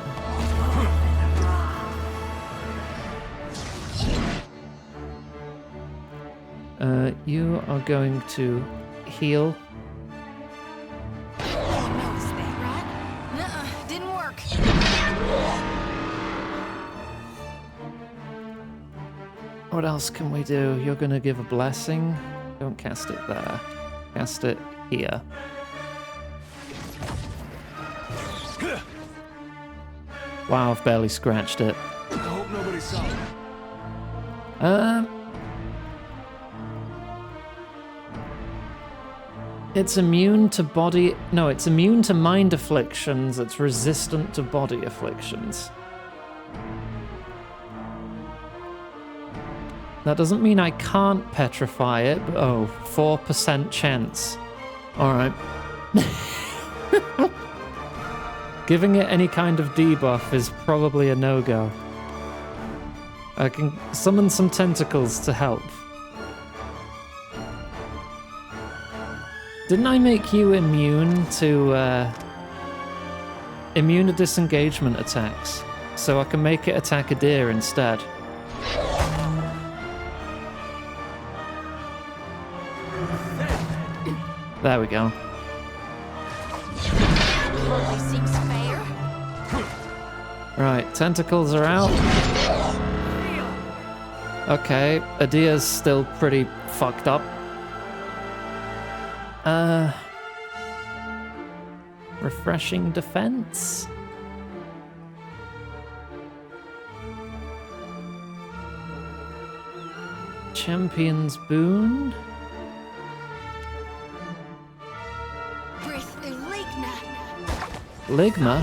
You are going to heal. Didn't work. What else can we do? You're going to give a blessing. Don't cast it there. Cast it here. Wow, I've barely scratched it. I hope nobody saw me. It's immune to body... No, it's immune to mind afflictions. It's resistant to body afflictions. That doesn't mean I can't petrify it, but oh, 4% chance. Alright. Giving it any kind of debuff is probably a no-go. I can summon some tentacles to help. Didn't I make you immune to disengagement attacks? So I can make it attack a deer instead. There we go. Hardly seems fair. Right, tentacles are out. Okay, Adir's still pretty fucked up. Refreshing defense. Champion's boon. Ligma?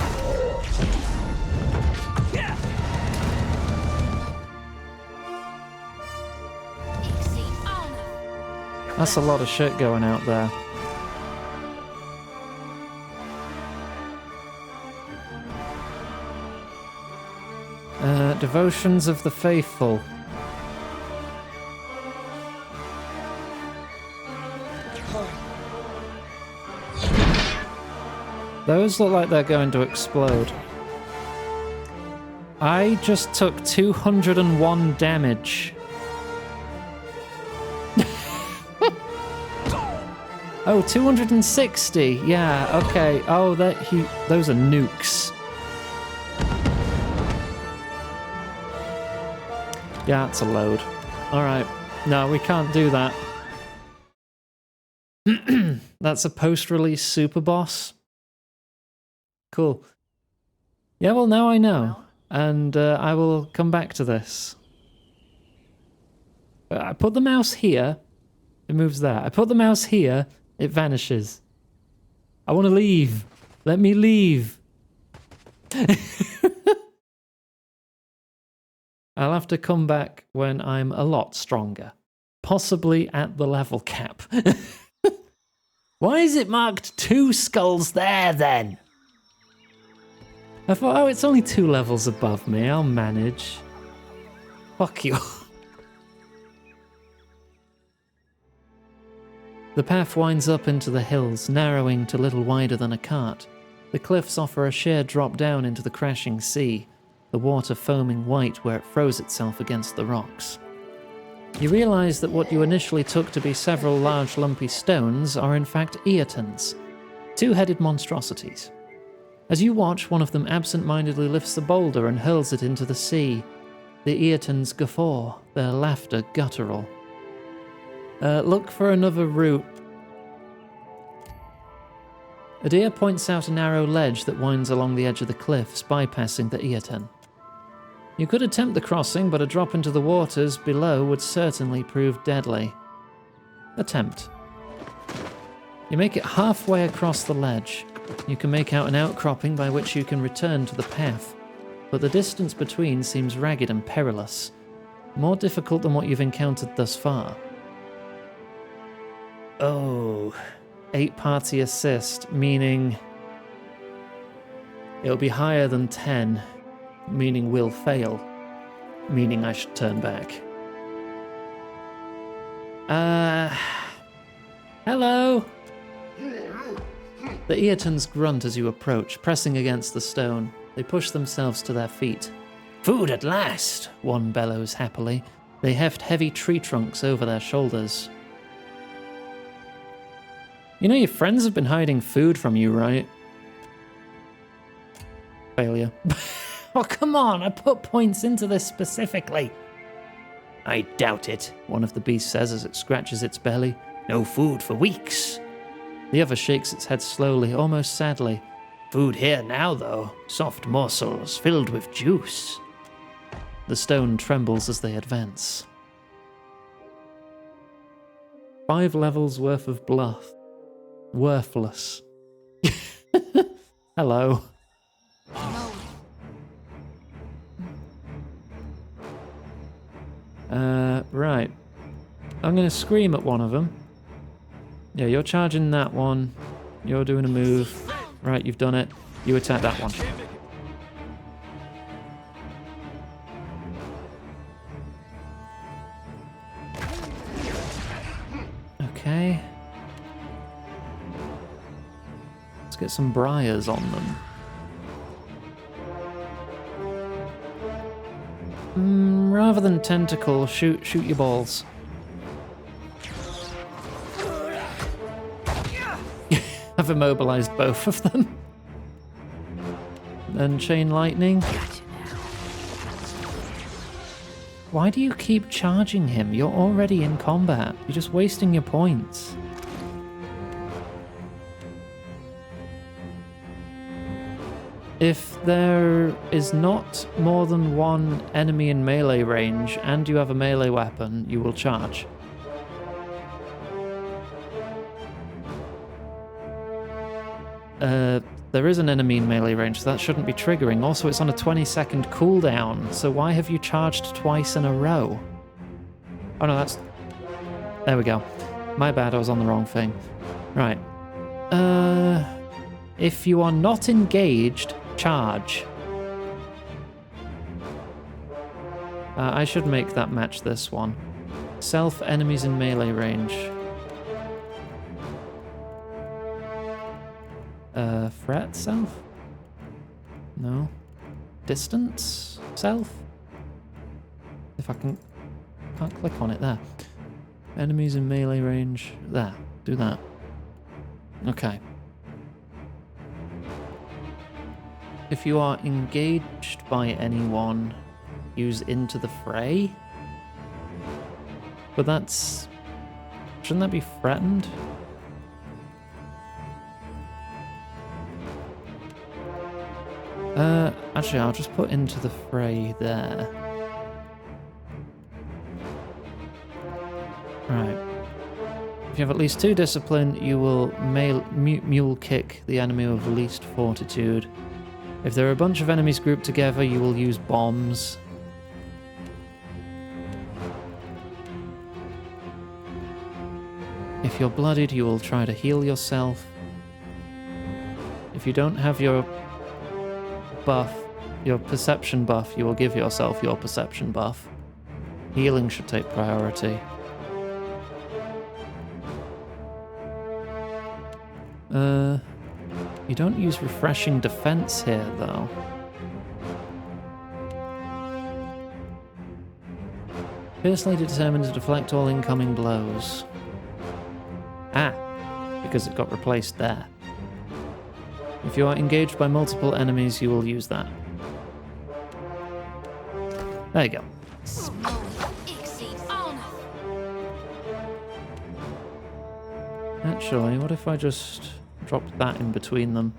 That's a lot of shit going out there. Devotions of the Faithful. Those look like they're going to explode. I just took 201 damage. Oh, 260. Yeah, okay. Oh, those are nukes. Yeah, it's a load. Alright. No, we can't do that. That's a post-release super boss. Cool. Yeah, well, now I know. And I will come back to this. I put the mouse here. It moves there. I put the mouse here. It vanishes. I want to leave. Let me leave. I'll have to come back when I'm a lot stronger. Possibly at the level cap. Why is it marked 2 skulls there, then? I thought, oh, it's only 2 levels above me. I'll manage. Fuck you. The path winds up into the hills, narrowing to little wider than a cart. The cliffs offer a sheer drop down into the crashing sea, the water foaming white where it froze itself against the rocks. You realize that what you initially took to be several large lumpy stones are in fact eotons, 2-headed monstrosities. As you watch, one of them absent-mindedly lifts the boulder and hurls it into the sea. The eotons guffaw, their laughter guttural. Look for another route. Adir points out a narrow ledge that winds along the edge of the cliffs, bypassing the eoton. You could attempt the crossing, but a drop into the waters below would certainly prove deadly. Attempt. You make it halfway across the ledge. You can make out an outcropping by which you can return to the path, but the distance between seems ragged and perilous, more difficult than what you've encountered thus far. Oh, 8-party assist, meaning it'll be higher than 10, meaning we'll fail, meaning I should turn back. Hello? The Eotons grunt as you approach, pressing against the stone. They push themselves to their feet. Food at last, one bellows happily. They heft heavy tree trunks over their shoulders. You know your friends have been hiding food from you, right? Failure. Oh, come on, I put points into this specifically. I doubt it, one of the beasts says as it scratches its belly. No food for weeks. The other shakes its head slowly, almost sadly. Food here now, though. Soft morsels filled with juice. The stone trembles as they advance. 5 levels worth of bluff. Worthless. Hello. Right. I'm going to scream at one of them. Yeah, you're charging that one. You're doing a move. Right, you've done it. You attack that one. Okay. Let's get some briars on them. Rather than tentacle, shoot your balls. I've immobilized both of them. And chain lightning. Why do you keep charging him? You're already in combat. You're just wasting your points. If there is not more than one enemy in melee range and you have a melee weapon, you will charge. There is an enemy in melee range, so that shouldn't be triggering. Also, it's on a 20-second cooldown, so why have you charged twice in a row? Oh no, that's... There we go. My bad, I was on the wrong thing. Right. If you are not engaged, charge. I should make that match this one. Self enemies in melee range. Threat self? No. Distance self? If I can't click on it there. Enemies in melee range. There. Do that. Okay. If you are engaged by anyone, use Into the Fray. But that's... Shouldn't that be threatened? Actually, I'll just put Into the Fray there. Right. If you have at least 2 discipline, you will mule kick the enemy with least fortitude. If there are a bunch of enemies grouped together, you will use bombs. If you're bloodied, you will try to heal yourself. If you don't have your buff, your perception buff, you will give yourself your perception buff. Healing should take priority. You don't use refreshing defense here, though. Fiercely determined to deflect all incoming blows. Ah, because it got replaced there. If you are engaged by multiple enemies, you will use that. There you go. Actually, what if I just dropped that in between them?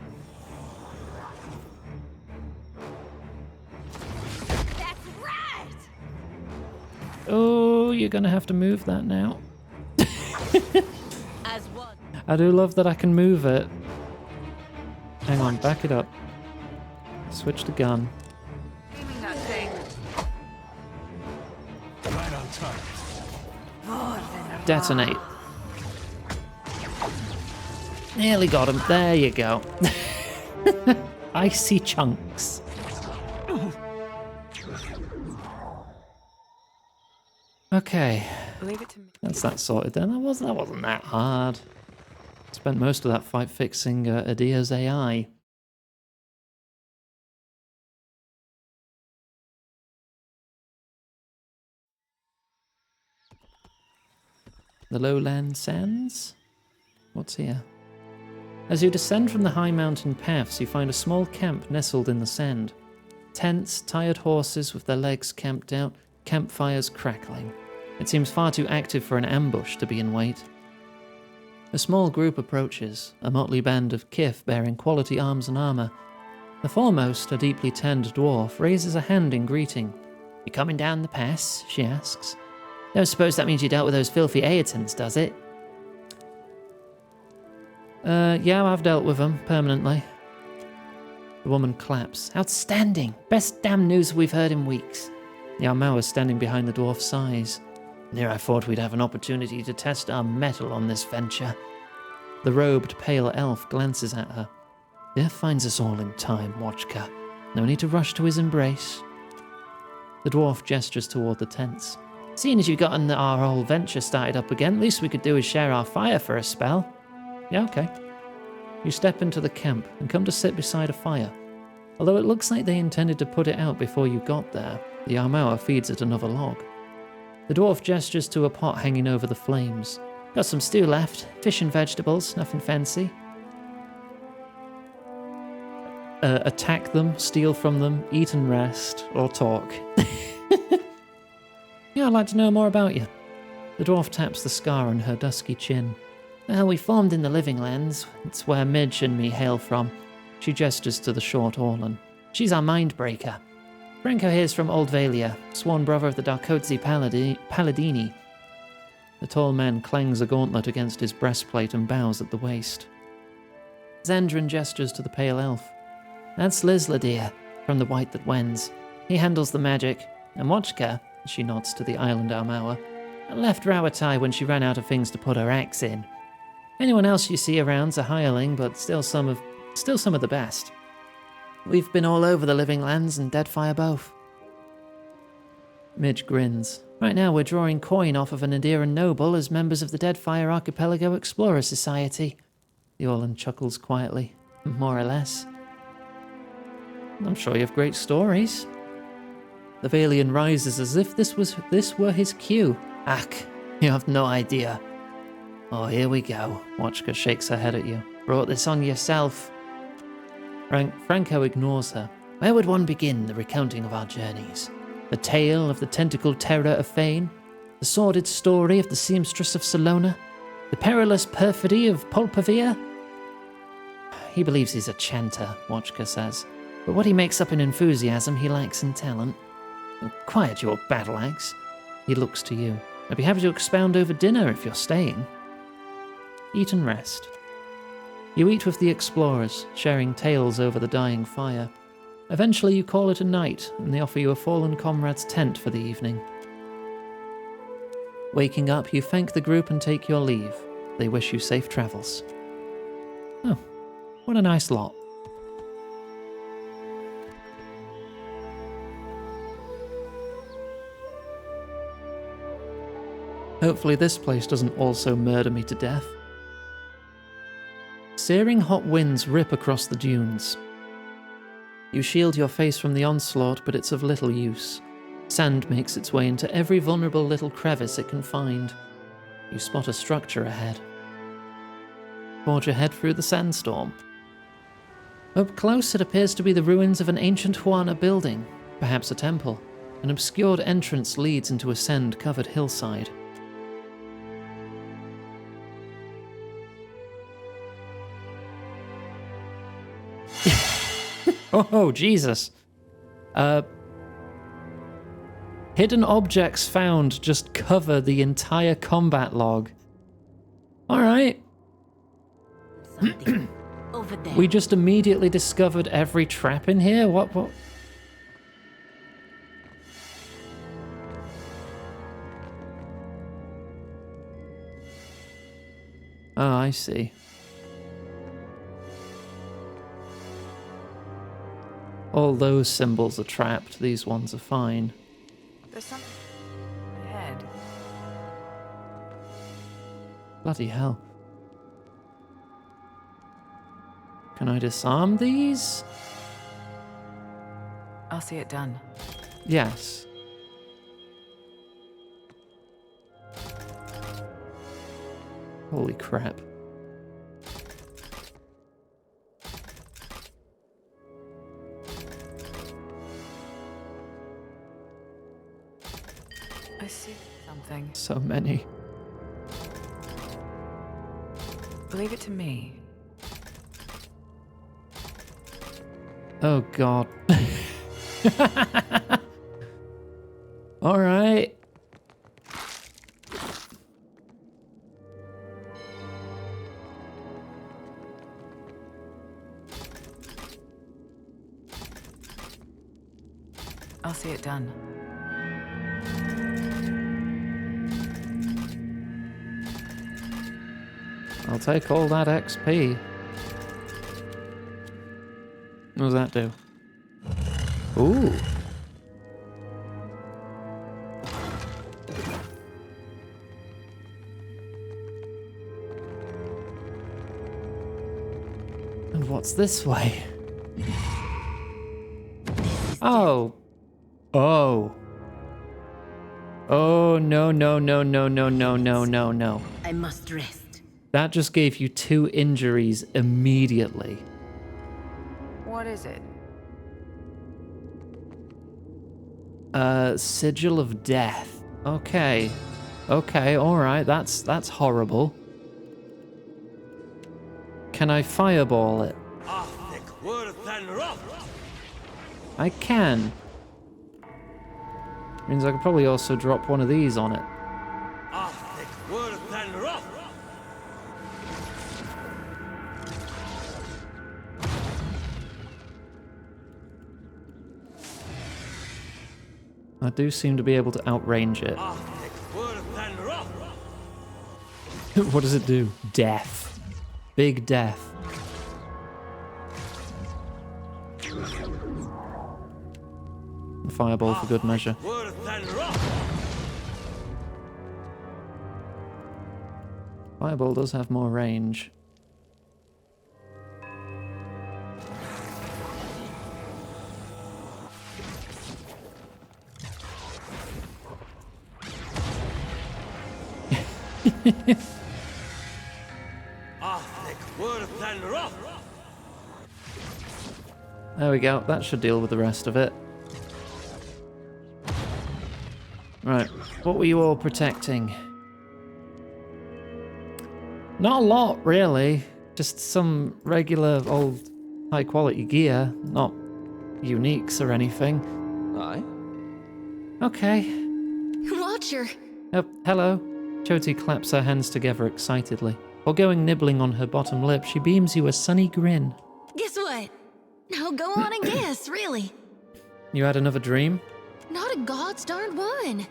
That's right. Oh, you're gonna have to move that now. As one. I do love that I can move it. Hang on, back it up. Switch to gun. Give me that thing. Right on time. Detonate. Nearly got him. There you go. Icy chunks. Okay. Leave it to me. That's that sorted then. That wasn't that hard. Spent most of that fight fixing Adia's AI. The lowland sands? What's here? As you descend from the high mountain paths, you find a small camp nestled in the sand. Tents, tired horses with their legs camped out, campfires crackling. It seems far too active for an ambush to be in wait. A small group approaches, a motley band of kith bearing quality arms and armour. The foremost, a deeply tanned dwarf, raises a hand in greeting. "You coming down the pass?" she asks. "Don't suppose that means you dealt with those filthy Aetons, does it?" Yeah, I've dealt with them, permanently. The woman claps. "Outstanding! Best damn news we've heard in weeks." The Armauer standing behind the dwarf sighs. "Near I thought we'd have an opportunity to test our mettle on this venture." The robed, pale elf glances at her. "Death finds us all in time, Watchka. No need to rush to his embrace." The dwarf gestures toward the tents. "Seeing as you've gotten our whole venture started up again, least we could do is share our fire for a spell." "Yeah, okay." You step into the camp and come to sit beside a fire. Although it looks like they intended to put it out before you got there, the Armauer feeds it another log. The dwarf gestures to a pot hanging over the flames. "Got some stew left, fish and vegetables, nothing fancy." Attack them, steal from them, eat and rest, or talk. "Yeah, I'd like to know more about you." The dwarf taps the scar on her dusky chin. "Well, we formed in the Living Lands. It's where Midge and me hail from." She gestures to the short Orlan. "She's our mind-breaker. Franco here's from Old Valia, sworn brother of the Darkozzi Paladini." The tall man clangs a gauntlet against his breastplate and bows at the waist. Zandrin gestures to the pale elf. "That's Lisladir, from the White That Wends. He handles the magic. And Watchka," she nods to the island Armauer, "left Rawatai when she ran out of things to put her axe in. Anyone else you see around's a hireling, but still some of the best. We've been all over the Living Lands and Deadfire both." Midge grins. "Right now we're drawing coin off of an Adiran noble as members of the Deadfire Archipelago Explorer Society." The Orlan chuckles quietly. "More or less." "I'm sure you have great stories." The Valian rises as if this were his cue. "Ach, you have no idea." "Oh, here we go." Watchka shakes her head at you. "Brought this on yourself." Franco ignores her. "Where would one begin the recounting of our journeys? The tale of the tentacled terror of Fane? The sordid story of the seamstress of Salona? The perilous perfidy of Pulpavir?" "He believes he's a chanter," Watchka says. "But what he makes up in enthusiasm, he lacks in talent. Quiet your battle axe." He looks to you. "I'd be happy to expound over dinner if you're staying." Eat and rest. You eat with the explorers, sharing tales over the dying fire. Eventually you call it a night, and they offer you a fallen comrade's tent for the evening. Waking up, you thank the group and take your leave. They wish you safe travels. Oh, what a nice lot. Hopefully this place doesn't also murder me to death. Searing hot winds rip across the dunes. You shield your face from the onslaught, but it's of little use. Sand makes its way into every vulnerable little crevice it can find. You spot a structure ahead. Forge ahead through the sandstorm. Up close, it appears to be the ruins of an ancient Huana building, perhaps a temple. An obscured entrance leads into a sand-covered hillside. Oh, Jesus. Hidden objects found just cover the entire combat log. Alright. Over there. We just immediately discovered every trap in here? What? Oh, I see. All those symbols are trapped, these ones are fine. There's something ahead. Bloody hell. Can I disarm these? I'll see it done. Yes. Holy crap. I see something. So many. Leave it to me. Oh god. All right. I'll see it done. I'll take all that XP. What does that do? Ooh. And what's this way? Oh. Oh. Oh, no, no, no, no, no, no, no, no, no. I must rest. That just gave you 2 injuries immediately. What is it? Sigil of Death. Okay. Okay, alright, that's horrible. Can I fireball it? I can. Means I could probably also drop one of these on it. I do seem to be able to outrange it. What does it do? Death. Big death. And fireball for good measure. Fireball does have more range. There we go. That should deal with the rest of it. Right. What were you all protecting? Not a lot, really. Just some regular old high-quality gear. Not uniques or anything. Aye. Okay. Watcher. Oh, hello. Choti claps her hands together excitedly. While going nibbling on her bottom lip, she beams you a sunny grin. Guess what? Now go on and guess, really. You had another dream? Not a god's darned one.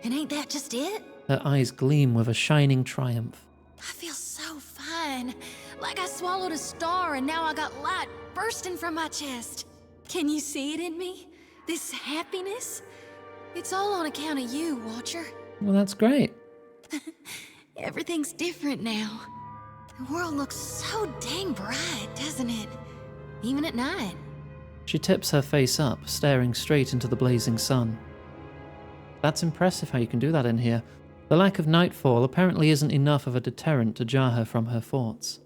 And ain't that just it? Her eyes gleam with a shining triumph. I feel so fine. Like I swallowed a star and now I got light bursting from my chest. Can you see it in me? This happiness? It's all on account of you, Watcher. Well, that's great. Everything's different now. The world looks so dang bright, doesn't it? Even at night. She tips her face up, staring straight into the blazing sun. That's impressive how you can do that in here. The lack of nightfall apparently isn't enough of a deterrent to jar her from her thoughts.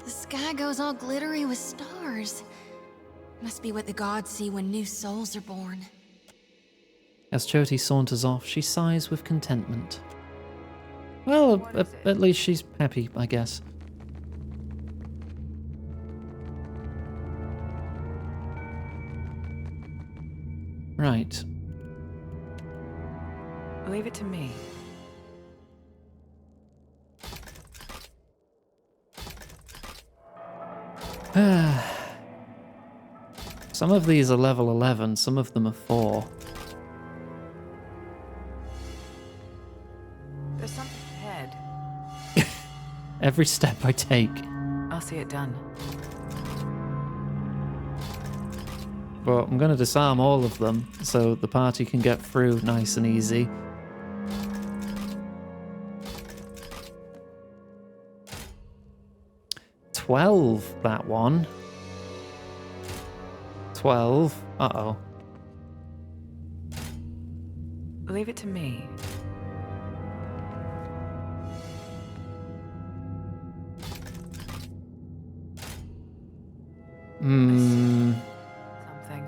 The sky goes all glittery with stars. Must be what the gods see when new souls are born. As Choti saunters off, she sighs with contentment. Well, at least she's happy, I guess. Right. Leave it to me. Some of these are level 11, some of them are 4. There's something ahead. Every step I take. I'll see it done. But I'm going to disarm all of them so the party can get through nice and easy. 12, that one. 12. Uh-oh. Leave it to me. Hmm. Something.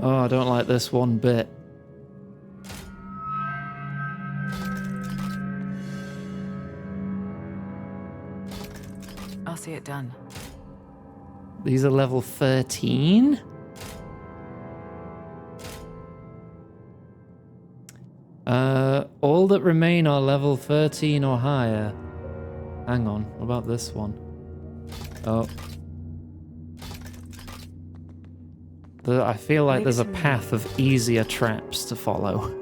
Oh, I don't like this one bit. I'll see it done. These are level 13? All that remain are level 13 or higher. Hang on, what about this one? Oh. I feel like there's a path of easier traps to follow.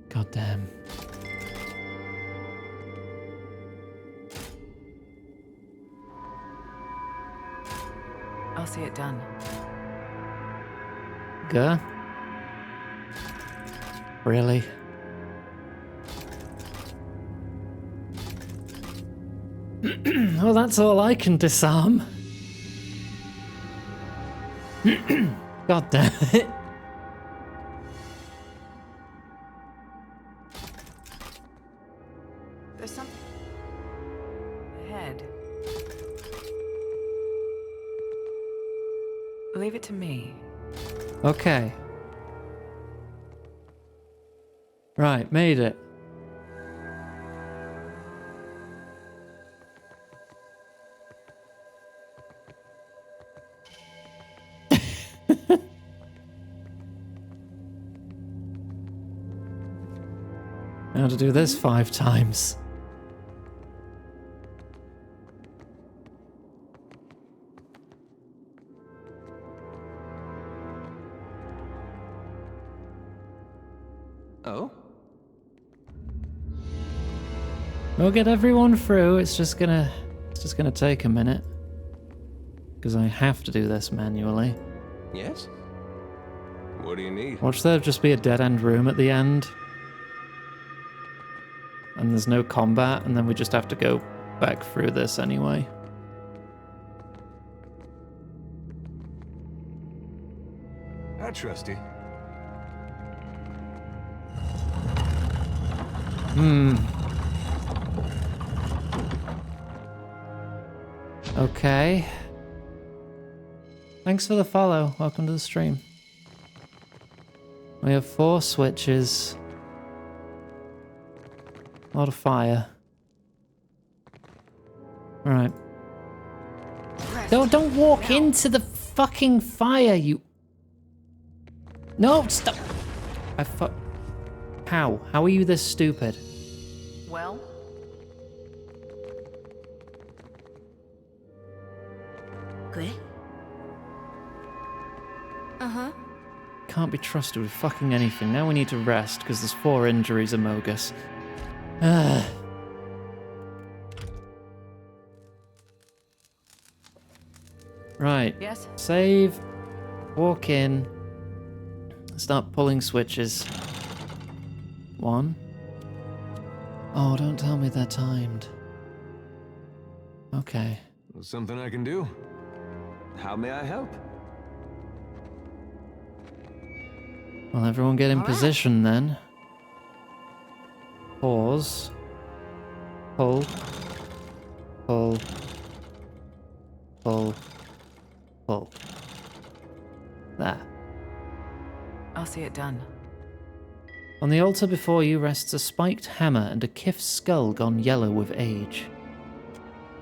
God damn. I'll see it done. Gah? Really? Well, that's all I can disarm. God damn it. There's something ahead. Leave it to me. Okay. Right, made it. How to do this 5 times. Oh? We'll get everyone through. It's just gonna take a minute. Because I have to do this manually. Yes? What do you need? Watch there just be a dead-end room at the end. And there's no combat, and then we just have to go back through this anyway. I trust you. Okay. Thanks for the follow. Welcome to the stream. We have 4 switches. A lot of fire. Alright. Don't walk into the fucking fire, you... No, stop! How? How are you this stupid? Well? Good. Uh-huh. Can't be trusted with fucking anything. Now we need to rest, because there's 4 injuries among us. Ugh. Right. Yes? Save. Walk in. Start pulling switches. 1. Oh, don't tell me they're timed. Okay. Something I can do? How may I help? Well, everyone get in position then. Pause. Pull. Pull. Pull. Pull. There. I'll see it done. On the altar before you rests a spiked hammer and a kif's skull gone yellow with age.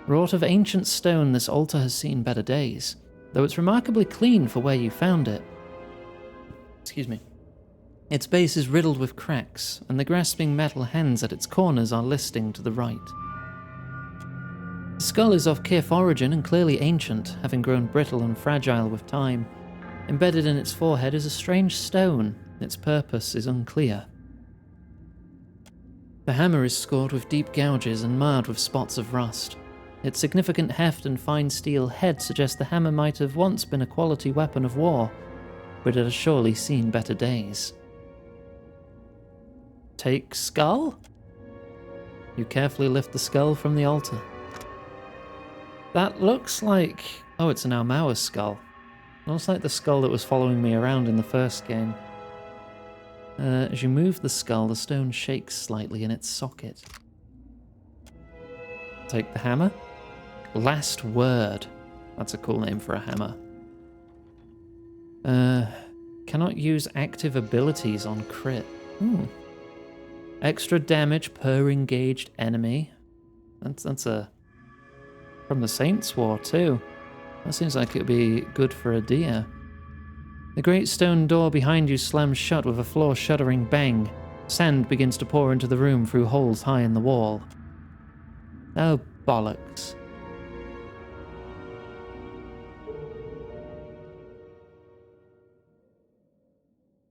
Wrought of ancient stone, this altar has seen better days, though it's remarkably clean for where you found it. Excuse me. Its base is riddled with cracks, and the grasping metal hands at its corners are listing to the right. The skull is of Kif origin and clearly ancient, having grown brittle and fragile with time. Embedded in its forehead is a strange stone. Its purpose is unclear. The hammer is scored with deep gouges and marred with spots of rust. Its significant heft and fine steel head suggest the hammer might have once been a quality weapon of war, but it has surely seen better days. Take skull? You carefully lift the skull from the altar. That looks like... Oh, it's an Almaua skull. Looks like the skull that was following me around in the first game. As you move the skull, the stone shakes slightly in its socket. Take the hammer. Last Word. That's a cool name for a hammer. Cannot use active abilities on crit. Extra damage per engaged enemy. That's a... From the Saints' War, too. That seems like it would be good for a deer. The great stone door behind you slams shut with a floor-shuddering bang. Sand begins to pour into the room through holes high in the wall. Oh, bollocks.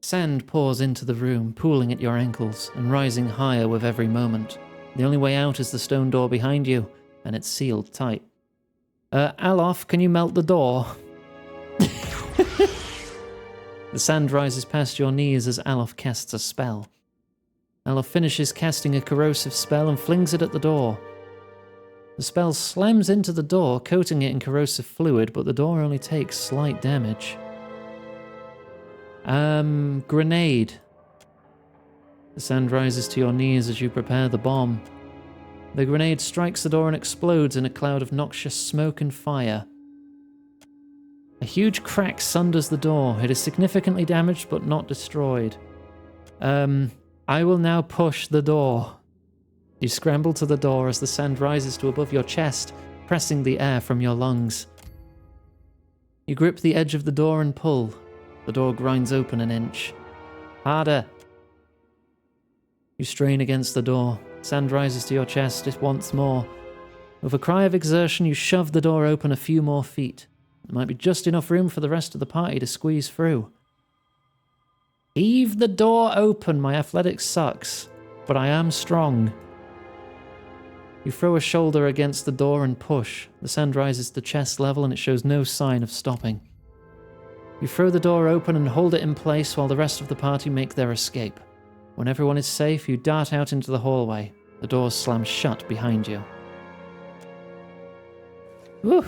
Sand pours into the room, pooling at your ankles and rising higher with every moment. The only way out is the stone door behind you, and it's sealed tight. Alof, can you melt the door? The sand rises past your knees as Alof casts a spell. Alof finishes casting a corrosive spell and flings it at the door. The spell slams into the door, coating it in corrosive fluid, but the door only takes slight damage. Grenade. The sand rises to your knees as you prepare the bomb. The grenade strikes the door and explodes in a cloud of noxious smoke and fire. A huge crack sunders the door. It is significantly damaged but not destroyed. I will now push the door. You scramble to the door as the sand rises to above your chest, pressing the air from your lungs. You grip the edge of the door and pull. The door grinds open an inch. Harder. You strain against the door. Sand rises to your chest once more. With a cry of exertion, you shove the door open a few more feet. There might be just enough room for the rest of the party to squeeze through. Heave the door open. My athletics sucks, but I am strong. You throw a shoulder against the door and push. The sand rises to chest level and it shows no sign of stopping. You throw the door open and hold it in place while the rest of the party make their escape. When everyone is safe, you dart out into the hallway. The door slams shut behind you. Whew.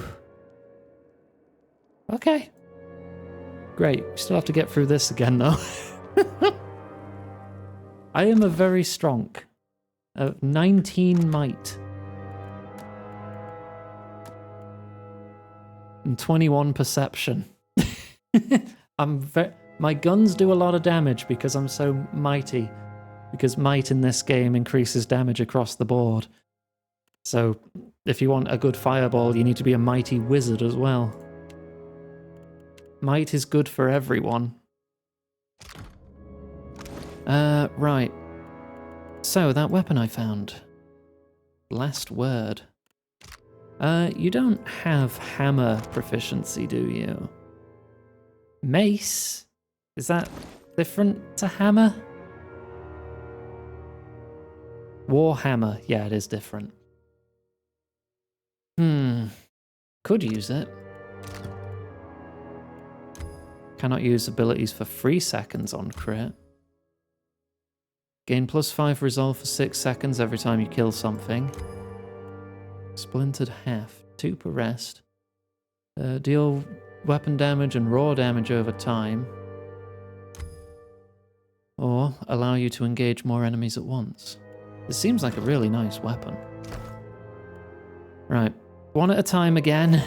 Okay. Great. We still have to get through this again, though. I am a very strong. 19 might. And 21 perception. My guns do a lot of damage because I'm so mighty. Because might in this game increases damage across the board. So if you want a good fireball, you need to be a mighty wizard as well. Might is good for everyone. Right. So, that weapon I found. Last Word. You don't have hammer proficiency, do you? Mace? Is that different to hammer? Warhammer. Yeah, it is different. Could use it. Cannot use abilities for 3 seconds on crit. Gain +5 resolve for 6 seconds every time you kill something. Splintered Heft. 2 per rest. Deal weapon damage and raw damage over time. Or allow you to engage more enemies at once. This seems like a really nice weapon. Right. One at a time again.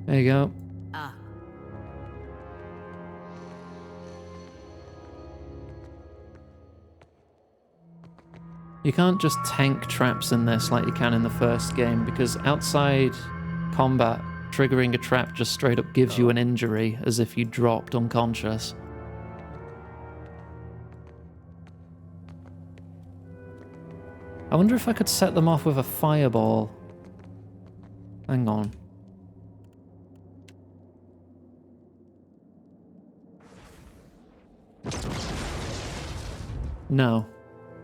There you go. You can't just tank traps in this like you can in the first game, because outside combat, triggering a trap just straight up gives you an injury, as if you dropped unconscious. I wonder if I could set them off with a fireball. Hang on. No.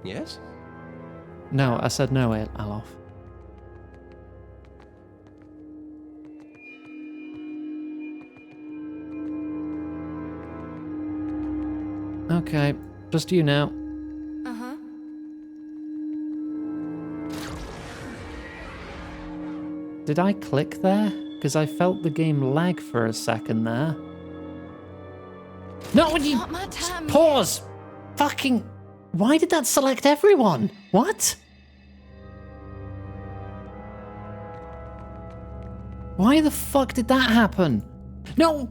Yes? No, I said no, Alof. Okay, just you now. Uh-huh. Did I click there? Because I felt the game lag for a second there. No, you... Not my time. Pause! Fucking... Why did that select everyone? What? Why the fuck did that happen? No!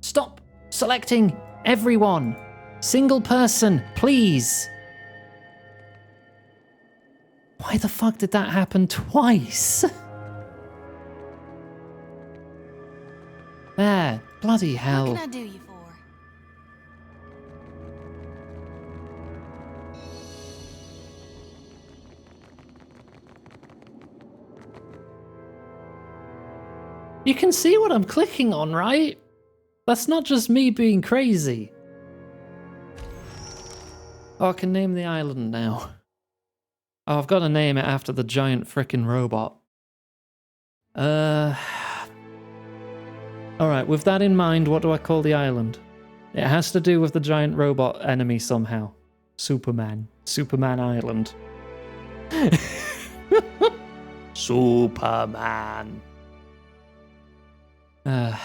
Stop selecting everyone. Single person, please. Why the fuck did that happen twice? There, bloody hell. What can I do you for? You can see what I'm clicking on, right? That's not just me being crazy. Oh, I can name the island now. Oh, I've got to name it after the giant frickin' robot. Alright, with that in mind, what do I call the island? It has to do with the giant robot enemy somehow. Superman. Superman Island. Superman. I've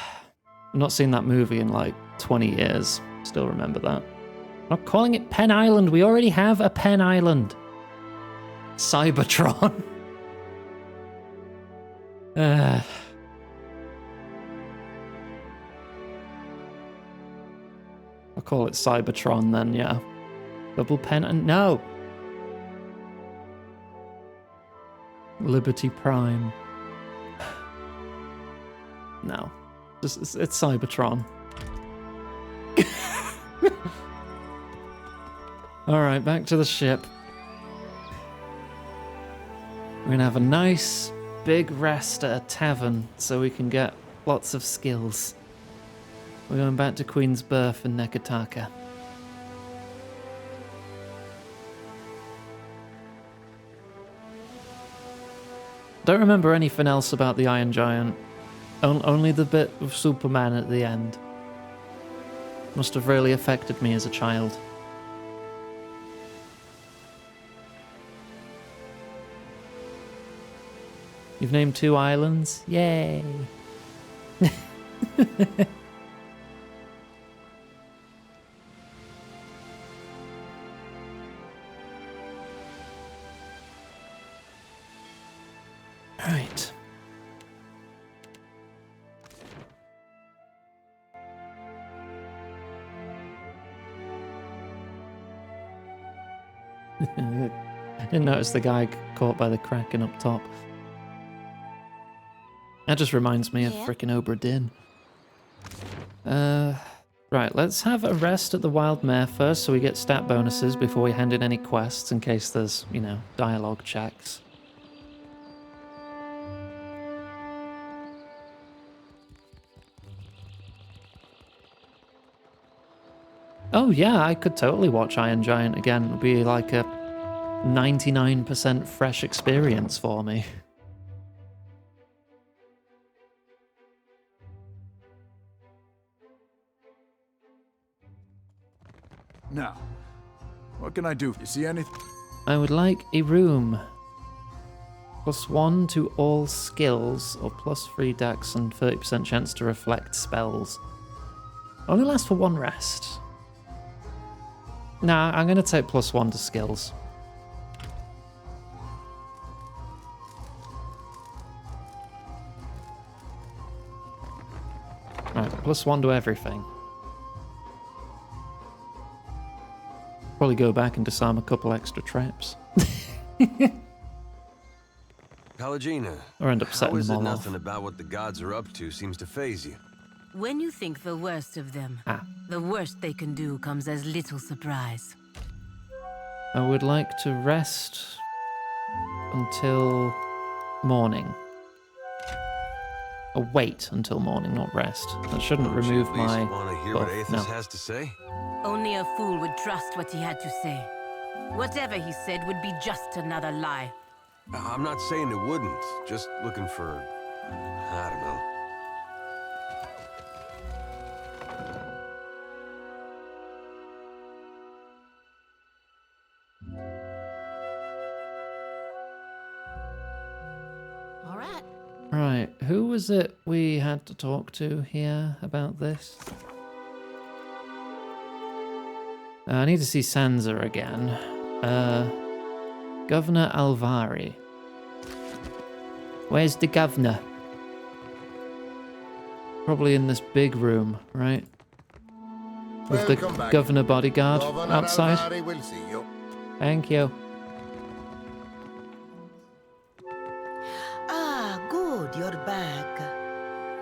not seen that movie in like 20 years. Still remember that. I'm not calling it Penn Island. We already have a Penn Island. Cybertron. I'll call it Cybertron then, yeah. Double Penn and no. Liberty Prime. No. It's Cybertron. Alright, back to the ship. We're gonna have a nice big rest at a tavern so we can get lots of skills. We're going back to Queen's Berth in Nekataka. Don't remember anything else about the Iron Giant. Only the bit of Superman at the end. Must have really affected me as a child. You've named 2 islands? Yay! Right. I didn't notice the guy caught by the Kraken up top. That just reminds me of frickin' Obra Dinn. Right, let's have a rest at the Wild Mare first so we get stat bonuses before we hand in any quests in case there's, you know, dialogue checks. Oh yeah, I could totally watch Iron Giant again. It would be like a 99% fresh experience for me. Now, what can I do? You see anything? I would like a room. +1 to all skills, or +3 dex and 30% chance to reflect spells. Only lasts for 1 rest. Nah, I'm gonna take +1 to skills. Right, +1 to everything. Probably go back and disarm a couple extra traps. Pallegina, Or end up setting how is them it all off. nothing about what the gods are up to seems to faze you? When you think the worst of them, Ah. the worst they can do comes as little surprise. I would like to rest until morning. wait until morning, not rest. That shouldn't Don't you remove at least my want to hear buff. what Aethys No. has to say? Only a fool would trust what he had to say. Whatever he said would be just another lie. I'm not saying it wouldn't. Just looking for... I don't know. All right. Right, who was it we had to talk to here about this? I need to see Sansa again. Governor Alvari. Where's the governor? Probably in this big room, right? With the Welcome back. governor bodyguard Governor outside. Alvari will see you. Thank you. Ah, good, you're back.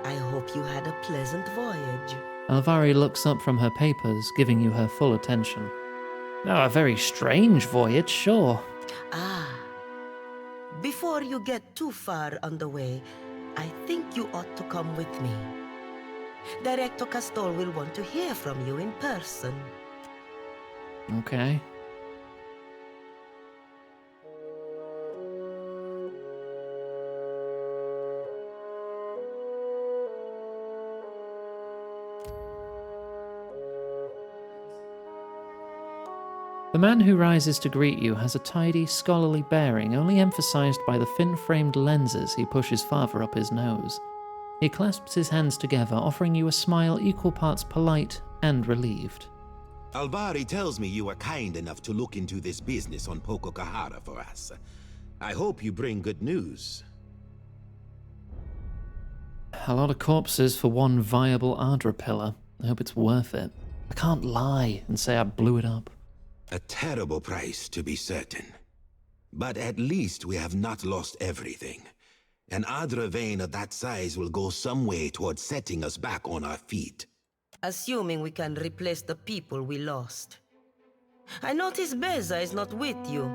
I hope you had a pleasant voyage. Alvari looks up from her papers, giving you her full attention. Oh, a very strange voyage, sure. Ah. Before you get too far on the way, I think you ought to come with me. Director Castor will want to hear from you in person. Okay. The man who rises to greet you has a tidy, scholarly bearing, only emphasized by the thin-framed lenses he pushes farther up his nose. He clasps his hands together, offering you a smile equal parts polite and relieved. Alvari tells me you were kind enough to look into this business on Pococahara for us. I hope you bring good news. A lot of corpses for one viable Ardra pillar. I hope it's worth it. I can't lie and say I blew it up. A terrible price, to be certain. But at least we have not lost everything. An Ardra vein of that size will go some way towards setting us back on our feet. Assuming we can replace the people we lost. I notice Beza is not with you.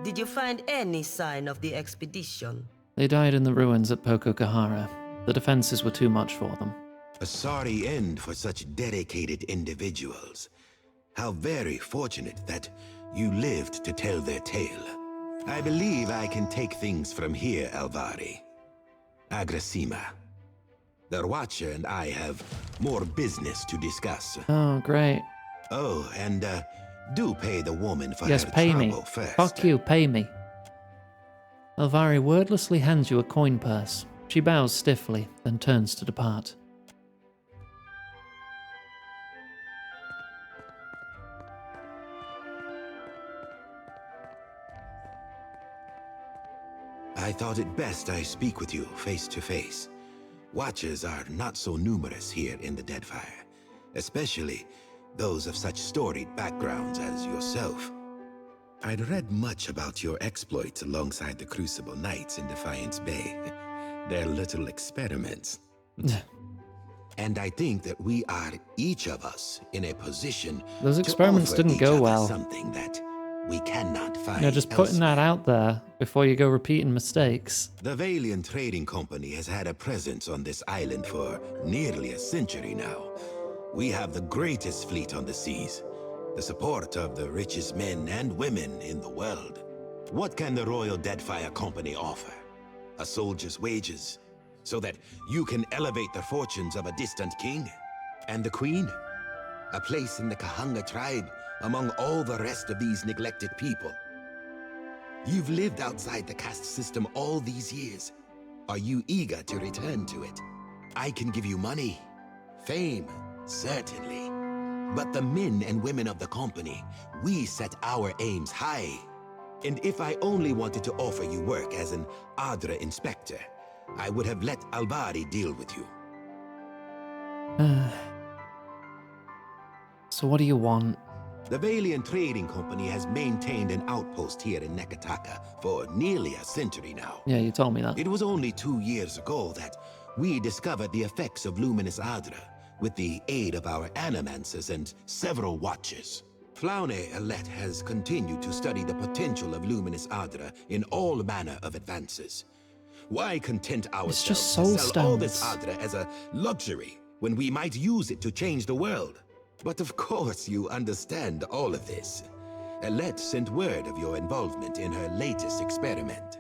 Did you find any sign of the expedition? They died in the ruins at Pococahara. The defenses were too much for them. A sorry end for such dedicated individuals. How very fortunate that you lived to tell their tale. I believe I can take things from here, Alvari. Agrasima. The Watcher and I have more business to discuss. Oh, great. Oh, and do pay the woman for Yes, her pay me. trouble first. Fuck you, pay me. Alvari wordlessly hands you a coin purse. She bows stiffly, then turns to depart. I thought it best I speak with you face to face. Watchers are not so numerous here in the Deadfire, especially those of such storied backgrounds as yourself. I'd read much about your exploits alongside the Crucible Knights in Defiance Bay. Their little experiments. And I think that we are, each of us, in a position Those to experiments offer didn't each go other well. something that we cannot find You know, just putting elsewhere. that out there before you go repeating mistakes. The Valiant Trading Company has had a presence on this island for nearly a century now. We have the greatest fleet on the seas, the support of the richest men and women in the world. What can the Royal Deadfire Company offer? A soldier's wages, so that you can elevate the fortunes of a distant king? And the Queen? A place in the Kahanga tribe among all the rest of these neglected people. You've lived outside the caste system all these years. Are you eager to return to it? I can give you money, fame, certainly. But the men and women of the company, we set our aims high. And if I only wanted to offer you work as an Ardra inspector, I would have let Alvari deal with you. So what do you want? The Valiant Trading Company has maintained an outpost here in Nekataka for nearly a century now. Yeah, you told me that. It was only 2 years ago that we discovered the effects of luminous Ardra with the aid of our animancers and several watchers. Flaune Alette has continued to study the potential of luminous Ardra in all manner of advances. Why content ourselves just to soul sell all this stones. Adra as a luxury when we might use it to change the world? But of course you understand all of this. Alette sent word of your involvement in her latest experiment.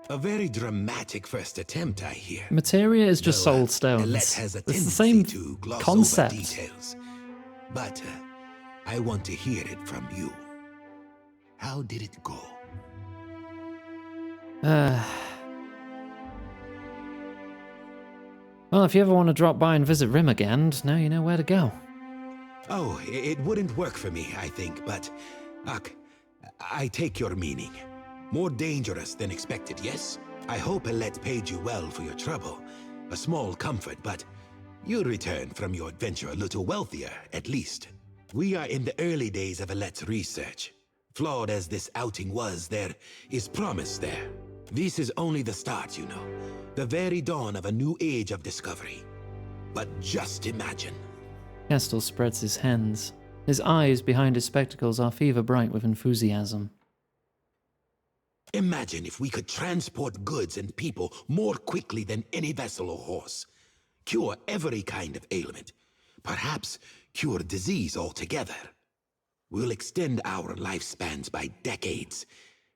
A very dramatic first attempt, I hear. Materia is just Though, soul stones. Alette has a It's the tendency same to gloss concept. over details. But I want to hear it from you. How did it go? Well, if you ever want to drop by and visit Rim again, now you know where to go. Oh, it wouldn't work for me, I think, but... Ak, I take your meaning. More dangerous than expected, yes? I hope Alette paid you well for your trouble. A small comfort, but you'll return from your adventure a little wealthier, at least. We are in the early days of Alette's research. Flawed as this outing was, there is promise there. This is only the start, you know. The very dawn of a new age of discovery. But just imagine. Kestel spreads his hands. His eyes behind his spectacles are fever bright with enthusiasm. Imagine if we could transport goods and people more quickly than any vessel or horse. Cure every kind of ailment. Perhaps cure disease altogether. We'll extend our lifespans by decades,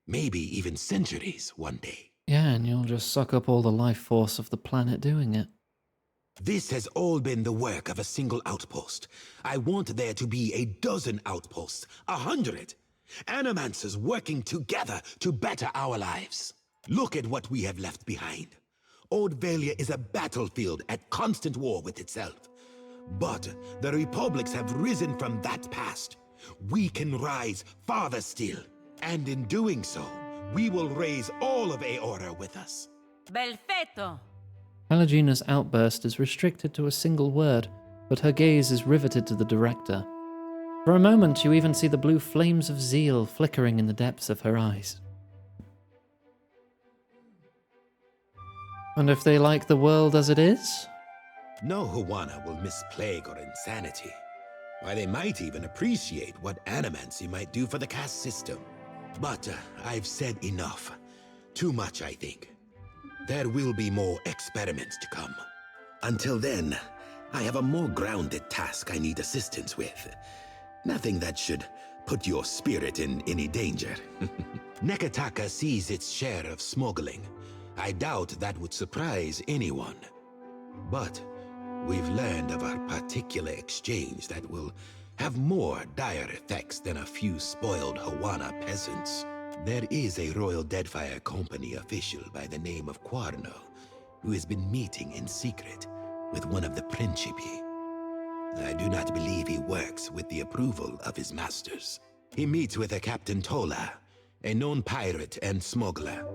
maybe even centuries one day. Yeah, and you'll just suck up all the life force of the planet doing it. This has all been the work of a single outpost. I want there to be a dozen outposts, 100. Animancers working together to better our lives. Look at what we have left behind. Old Valia is a battlefield at constant war with itself. But the republics have risen from that past. We can rise farther still. And in doing so, we will raise all of Aora with us. Belfetto! Alagina's outburst is restricted to a single word, but her gaze is riveted to the director. For a moment, you even see the blue flames of zeal flickering in the depths of her eyes. And if they like the world as it is? No Huana will miss plague or insanity. Why, they might even appreciate what animancy might do for the caste system. But I've said enough. Too much, I think. There will be more experiments to come. Until then, I have a more grounded task I need assistance with. Nothing that should put your spirit in any danger. Nekataka sees its share of smuggling. I doubt that would surprise anyone. But we've learned of a particular exchange that will have more dire effects than a few spoiled Hawana peasants. There is a Royal Deadfire Company official by the name of Quarno, who has been meeting in secret with one of the Principi. I do not believe he works with the approval of his masters. He meets with a Captain Tola, a known pirate and smuggler.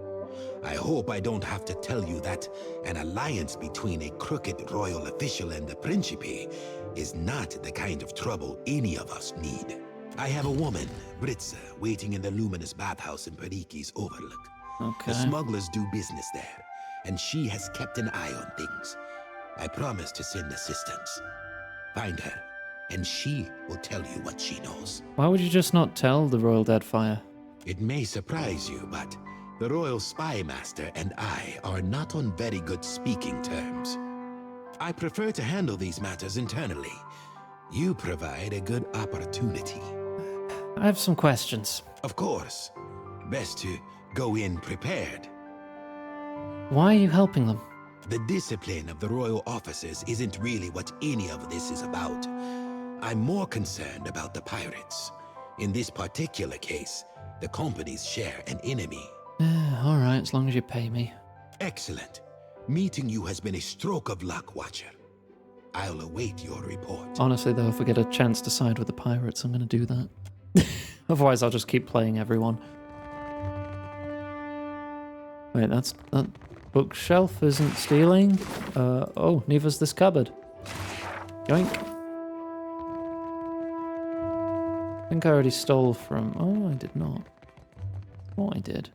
I hope I don't have to tell you that an alliance between a crooked royal official and the Principi is not the kind of trouble any of us need. I have a woman, Britza, waiting in the luminous bathhouse in Periki's Overlook. Okay. The smugglers do business there, and she has kept an eye on things. I promise to send assistance. Find her, and she will tell you what she knows. Why would you just not tell the Royal Deadfire? It may surprise you, but the Royal Spy Master and I are not on very good speaking terms. I prefer to handle these matters internally. You provide a good opportunity. I have some questions. Of course. Best to go in prepared. Why are you helping them? The discipline of the royal officers isn't really what any of this is about. I'm more concerned about the pirates. In this particular case, the companies share an enemy. Alright, as long as you pay me. Excellent. Meeting you has been a stroke of luck, Watcher. I'll await your report. Honestly though, if I get a chance to side with the pirates, I'm going to do that. Otherwise I'll just keep playing everyone. Wait, that bookshelf isn't stealing? Oh, neither's this cupboard. Yoink. I think I already stole from... Oh, I did not. Oh, I did.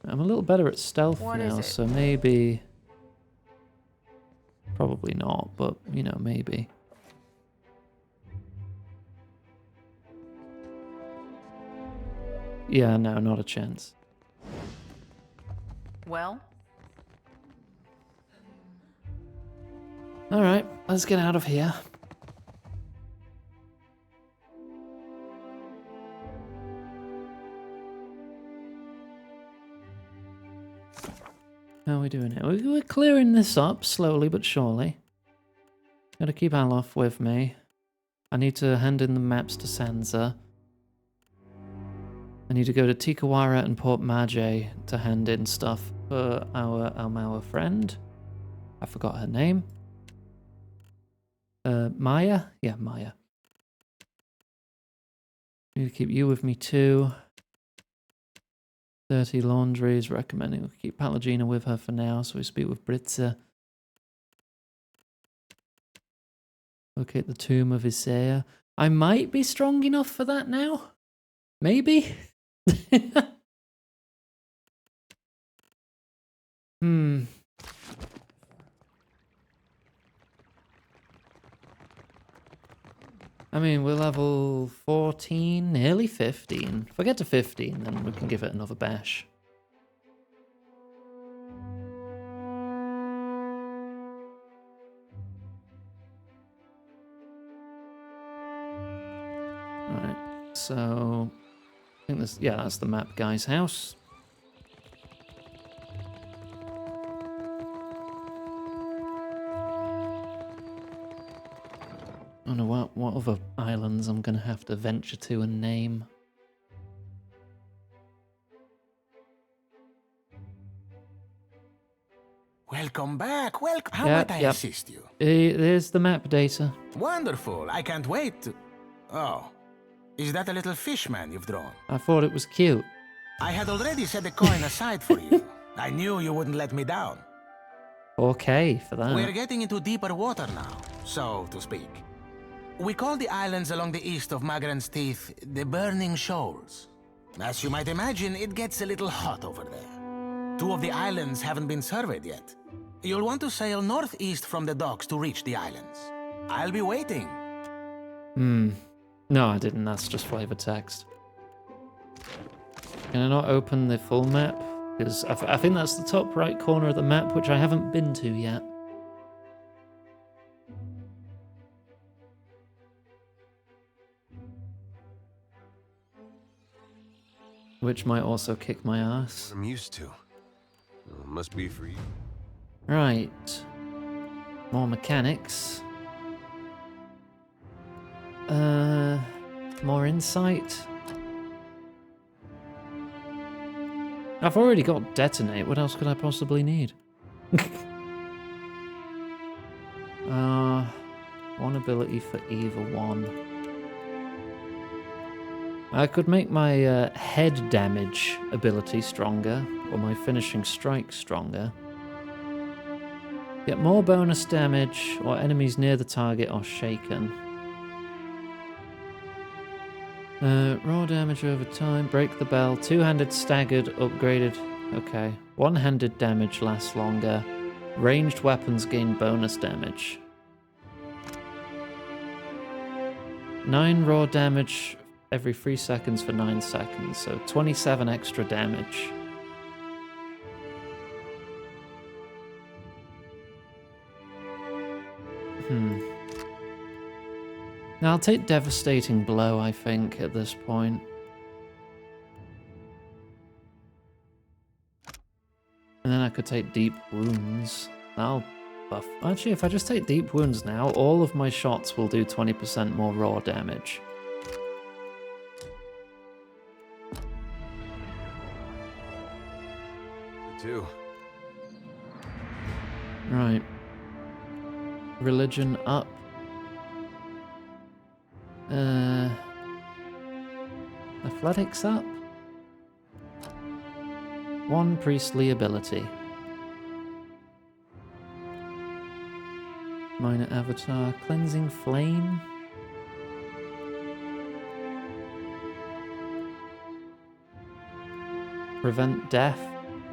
I'm a little better at stealth now, so maybe... Probably not, but, you know, maybe. Yeah, no, not a chance. Well? Alright, let's get out of here. How are we doing here? We're clearing this up slowly but surely. Gotta keep Alof with me. I need to hand in the maps to Sansa. I need to go to Tikawara and Port Maje to hand in stuff for our friend. I forgot her name. Maya? Yeah, Maya. Need to keep you with me too. 30 laundries, recommending we keep Palagina with her for now, so we speak with Britza. Locate the tomb of Isaiah. I might be strong enough for that now. Maybe? I mean, we're level 14, nearly 15. If I get to 15, then we can give it another bash. Alright, so... I think this, yeah, that's the map guy's house. I don't know what other islands I'm going to have to venture to and name. Welcome back. Welcome. How might I assist you? There's the map data. Wonderful. I can't wait to... Oh. Is that a little fishman you've drawn? I thought it was cute. I had already set a coin aside for you. I knew you wouldn't let me down. Okay, for that. We're getting into deeper water now, so to speak. We call the islands along the east of Magran's Teeth the Burning Shoals. As you might imagine, it gets a little hot over there. 2 of the islands haven't been surveyed yet. You'll want to sail northeast from the docks to reach the islands. I'll be waiting. No, I didn't. That's just flavor text. Can I not open the full map? Because I think that's the top right corner of the map, which I haven't been to yet. Which might also kick my ass. I'm used to. Well, must be for you. Right. More mechanics. More insight. I've already got detonate. What else could I possibly need? One ability for either one. I could make my head damage ability stronger, or my finishing strike stronger. Get more bonus damage, or enemies near the target are shaken. Raw damage over time, break the bell, two-handed staggered, upgraded. Okay. One-handed damage lasts longer. Ranged weapons gain bonus damage. 9 raw damage every 3 seconds for 9 seconds, so 27 extra damage. Now I'll take Devastating Blow, I think, at this point. And then I could take Deep Wounds. That'll buff. Actually, if I just take Deep Wounds now, all of my shots will do 20% more raw damage. Me too. Right. Religion up. Athletics up. 1 priestly ability. Minor avatar. Cleansing Flame. Prevent death.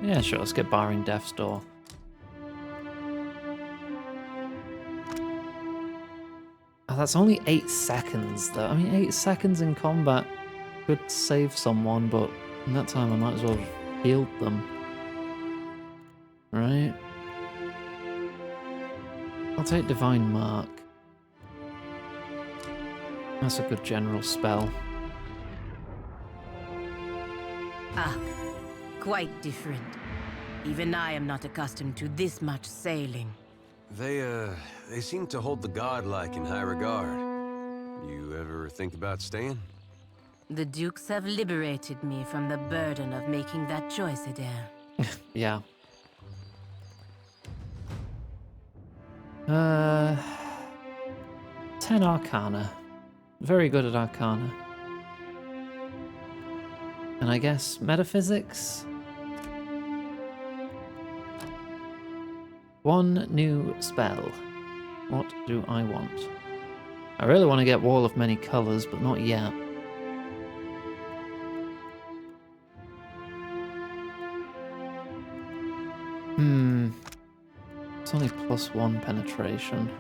Yeah, sure, let's get Barring Death's Door. Oh, that's only 8 seconds, though. I mean, 8 seconds in combat could save someone, but in that time I might as well have healed them. Right. I'll take Divine Mark. That's a good general spell. Ah, quite different. Even I am not accustomed to this much sailing. They seem to hold the godlike in high regard. You ever think about staying? The Dukes have liberated me from the burden of making that choice, Adair. Yeah. 10 Arcana. Very good at Arcana. And I guess Metaphysics? One new spell. What do I want? I really want to get Wall of Many Colors, but not yet. It's only +1 penetration.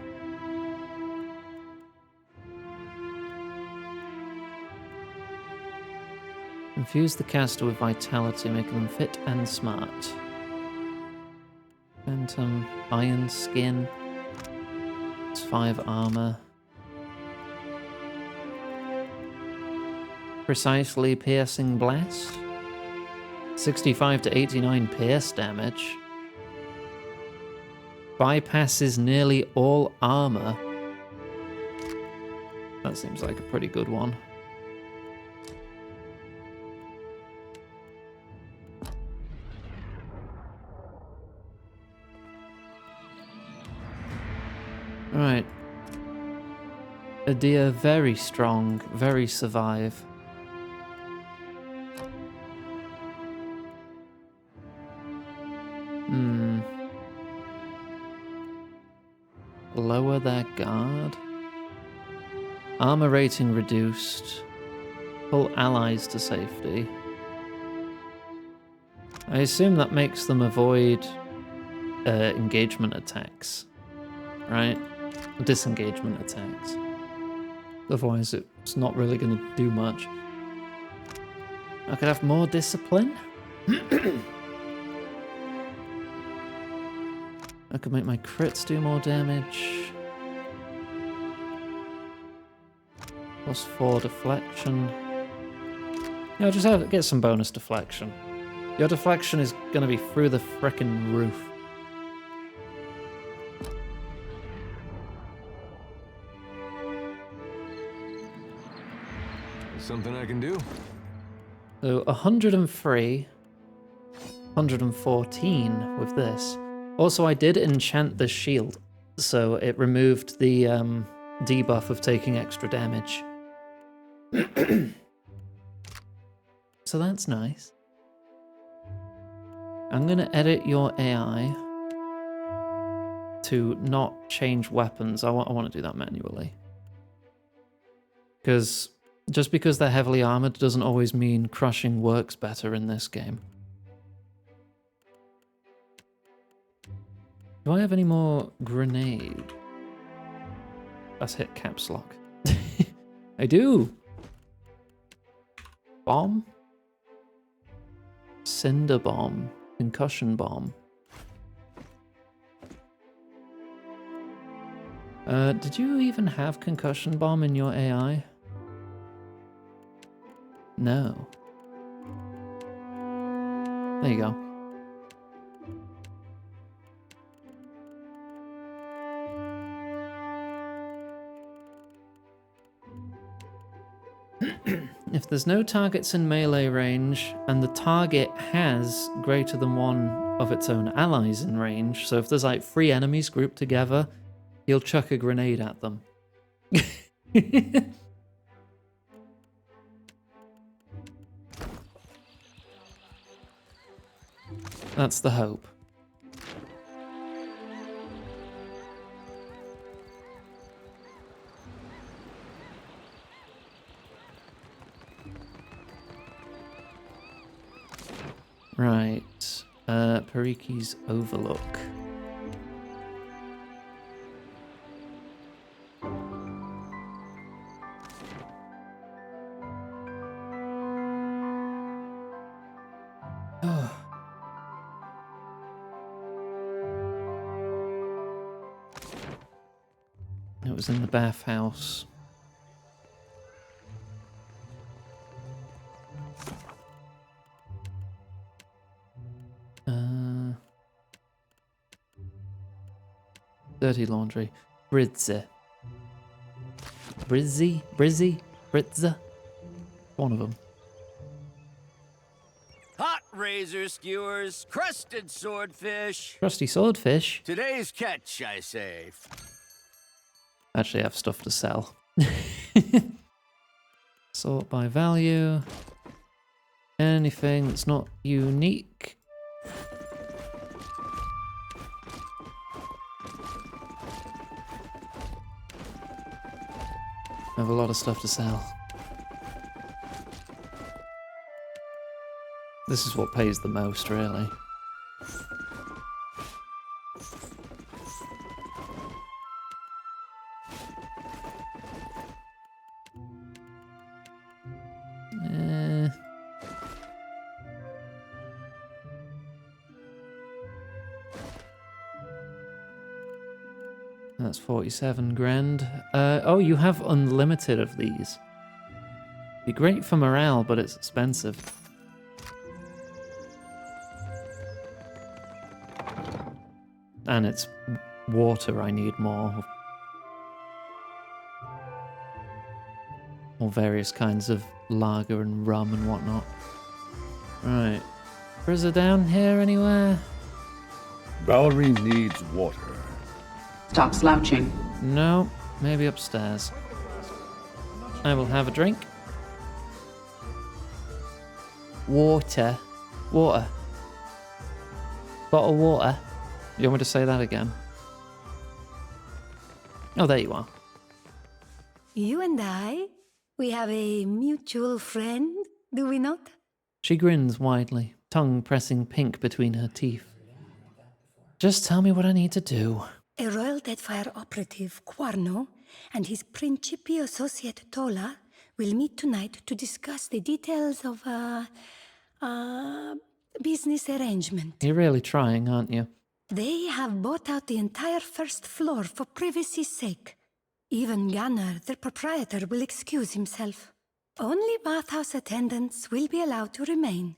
Infuse the caster with vitality, making them fit and smart. Phantom, Iron Skin. It's 5 armor. Precisely Piercing Blast. 65 to 89 pierce damage. Bypasses nearly all armor. That seems like a pretty good one. Alright. Adir, very strong, very survive. Lower their guard. Armor rating reduced. Pull allies to safety. I assume that makes them avoid engagement attacks, right? Disengagement attacks. Otherwise it's not really going to do much. I could have more discipline. I could make my crits do more damage. +4 deflection. Yeah, just get some bonus deflection. Your deflection is going to be through the frickin' roof. Something I can do? So 103, 114 with this. Also, I did enchant the shield, so it removed the debuff of taking extra damage. So that's nice. I'm going to edit your AI to not change weapons. I want to do that manually. Because just because they're heavily armored doesn't always mean crushing works better in this game. Do I have any more grenade? Let's hit caps lock. I do! Bomb? Cinder bomb. Concussion bomb. Did you even have concussion bomb in your AI? No. There you go. If there's no targets in melee range, and the target has greater than one of its own allies in range, so if there's like 3 enemies grouped together, he'll chuck a grenade at them. That's the hope. Right. Pariki's Overlook. It was in the bathhouse. Dirty laundry. Brizzy. Brizza. One of them. Hot razor skewers, crusted swordfish. Crusty swordfish. Today's catch, I say. Actually, I have stuff to sell. Sort by value. Anything that's not unique. I have a lot of stuff to sell. This is what pays the most, really. That's 47 grand. Oh, you have unlimited of these. Be great for morale, but it's expensive. And it's water I need more. Or various kinds of lager and rum and whatnot. Right. Is it down here anywhere? Valerie needs water. Stop slouching. No, maybe upstairs. I will have a drink. Water. Water. Bottle of water. You want me to say that again? Oh, there you are. You and I, we have a mutual friend, do we not? She grins widely, tongue pressing pink between her teeth. Just tell me what I need to do. A Royal Deadfire operative, Quarno, and his Principi associate, Tola, will meet tonight to discuss the details of business arrangement. You're really trying, aren't you? They have bought out the entire first floor for privacy's sake. Even Gunnar, their proprietor, will excuse himself. Only bathhouse attendants will be allowed to remain,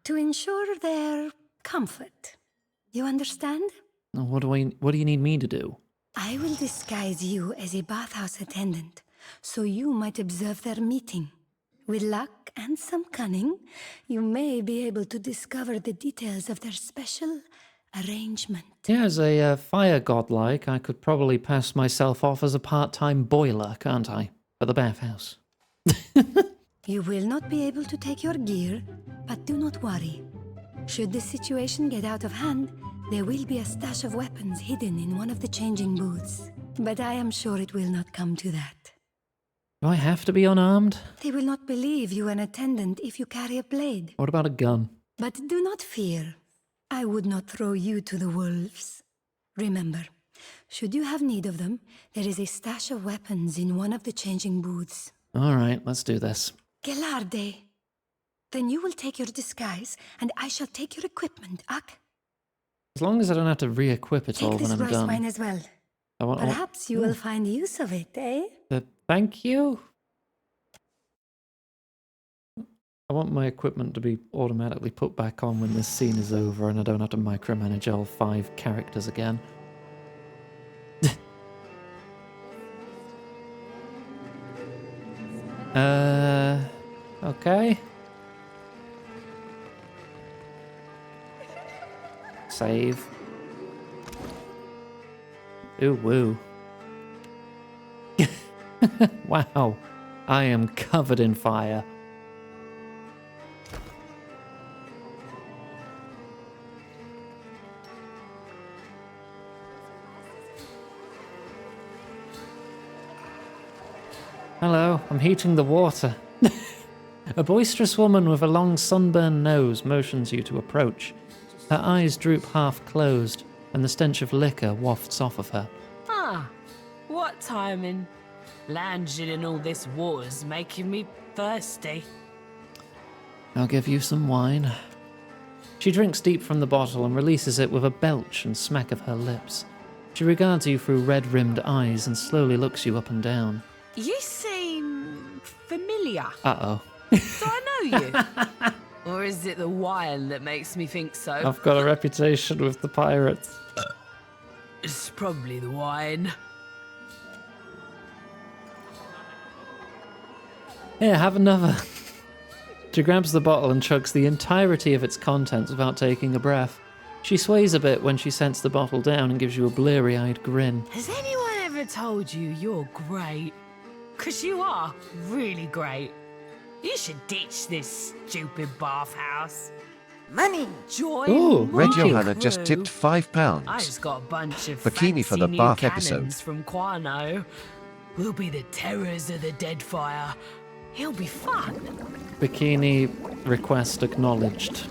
to ensure their comfort. You understand? What do you need me to do? I will disguise you as a bathhouse attendant, so you might observe their meeting. With luck and some cunning, you may be able to discover the details of their special arrangement. Yeah, as a fire godlike, I could probably pass myself off as a part-time boiler, can't I? For the bathhouse. You will not be able to take your gear, but do not worry. Should the situation get out of hand, there will be a stash of weapons hidden in one of the changing booths. But I am sure it will not come to that. Do I have to be unarmed? They will not believe you an attendant if you carry a blade. What about a gun? But do not fear. I would not throw you to the wolves. Remember, should you have need of them, there is a stash of weapons in one of the changing booths. All right, let's do this. Gelarde. Then you will take your disguise, and I shall take your equipment, Ak. As long as I don't have to re-equip it all Take when this I'm rice done. wine as well. Perhaps you will find use of it, eh? Thank you. I want my equipment to be automatically put back on when this scene is over and I don't have to micromanage all 5 characters again. Okay. Save. Ooh, woo. Wow. I am covered in fire. Hello, I'm heating the water. A boisterous woman with a long sunburned nose motions you to approach. Her eyes droop half closed, and the stench of liquor wafts off of her. Ah, what timing. Lounging in all this water's making me thirsty. I'll give you some wine. She drinks deep from the bottle and releases it with a belch and smack of her lips. She regards you through red-rimmed eyes and slowly looks you up and down. You seem familiar. Uh-oh. Do I know you? Or is it the wine that makes me think so? I've got a reputation with the pirates. It's probably the wine. Here, have another. She grabs the bottle and chugs the entirety of its contents without taking a breath. She sways a bit when she sets the bottle down and gives you a bleary-eyed grin. Has anyone ever told you you're great? 'Cause you are really great. You should ditch this stupid bathhouse. Money, joy, Ooh, Red my Johanna just crew. tipped £5. I just got a bunch of Bikini for the fancy bath new episode. cannons from Quano. We'll be the terrors of the Deadfire. It'll be fun. Bikini request acknowledged.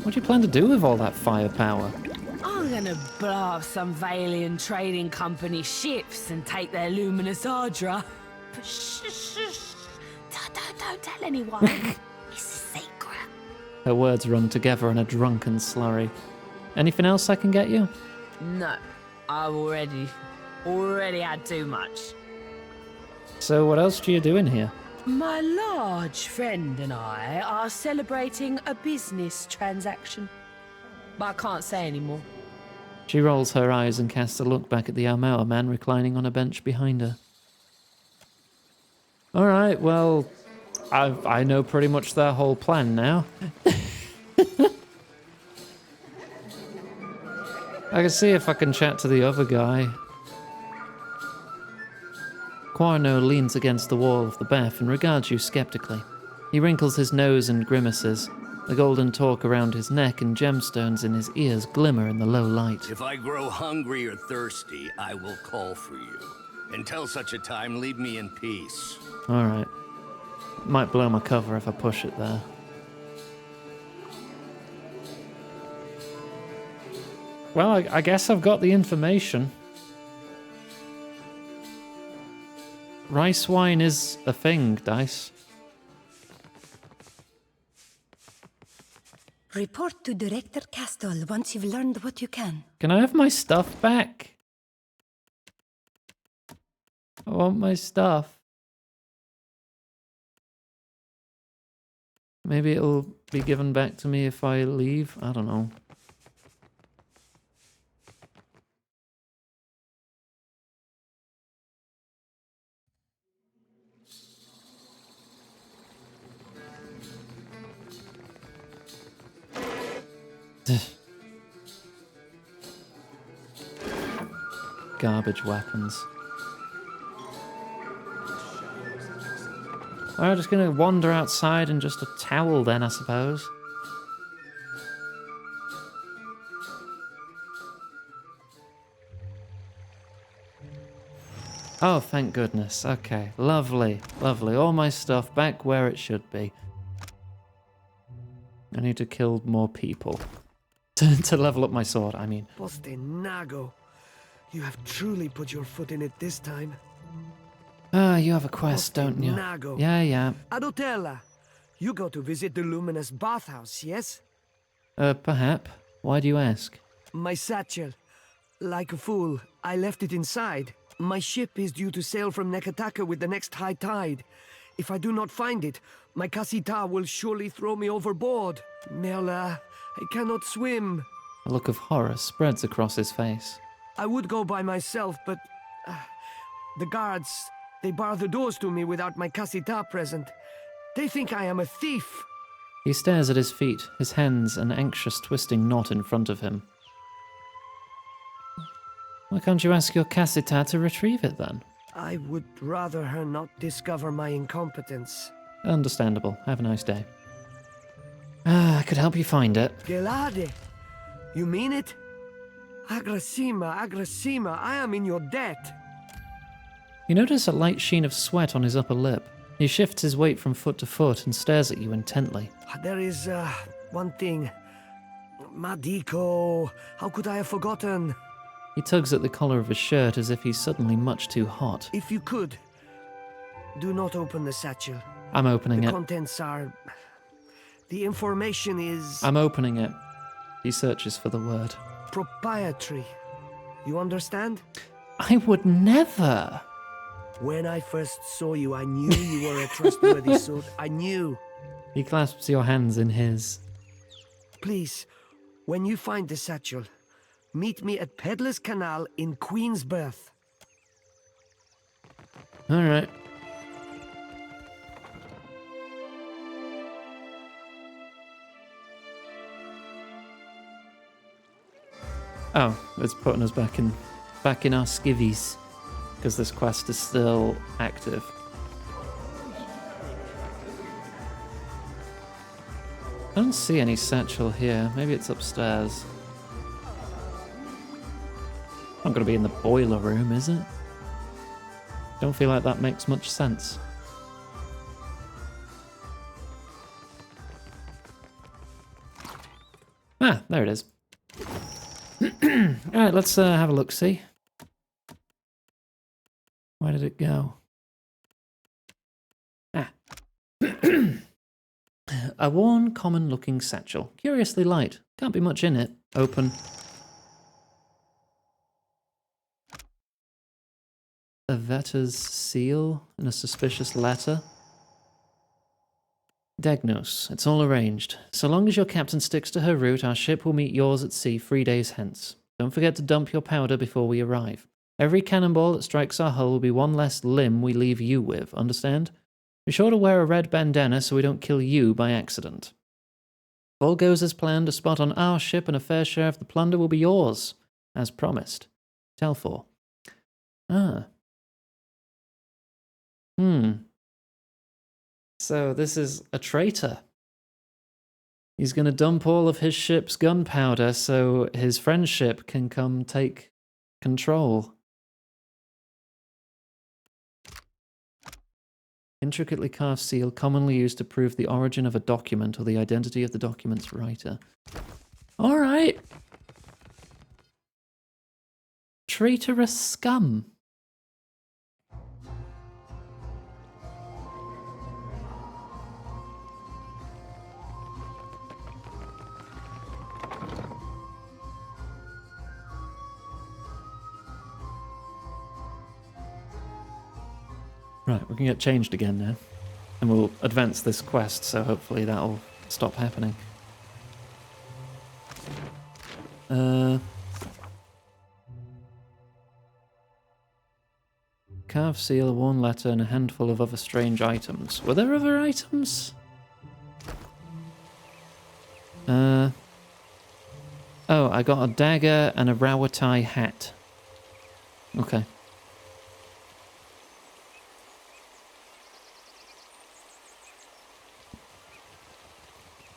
What do you plan to do with all that firepower? I'm gonna blow up some Valian trading company ships and take their luminous Ardra. But shh. Don't tell anyone. It's a secret. Her words rung together in a drunken slurry. Anything else I can get you? No, I've already had too much. So what else do you do in here? My large friend and I are celebrating a business transaction. But I can't say anymore. She rolls her eyes and casts a look back at the Almauer man reclining on a bench behind her. All right, well, I know pretty much their whole plan now. I can see if I can chat to the other guy. Quarno leans against the wall of the bath and regards you skeptically. He wrinkles his nose and grimaces. The golden torque around his neck and gemstones in his ears glimmer in the low light. If I grow hungry or thirsty, I will call for you. Until such a time, leave me in peace. All right. Might blow my cover if I push it there. Well, I guess I've got the information. Rice wine is a thing, Dice. Report to Director Castle once you've learned what you can. Can I have my stuff back? I want my stuff. Maybe it'll be given back to me if I leave. I don't know. Garbage weapons. I'm just gonna wander outside in just a towel then, I suppose. Oh, thank goodness. Okay, lovely, lovely. All my stuff back where it should be. I need to kill more people. to level up my sword, I mean. Postenago. You have truly put your foot in it this time. Ah, you have a quest, don't you? Postenago. Yeah. Adotella, you go to visit the luminous bathhouse, yes? Perhaps. Why do you ask? My satchel. Like a fool, I left it inside. My ship is due to sail from Nekataka with the next high tide. If I do not find it, my Kasita will surely throw me overboard. Merla, I cannot swim. A look of horror spreads across his face. I would go by myself, but the guards, they bar the doors to me without my Kasita present. They think I am a thief. He stares at his feet, his hands an anxious twisting knot in front of him. Why can't you ask your Kasita to retrieve it then? I would rather her not discover my incompetence. Understandable. Have a nice day. I could help you find it. Gelade, you mean it? Agrasima, I am in your debt. You notice a light sheen of sweat on his upper lip. He shifts his weight from foot to foot and stares at you intently. There is, one thing. Madiko, how could I have forgotten? He tugs at the collar of his shirt as if he's suddenly much too hot. If you could, do not open the satchel. I'm opening the it. Contents are... The information is... I'm opening it. He searches for the word. Proprietary. You understand? I would never. When I first saw you, I knew you were a trustworthy sort. I knew. He clasps your hands in his. Please, when you find the satchel, meet me at Peddler's Canal in Queensberth. All right. Oh, it's putting us back in our skivvies because this quest is still active. I don't see any satchel here. Maybe it's upstairs. Not going to be in the boiler room, is it? Don't feel like that makes much sense. Ah, there it is. Alright, let's have a look-see. Where did it go? Ah. A worn, common-looking satchel. Curiously light. Can't be much in it. Open. A vetter's seal and a suspicious letter. Degnos, it's all arranged. So long as your captain sticks to her route, our ship will meet yours at sea 3 days hence. Don't forget to dump your powder before we arrive. Every cannonball that strikes our hull will be one less limb we leave you with, understand? Be sure to wear a red bandana so we don't kill you by accident. If all goes as planned, a spot on our ship and a fair share of the plunder will be yours, as promised. Telfor. Ah. So this is a traitor. He's going to dump all of his ship's gunpowder so his friend's ship can come take control. Intricately carved seal commonly used to prove the origin of a document or the identity of the document's writer. All right. Traitorous scum. Right, we can get changed again now. And we'll advance this quest, so hopefully that'll stop happening. Carved seal, a worn letter, and a handful of other strange items. Were there other items? Oh, I got a dagger and a Rawatai hat. Okay.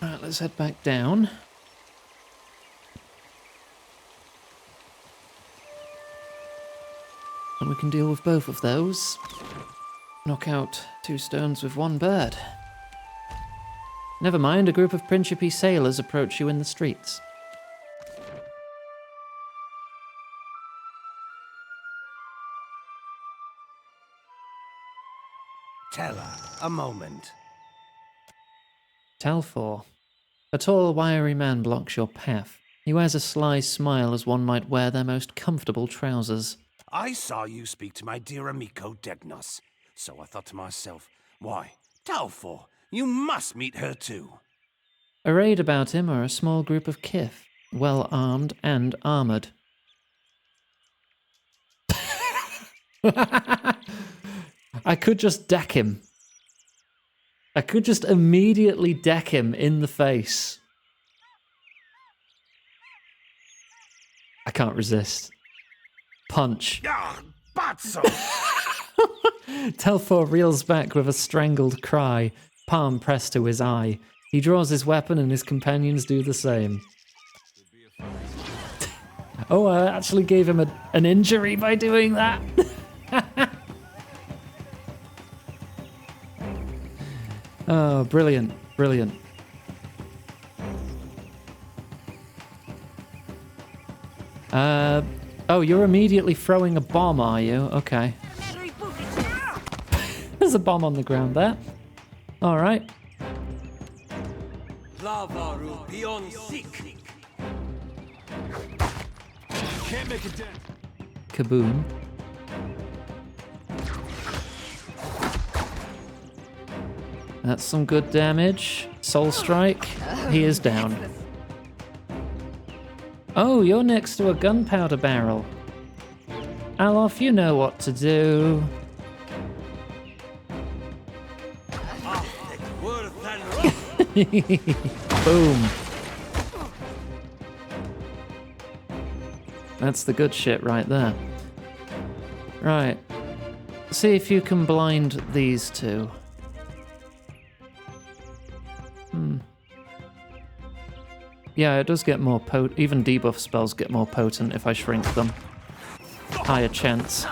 Alright, let's head back down. And we can deal with both of those. Knock out 2 stones with 1 bird. Never mind, a group of Principe sailors approach you in the streets. Teller, a moment. Telfor. A tall, wiry man blocks your path. He wears a sly smile as one might wear their most comfortable trousers. I saw you speak to my dear amico Degnos, so I thought to myself, why, Telfor, you must meet her too. Arrayed about him are a small group of kith, well armed and armoured. I could just deck him. I could just immediately deck him in the face. I can't resist. Punch. Ah, Batso! Telfor reels back with a strangled cry, palm pressed to his eye. He draws his weapon and his companions do the same. Oh, I actually gave him an injury by doing that. Oh, brilliant, brilliant. Oh, you're immediately throwing a bomb, are you? Okay. There's a bomb on the ground there. All right. Can't make a dent. Kaboom. That's some good damage. Soul Strike. He is down. Oh, you're next to a gunpowder barrel. Alof, you know what to do. Boom. That's the good shit right there. Right. See if you can blind these two. Yeah, it does get more potent. Even debuff spells get more potent if I shrink them. Higher chance.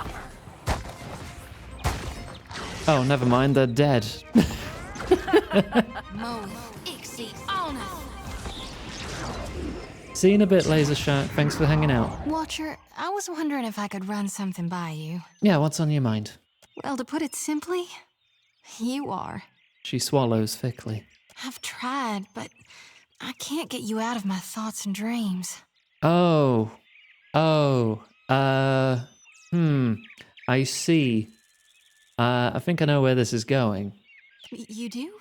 Oh, never mind, they're dead. See you in a bit, Laser Shark. Thanks for hanging out. Watcher, I was wondering if I could run something by you. Yeah, what's on your mind? Well, to put it simply, you are. She swallows thickly. I've tried, but I can't get you out of my thoughts and dreams. Oh. I see. I think I know where this is going. You do?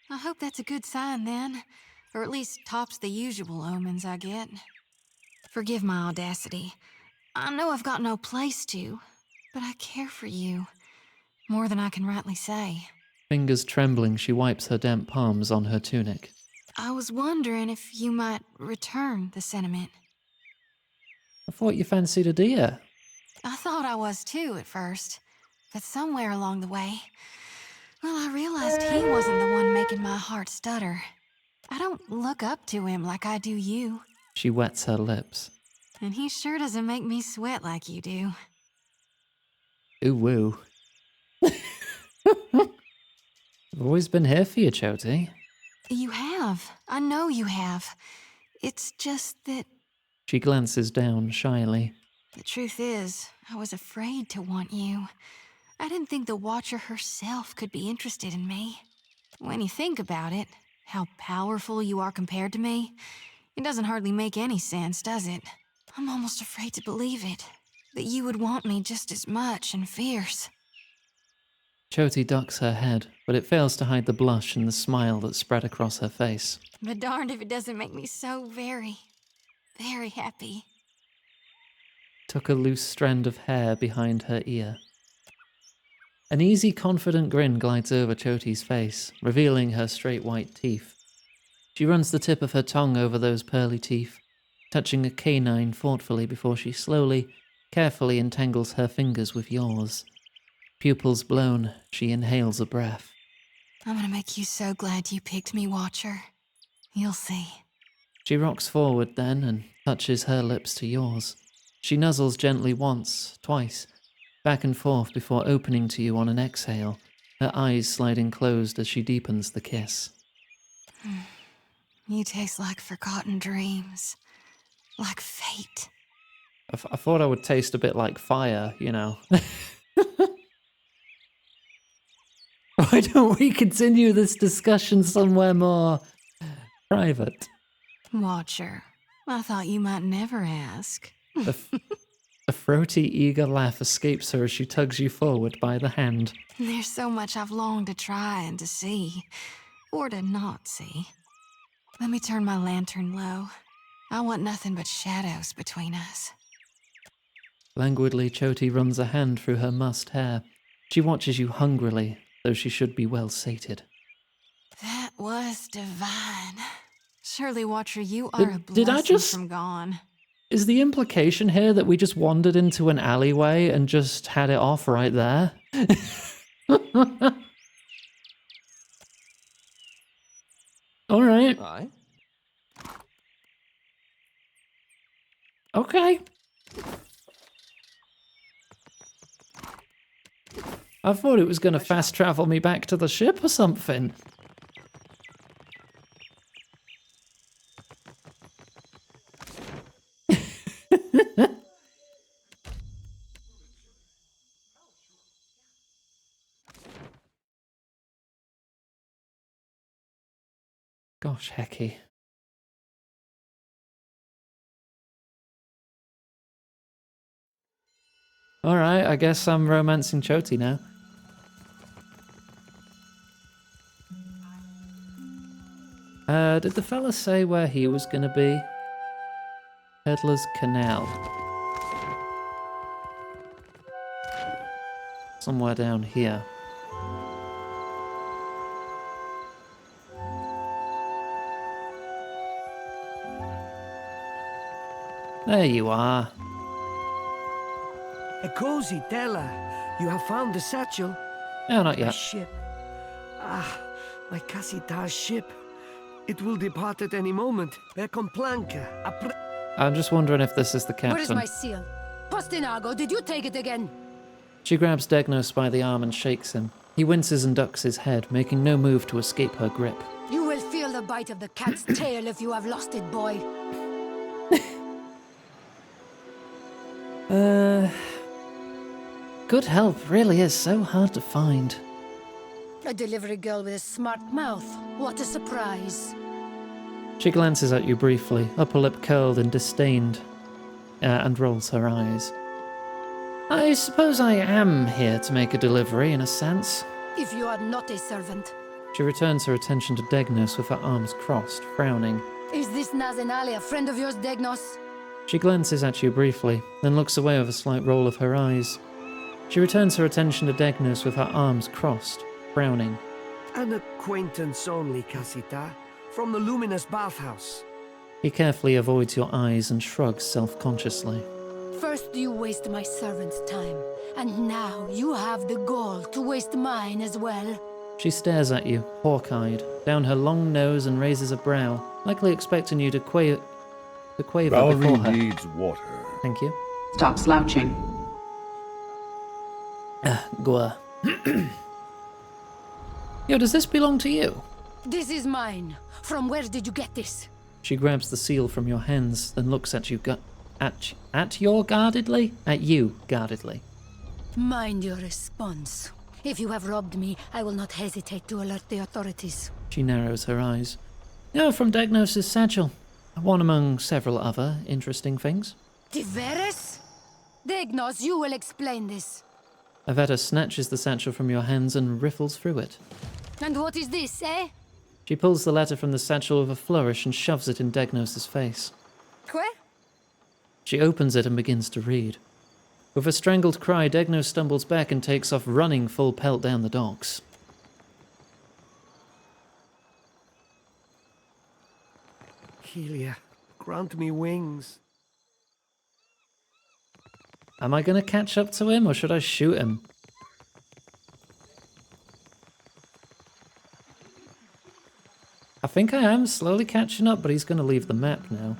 I hope that's a good sign then. Or at least tops the usual omens I get. Forgive my audacity. I know I've got no place to, but I care for you. More than I can rightly say. Fingers trembling, she wipes her damp palms on her tunic. I was wondering if you might return the sentiment. I thought you fancied a deer. I thought I was too at first, but somewhere along the way, well, I realized he wasn't the one making my heart stutter. I don't look up to him like I do you. She wets her lips. And he sure doesn't make me sweat like you do. Ooh woo. I've always been here for you, Choti. You have. I know you have. It's just that... She glances down shyly. The truth is, I was afraid to want you. I didn't think the Watcher herself could be interested in me. When you think about it, how powerful you are compared to me, it doesn't hardly make any sense, does it? I'm almost afraid to believe it, that you would want me just as much and fierce. Choti ducks her head, but it fails to hide the blush and the smile that spread across her face. But darned if it doesn't make me so very, very happy. Took a loose strand of hair behind her ear. An easy, confident grin glides over Choti's face, revealing her straight white teeth. She runs the tip of her tongue over those pearly teeth, touching a canine thoughtfully before she slowly, carefully entangles her fingers with yours. Pupils blown, she inhales a breath. I'm gonna make you so glad you picked me, Watcher. You'll see. She rocks forward then and touches her lips to yours. She nuzzles gently once, twice, back and forth before opening to you on an exhale, her eyes sliding closed as she deepens the kiss. You taste like forgotten dreams. Like fate. I thought I would taste a bit like fire, you know. Why don't we continue this discussion somewhere more private? Watcher, I thought you might never ask. A throaty, eager laugh escapes her as she tugs you forward by the hand. There's so much I've longed to try and to see. Or to not see. Let me turn my lantern low. I want nothing but shadows between us. Languidly, Choti runs a hand through her mussed hair. She watches you hungrily, though she should be well sated. That was divine. Surely, Watcher, you are a Did I blessing just... from gone. Is the implication here that we just wandered into an alleyway and just had it off right there? All right. Aye. Okay. I thought it was going to fast travel me back to the ship or something. Gosh, hecky. Alright, I guess I'm romancing Choti now. Did the fella say where he was gonna be? Peddler's Canal. Somewhere down here. There you are. A cozy Tella. You have found the satchel. No, not My yet. ship. Ah, my Casita's ship. It will depart at any moment. Per complanca. I'm just wondering if this is the Where is captain. my seal? Postinago, did you take it again? She grabs Degnos by the arm and shakes him. He winces and ducks his head, making no move to escape her grip. You will feel the bite of the cat's tail if you have lost it, boy. Good help really is so hard to find. A delivery girl with a smart mouth. What a surprise. She glances at you briefly, upper lip curled in disdain, and rolls her eyes. I suppose I am here to make a delivery, in a sense. If you are not a servant. She returns her attention to Degnos with her arms crossed, frowning. Is this Nazenali a friend of yours, Degnos? She glances at you briefly, then looks away with a slight roll of her eyes. She returns her attention to Degnos with her arms crossed, frowning. An acquaintance only, Casita. From the luminous bathhouse. He carefully avoids your eyes and shrugs self-consciously. First you waste my servant's time, and now you have the gall to waste mine as well. She stares at you, hawk-eyed, down her long nose and raises a brow, likely expecting you to quaver Valerie before her. needs water. Thank you. Stop slouching. Gua. Yo, does this belong to you? This is mine. From where did you get this? She grabs the seal from your hands, then looks at you at you guardedly. Mind your response. If you have robbed me, I will not hesitate to alert the authorities. She narrows her eyes. No, from Degnos' satchel. One among several other interesting things. Tiveres? Degnos, you will explain this. Aveta snatches the satchel from your hands and riffles through it. And what is this, eh? She pulls the letter from the satchel with a flourish and shoves it in Degnos' face. Que? She opens it and begins to read. With a strangled cry, Degnos stumbles back and takes off running full pelt down the docks. Helia, grant me wings. Am I going to catch up to him or should I shoot him? I think I am slowly catching up, but he's going to leave the map now.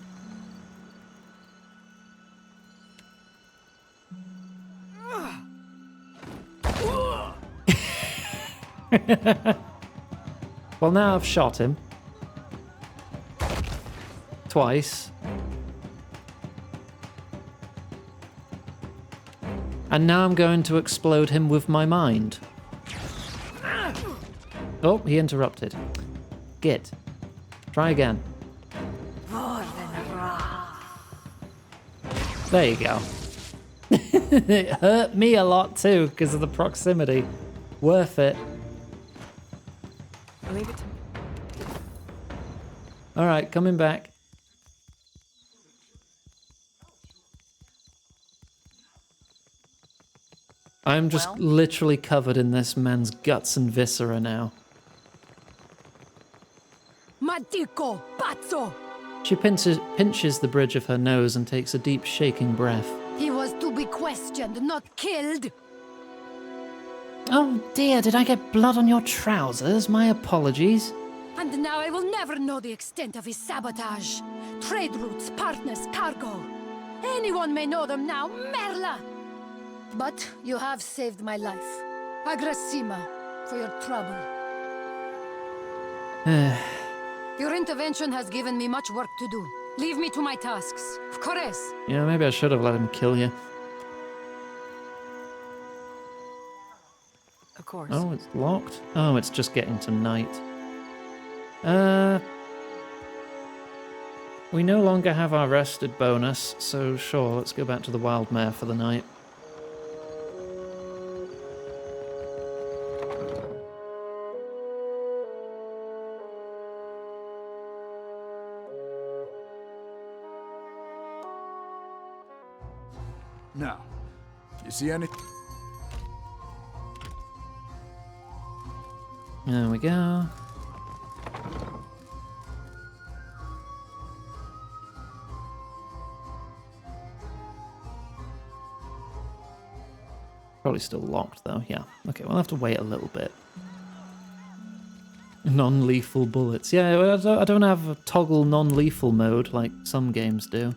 Well, now I've shot him. Twice. And now I'm going to explode him with my mind. Oh, he interrupted. Git. Try again. There you go. It hurt me a lot too because of the proximity. Worth it. Leave it to me. Alright, coming back. I'm just literally covered in this man's guts and viscera now. Matico, pazzo! She pinches the bridge of her nose and takes a deep, shaking breath. He was to be questioned, not killed. Oh dear, did I get blood on your trousers? My apologies. And now I will never know the extent of his sabotage. Trade routes, partners, cargo. Anyone may know them now, Merla! But you have saved my life. Agrasima, for your trouble. Your intervention has given me much work to do. Leave me to my tasks. Of course. Yeah, maybe I should have let him kill you. Of course. Oh, it's locked? Oh, it's just getting to night. We no longer have our rested bonus, so sure, let's go back to the wild mare for the night. Now, you see any? There we go. Probably still locked though, yeah. Okay, we'll have to wait a little bit. Non-lethal bullets. Yeah, I don't have a toggle non-lethal mode like some games do.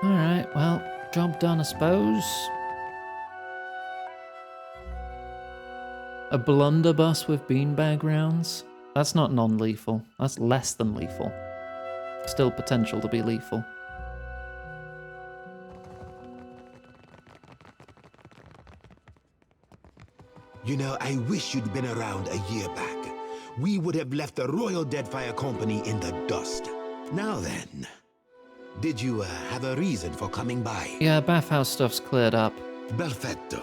Alright, well, job done, I suppose. A blunderbuss with beanbag rounds? That's not non-lethal. That's less than lethal. Still potential to be lethal. You know, I wish you'd been around a year back. We would have left the Royal Deadfire Company in the dust. Now then, did you have a reason for coming by? Yeah, bathhouse stuff's cleared up. Perfetto.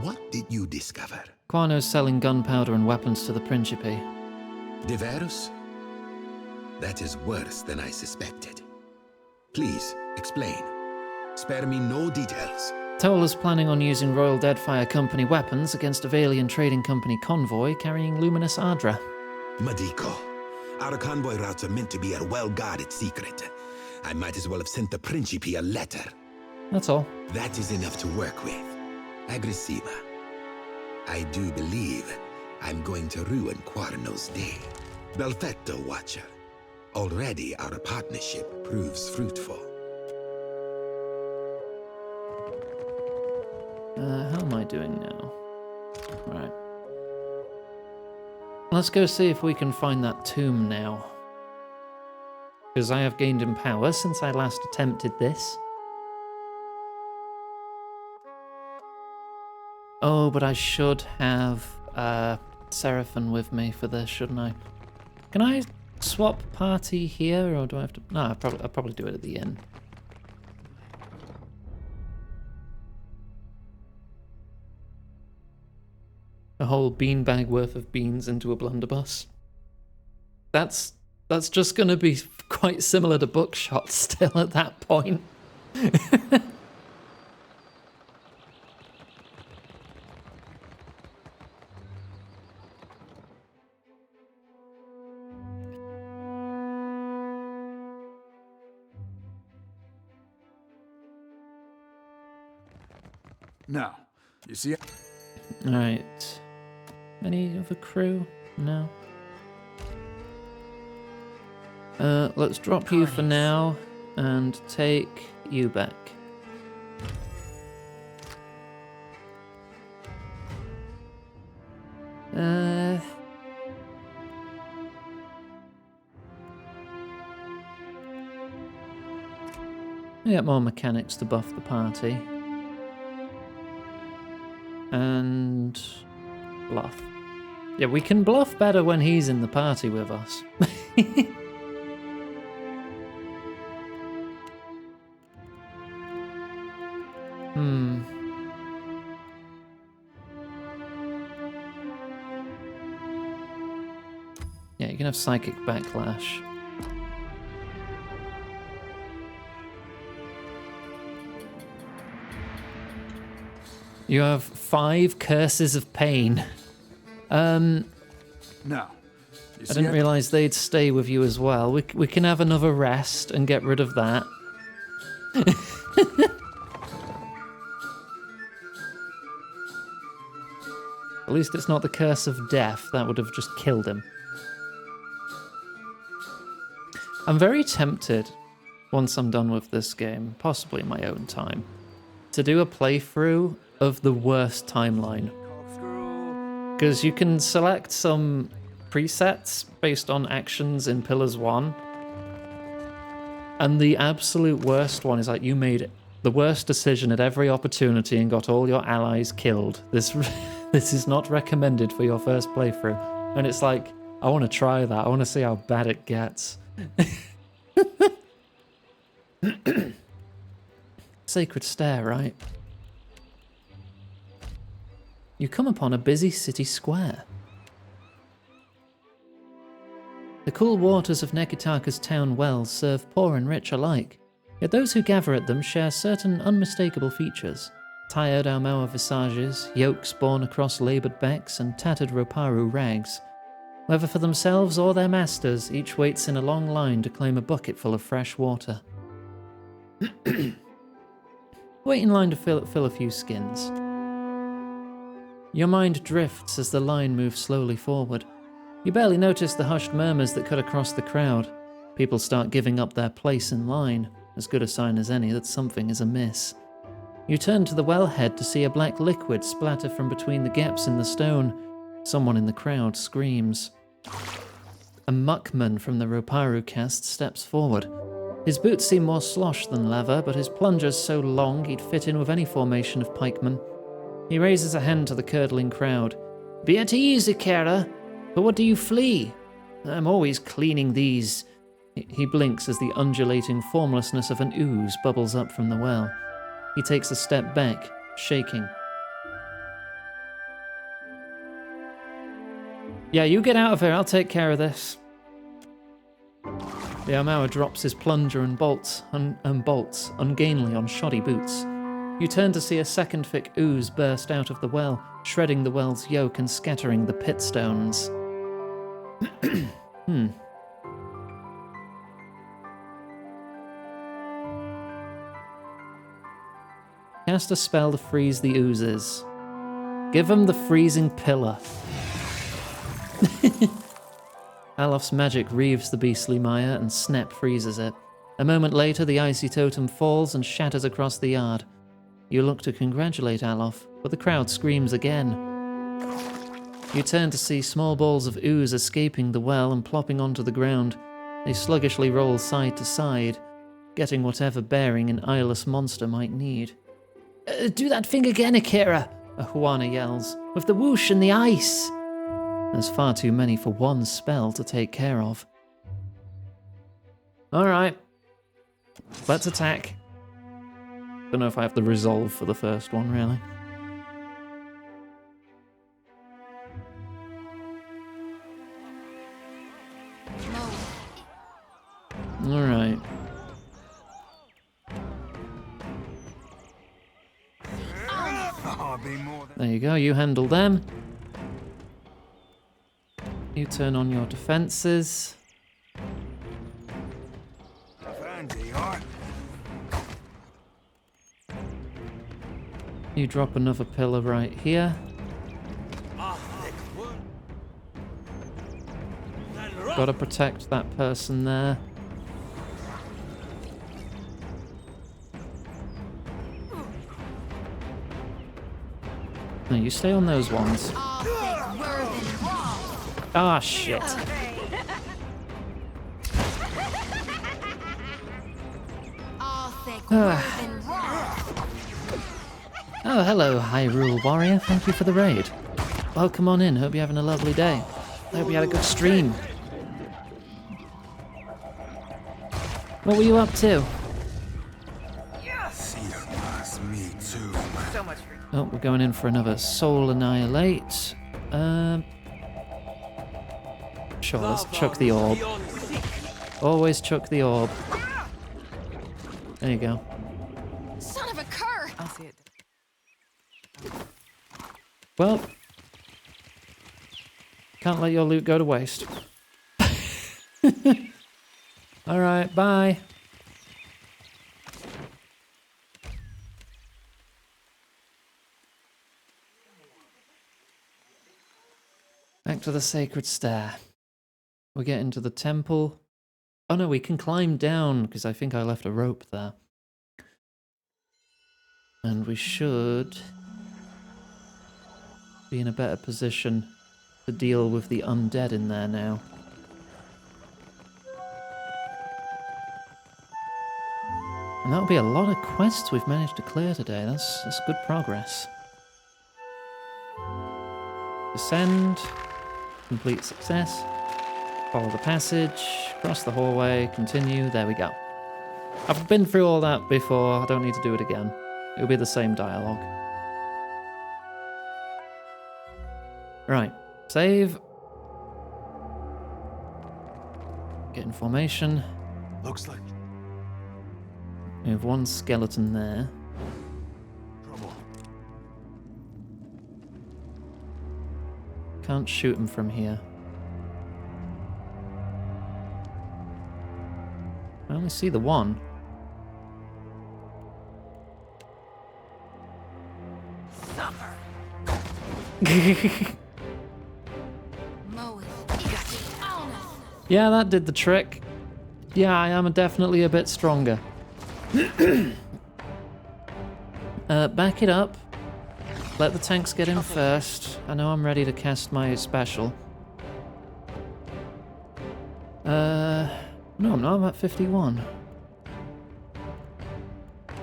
What did you discover? Quano's selling gunpowder and weapons to the Principe. Diverus? That is worse than I suspected. Please, explain. Spare me no details. Tola's planning on using Royal Deadfire Company weapons against a Valian Trading Company convoy carrying luminous Ardra. Madiko, our convoy routes are meant to be a well-guarded secret. I might as well have sent the Principe a letter. That's all. That is enough to work with. Aggressiva. I do believe I'm going to ruin Quarno's day. Belfetto, Watcher. Already our partnership proves fruitful. How am I doing now? Right. Let's go see if we can find that tomb now. Because I have gained in power since I last attempted this. Oh, but I should have Seraphim with me for this, shouldn't I? Can I swap party here, or do I have to? No, I'll probably do it at the inn. A whole beanbag worth of beans into a blunderbuss. That's just going to be quite similar to Buckshot still at that point. Now, you see? Alright. Any other crew? No. Let's drop you for now and take you back. We get more mechanics to buff the party. And bluff. Yeah, we can bluff better when he's in the party with us. Yeah, you can have psychic backlash. You have 5 curses of pain. Now, I didn't realize they'd stay with you as well. We can have another rest and get rid of that. At least it's not the curse of death. That would have just killed him. I'm very tempted, once I'm done with this game, possibly in my own time, to do a playthrough of the worst timeline. Because you can select some presets based on actions in Pillars 1. And the absolute worst one is like you made the worst decision at every opportunity and got all your allies killed. This is not recommended for your first playthrough. And it's like, I want to try that. I want to see how bad it gets. Sacred Stair, right? You come upon a busy city square. The cool waters of Nekitaka's town wells serve poor and rich alike, yet those who gather at them share certain unmistakable features. Tired Aumaua visages, yokes borne across laboured backs, and tattered Roparu rags. Whether for themselves or their masters, each waits in a long line to claim a bucketful of fresh water. Wait in line to fill a few skins. Your mind drifts as the line moves slowly forward. You barely notice the hushed murmurs that cut across the crowd. People start giving up their place in line, as good a sign as any that something is amiss. You turn to the wellhead to see a black liquid splatter from between the gaps in the stone. Someone in the crowd screams. A muckman from the Roparu caste steps forward. His boots seem more slosh than leather, but his plunger's so long he'd fit in with any formation of pikemen. He raises a hand to the curdling crowd. "Be at ease, Ikera. But what do you flee? I'm always cleaning these." He blinks as the undulating formlessness of an ooze bubbles up from the well. He takes a step back, shaking. "Yeah, you get out of here. I'll take care of this." The Aumaua drops his plunger and bolts ungainly on shoddy boots. You turn to see a second thick ooze burst out of the well, shredding the well's yoke and scattering the pit stones. Cast a spell to freeze the oozes. Give them the freezing pillar. Alof's magic reaves the beastly mire and snap freezes it. A moment later, the icy totem falls and shatters across the yard. You look to congratulate Alof, but the crowd screams again. You turn to see small balls of ooze escaping the well and plopping onto the ground. They sluggishly roll side to side, getting whatever bearing an eyeless monster might need. "Do that thing again, Akira!" a Huana yells. "With the whoosh and the ice!" There's far too many for one spell to take care of. Alright. Let's attack. Don't know if I have the resolve for the first one, really. Alright. There you go, you handle them. You turn on your defenses. You drop another pillar right here. Gotta protect that person there. No, you stay on those ones. Ah, shit. Oh, hello, Hyrule Warrior. Thank you for the raid. Welcome on in. Hope you're having a lovely day. Hope you had a good stream. What were you up to? Oh, we're going in for another Soul Annihilate. Sure, let's chuck the orb. Always chuck the orb. There you go. Son of a cur! I'll see it. Well, can't let your loot go to waste. Alright, bye. Back to the Sacred Stair. We get into the temple. Oh no, we can climb down, because I think I left a rope there. And we should be in a better position to deal with the undead in there now. And that'll be a lot of quests we've managed to clear today. That's good progress. Descend. Complete success. Follow the passage, cross the hallway, continue. There we go. I've been through all that before. I don't need to do it again. It'll be the same dialogue. Right. Save. Get in formation. Looks like We have one skeleton there. trouble. Can't shoot him from here. I only see the one. Yeah, that did the trick. Yeah, I am definitely a bit stronger. Back it up. Let the tanks get in first. I know I'm ready to cast my special. No, I'm not. I'm at 51.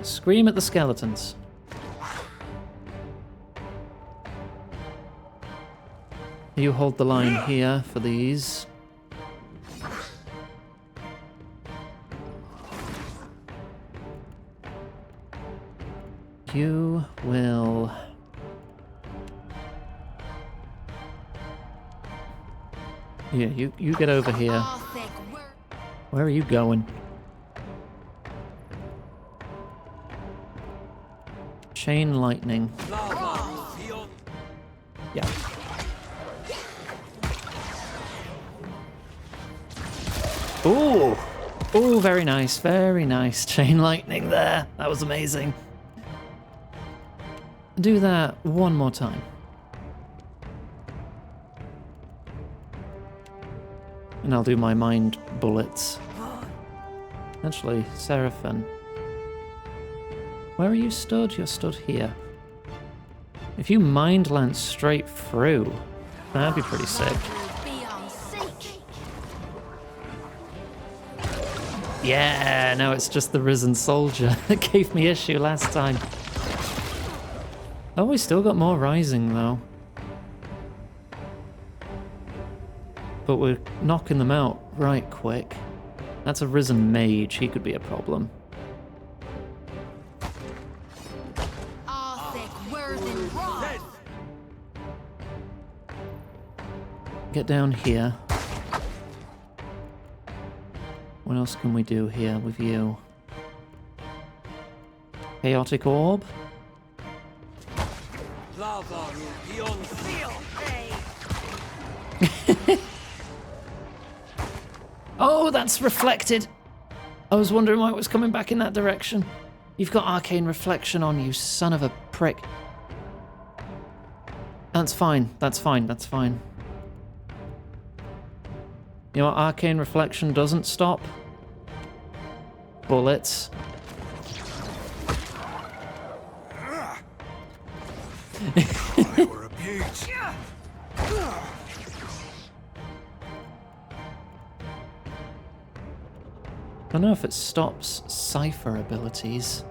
Scream at the skeletons. You hold the line here for these. You will... Yeah, you get over here. Where are you going? Chain lightning. Yeah. Ooh! Ooh, very nice, very nice. Chain lightning there. That was amazing. Do that one more time. And I'll do my mind bullets. Actually, Seraphim. Where are you stood? You're stood here. If you mind lance straight through, that'd be pretty sick. Yeah, no, it's just the risen soldier that gave me issue last time. Oh, we still got more rising though. But we're knocking them out right quick. That's a risen mage, he could be a problem. Get down here. What else can we do here with you? Chaotic orb? Oh, that's reflected. I was wondering why it was coming back in that direction. You've got arcane reflection on you, son of a prick. That's fine, that's fine, that's fine. You know what arcane reflection doesn't stop? Bullets. We're a beaut. I don't know if it stops cipher abilities.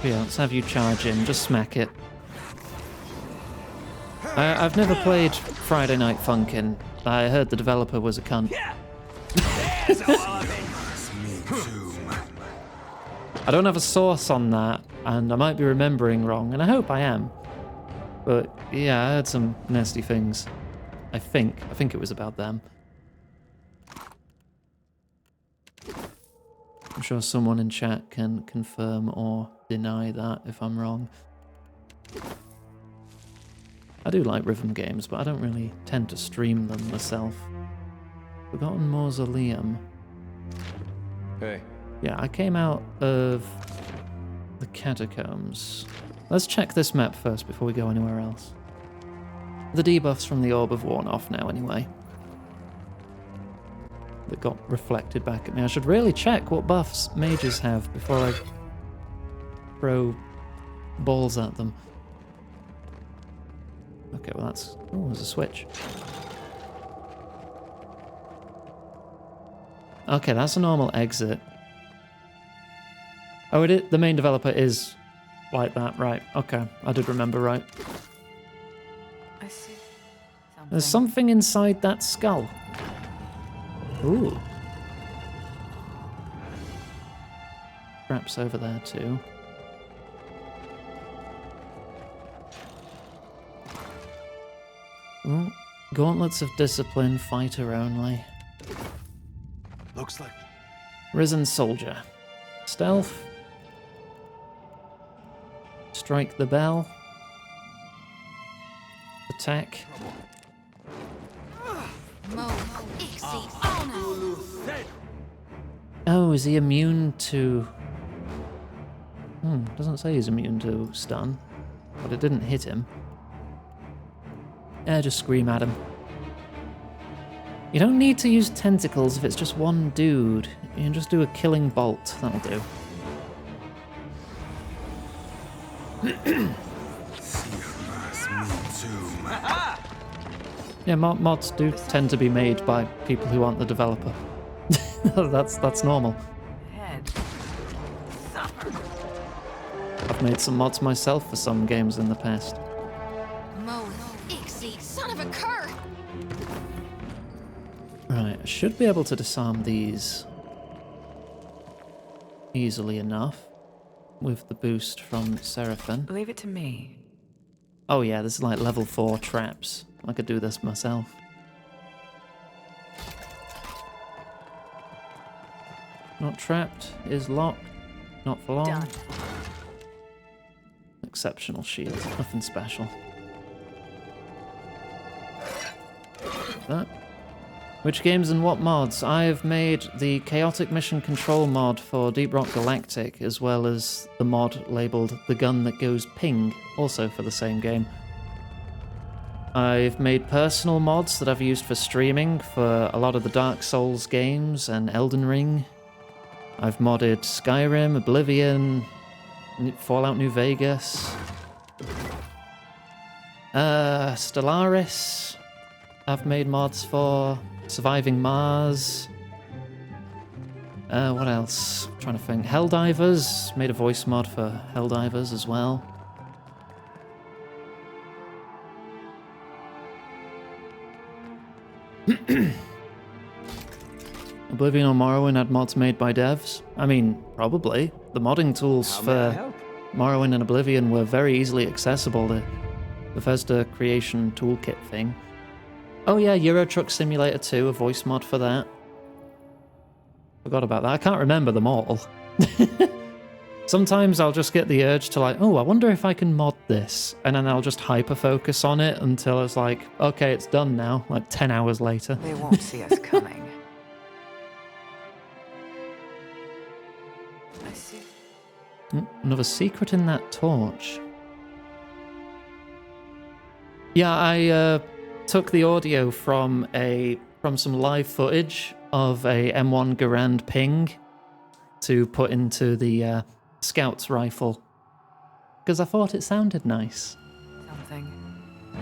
Yeah, let's have you charge in. Just smack it. I've never played Friday Night Funkin'. I heard the developer was a cunt. I don't have a source on that, and I might be remembering wrong, and I hope I am. But yeah, I heard some nasty things. I think it was about them. I'm sure someone in chat can confirm or deny that if I'm wrong. I do like rhythm games, but I don't really tend to stream them myself. Forgotten Mausoleum. Hey. Yeah, I came out of the catacombs. Let's check this map first before we go anywhere else. The debuffs from the orb have worn off now anyway. That got reflected back at me. I should really check what buffs mages have before I throw balls at them. Okay, well that's... Oh, there's a switch. Okay, that's a normal exit. Oh, the main developer is like that, right. Okay, I did remember right. I see. There's something inside that skull. Ooh. Traps over there too. Ooh. Gauntlets of Discipline, fighter only. Looks like... Risen Soldier. Stealth. Strike the bell. Attack. Oh, is he immune to... doesn't say he's immune to stun. But it didn't hit him. Yeah, just scream at him. You don't need to use tentacles if it's just one dude. You can just do a killing bolt. That'll do. Yeah, mods do tend to be made by people who aren't the developer. That's normal. I've made some mods myself for some games in the past. Son of a cur! Right, I should be able to disarm these easily enough with the boost from Seraphim. Leave it to me. Oh yeah, this is like level 4 traps. I could do this myself. Not trapped, is locked, not for long. Done. Exceptional shield, nothing special. That. Which games and what mods? I've made the Chaotic Mission Control mod for Deep Rock Galactic, as well as the mod labelled The Gun That Goes Ping, also for the same game. I've made personal mods that I've used for streaming for a lot of the Dark Souls games and Elden Ring. I've modded Skyrim, Oblivion, Fallout New Vegas, Stellaris. I've made mods for Surviving Mars. What else? I'm trying to think. Helldivers. Made a voice mod for Helldivers as well. Oblivion or Morrowind had mods made by devs? I mean, probably. The modding tools for Morrowind and Oblivion were very easily accessible. The Bethesda Creation Toolkit thing. Oh yeah, Euro Truck Simulator 2, a voice mod for that. Forgot about that. I can't remember them all. Sometimes I'll just get the urge to like, oh, I wonder if I can mod this. And then I'll just hyper-focus on it until it's like, okay, it's done now, like 10 hours later. They won't see us coming. I see. Another secret in that torch. Yeah, I took the audio from some live footage of a M1 Garand ping to put into the Scout's rifle because I thought it sounded nice. Something.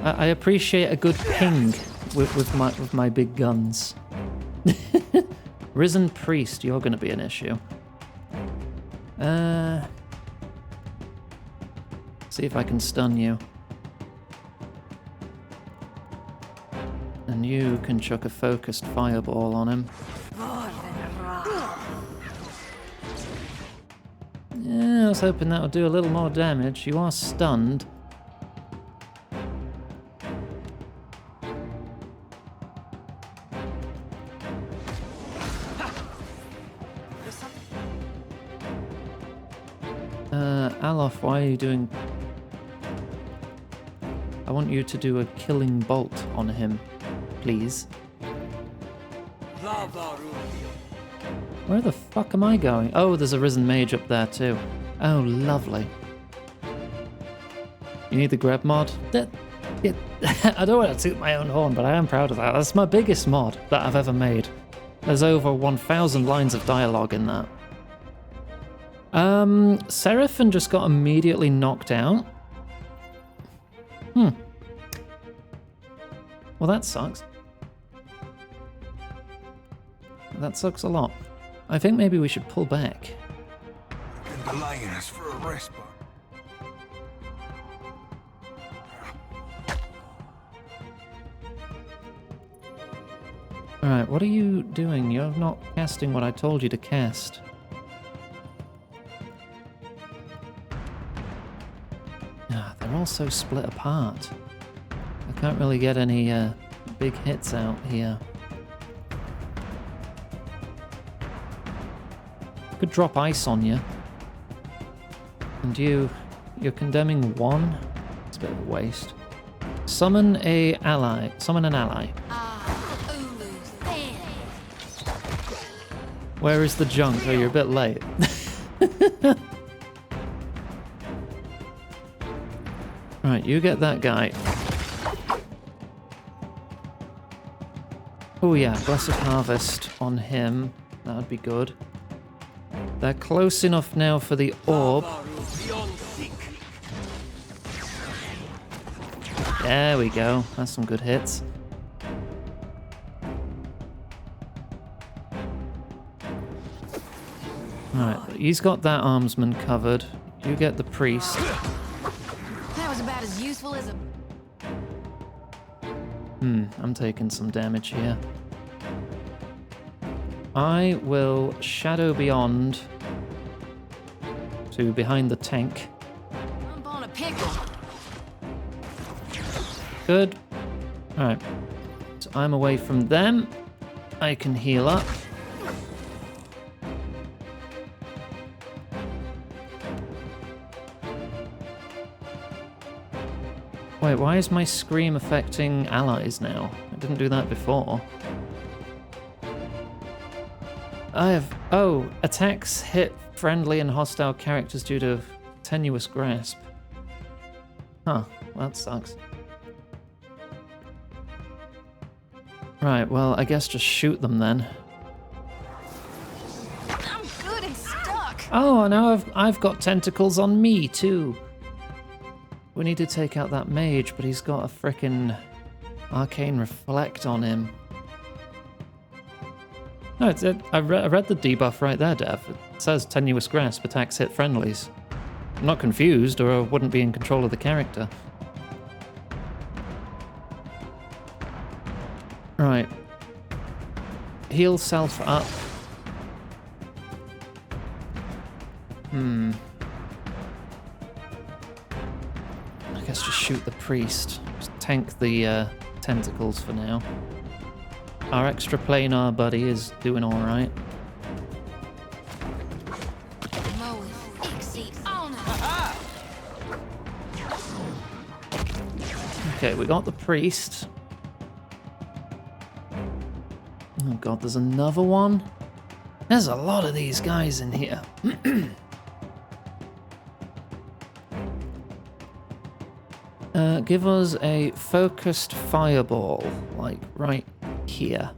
I appreciate a good ping with my big guns. Risen Priest, you're going to be an issue. See if I can stun you. And you can chuck a focused fireball on him. Yeah, I was hoping that would do a little more damage. You are stunned. Alof, why are you doing... I want you to do a killing bolt on him, please. Where the fuck am I going? Oh, there's a Risen Mage up there too. Oh, lovely. You need the grab mod? I don't want to toot my own horn, but I am proud of that. That's my biggest mod that I've ever made. There's over 1,000 lines of dialogue in that. Seraphim just got immediately knocked out. Well, that sucks. That sucks a lot. I think maybe we should pull back. Been delaying us for a respite. Alright, what are you doing? You're not casting what I told you to cast. Ah, they're all so split apart. I can't really get any big hits out here. Could drop ice on you. And you're condemning one? It's a bit of a waste. Summon an ally. Where is the junk? Oh, you're a bit late. Right, you get that guy. Oh yeah, Blessed Harvest on him. That would be good. They're close enough now for the orb. There we go. That's some good hits. Alright, he's got that armsman covered. You get the priest. That was about as useful as a... I'm taking some damage here. I will Shadow Beyond to behind the tank. I'm on a pickle. Good. Alright. So I'm away from them. I can heal up. Wait, why is my scream affecting allies now? I didn't do that before. I have... Oh, attacks hit friendly and hostile characters due to tenuous grasp. Huh, well, that sucks. Right, well, I guess just shoot them then. I'm good and stuck. Oh, now I've got tentacles on me too. We need to take out that mage, but he's got a frickin' arcane reflect on him. No, I read the debuff right there, Dev. It says tenuous grasp attacks hit friendlies. I'm not confused, or I wouldn't be in control of the character. Right. Heal self up. I guess just shoot the priest. Just tank the tentacles for now. Our extra planar buddy is doing alright. Okay, we got the priest. Oh god, there's another one? There's a lot of these guys in here. Give us a focused fireball, like right here.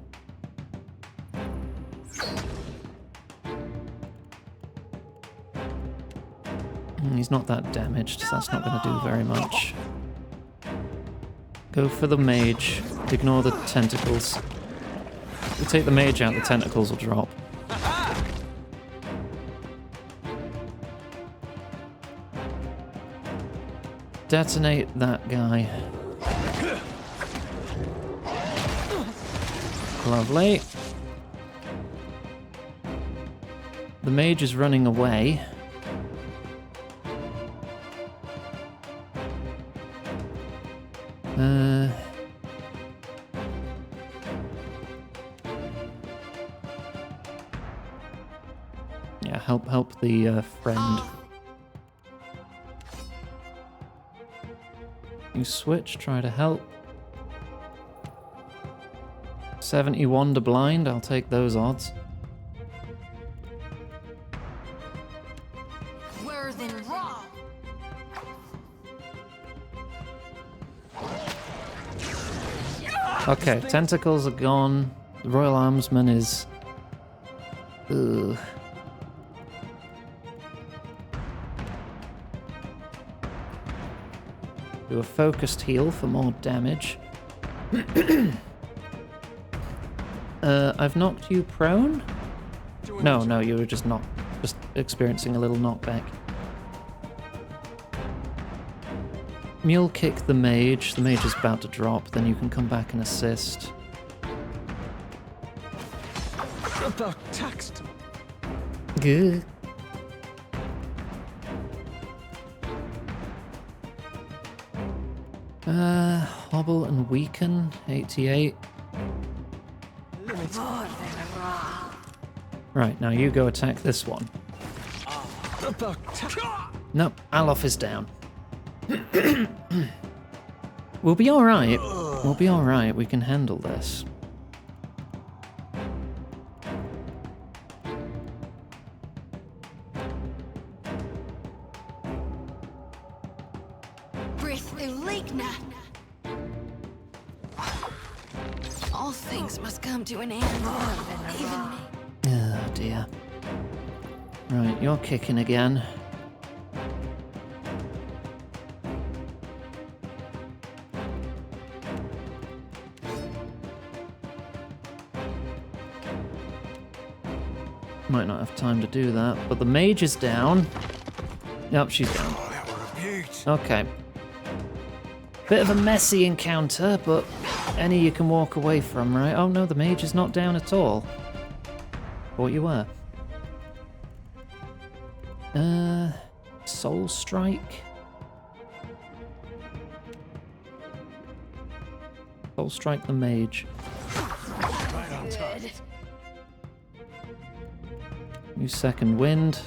He's not that damaged, so that's not going to do very much. Go for the mage. Ignore the tentacles. If we take the mage out, the tentacles will drop. Detonate that guy. Lovely. The mage is running away. Yeah, help the friend. You switch, try to help. 71 to blind, I'll take those odds. Worse than raw. Okay, tentacles are gone. The Royal Armsman is... Ugh. Do a focused heal for more damage. I've knocked you prone? No, you were just experiencing a little knockback. Mule kick the mage. The mage is about to drop, then you can come back and assist. About text. Good. Hobble and weaken, 88. Right, now you go attack this one. Nope, Alof is down. We'll be alright. We'll be alright, we can handle this. All things must come to an end. Even me. Oh dear. Right, you're kicking again. Might not have time to do that, but the mage is down. Yep, she's down. Okay. Bit of a messy encounter, but any you can walk away from, right? Oh no, the mage is not down at all. Thought you were. Soul Strike. Soul Strike the mage. New second wind.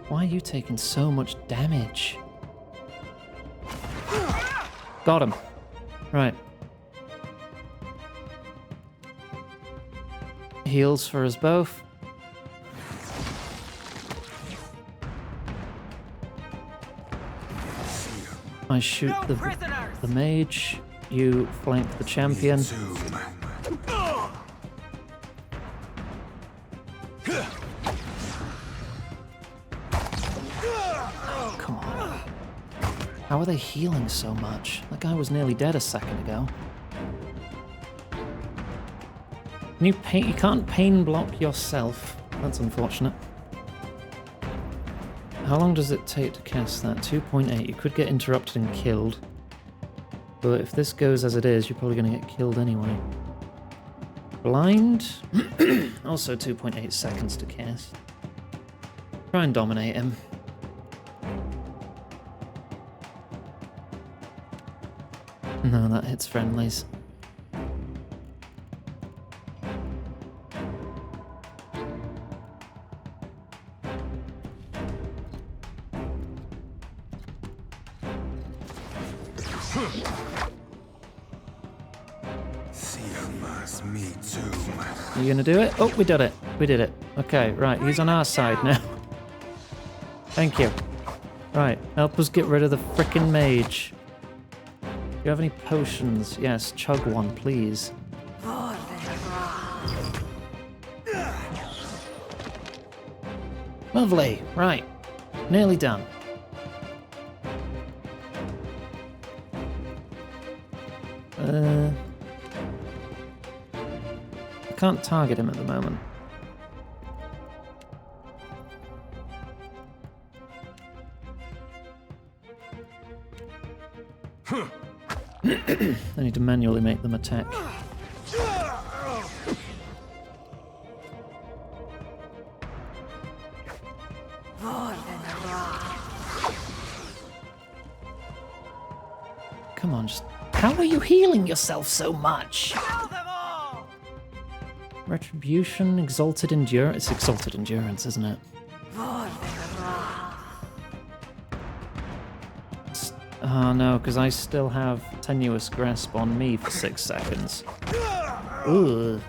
Why are you taking so much damage? Got him. Right. Heals for us both. I shoot the mage. You flank the champion. Come on. How are they healing so much? That guy was nearly dead a second ago. You can't pain block yourself. That's unfortunate. How long does it take to cast that? 2.8. You could get interrupted and killed. But if this goes as it is, you're probably going to get killed anyway. Blind? Also 2.8 seconds to cast. Try and dominate him. No, that hits friendlies. Are you gonna do it? Oh, we did it. We did it. Okay, right, he's on our side now. Thank you. Right, help us get rid of the frickin' mage. Do you have any potions? Yes, chug one, please. Lovely. Right. Nearly done. I can't target him at the moment. I need to manually make them attack. Come on, just... How are you healing yourself so much? Retribution, Exalted Endurance. It's Exalted Endurance, isn't it? Oh no, because I still have Tenuous Grasp on me for 6 seconds. Ugh.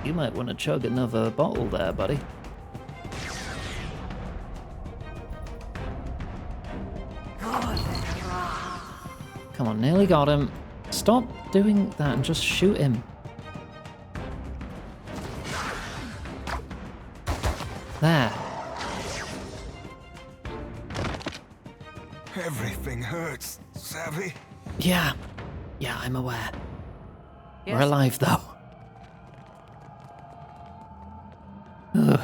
You might want to chug another bottle there, buddy. Come on, nearly got him. Stop doing that and just shoot him. There. Everything hurts, savvy? Yeah. Yeah, I'm aware. Yes. We're alive, though. Ugh.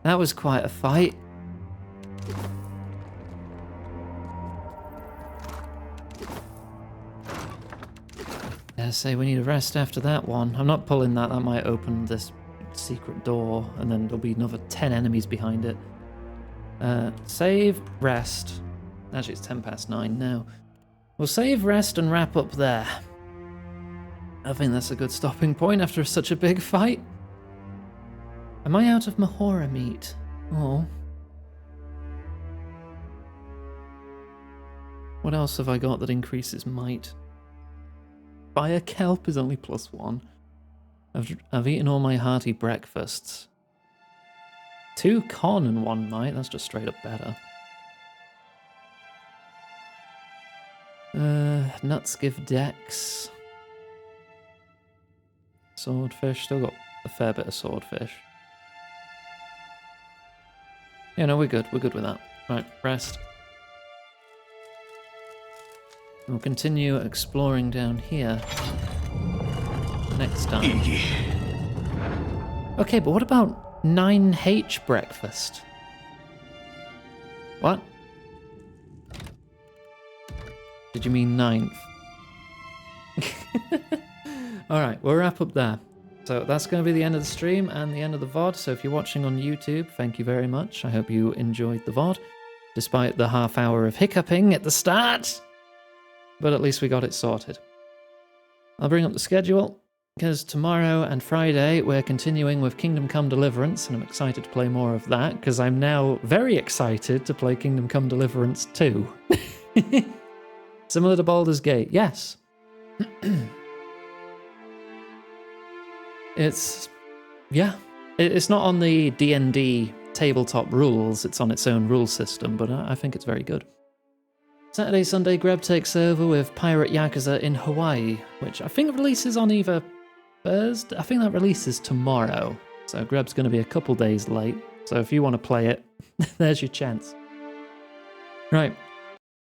That was quite a fight. say we need a rest after that one. I'm not pulling that. That might open this secret door, and then there'll be another 10 enemies behind it. Save, rest. Actually, it's 9:10 now. We'll save, rest, and wrap up there. I think that's a good stopping point after such a big fight. Am I out of Mahora meat? Oh. What else have I got that increases might? Fire kelp is only +1. I've eaten all my hearty breakfasts. 2 con and 1 might, that's just straight up better. Nuts give dex. Swordfish, still got a fair bit of swordfish. Yeah, no, we're good with that. Right, rest. And we'll continue exploring down here next time. Okay, but what about 9H breakfast? What? Did you mean 9th? Alright, we'll wrap up there. So that's going to be the end of the stream and the end of the VOD. So if you're watching on YouTube, thank you very much. I hope you enjoyed the VOD, despite the half hour of hiccuping at the start. But at least we got it sorted. I'll bring up the schedule, because tomorrow and Friday we're continuing with Kingdom Come Deliverance, and I'm excited to play more of that, because I'm now very excited to play Kingdom Come Deliverance 2. Similar to Baldur's Gate, yes. It's not on the D&D tabletop rules, it's on its own rule system, but I think it's very good. Saturday, Sunday, Greb takes over with Pirate Yakuza in Hawaii, which I think releases on either Thursday. I think that releases tomorrow, so Greb's going to be a couple days late, so if you want to play it, there's your chance. Right,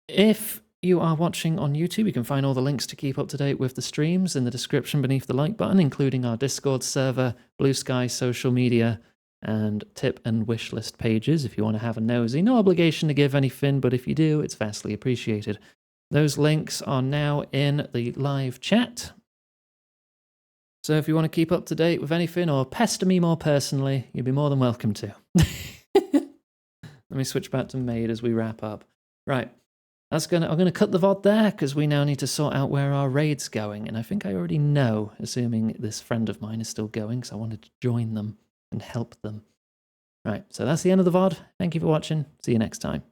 if you are watching on YouTube, you can find all the links to keep up to date with the streams in the description beneath the like button, including our Discord server, Blue Sky social media, and tip and wish list pages if you want to have a nosy. No obligation to give anything, but if you do, it's vastly appreciated. Those links are now in the live chat. So if you want to keep up to date with anything or pester me more personally, you'd be more than welcome to. Let me switch back to Maid as we wrap up. Right. I'm going to cut the VOD there, because we now need to sort out where our raid's going, and I think I already know, assuming this friend of mine is still going, because I wanted to join them and help them. Right, so that's the end of the VOD. Thank you for watching. See you next time.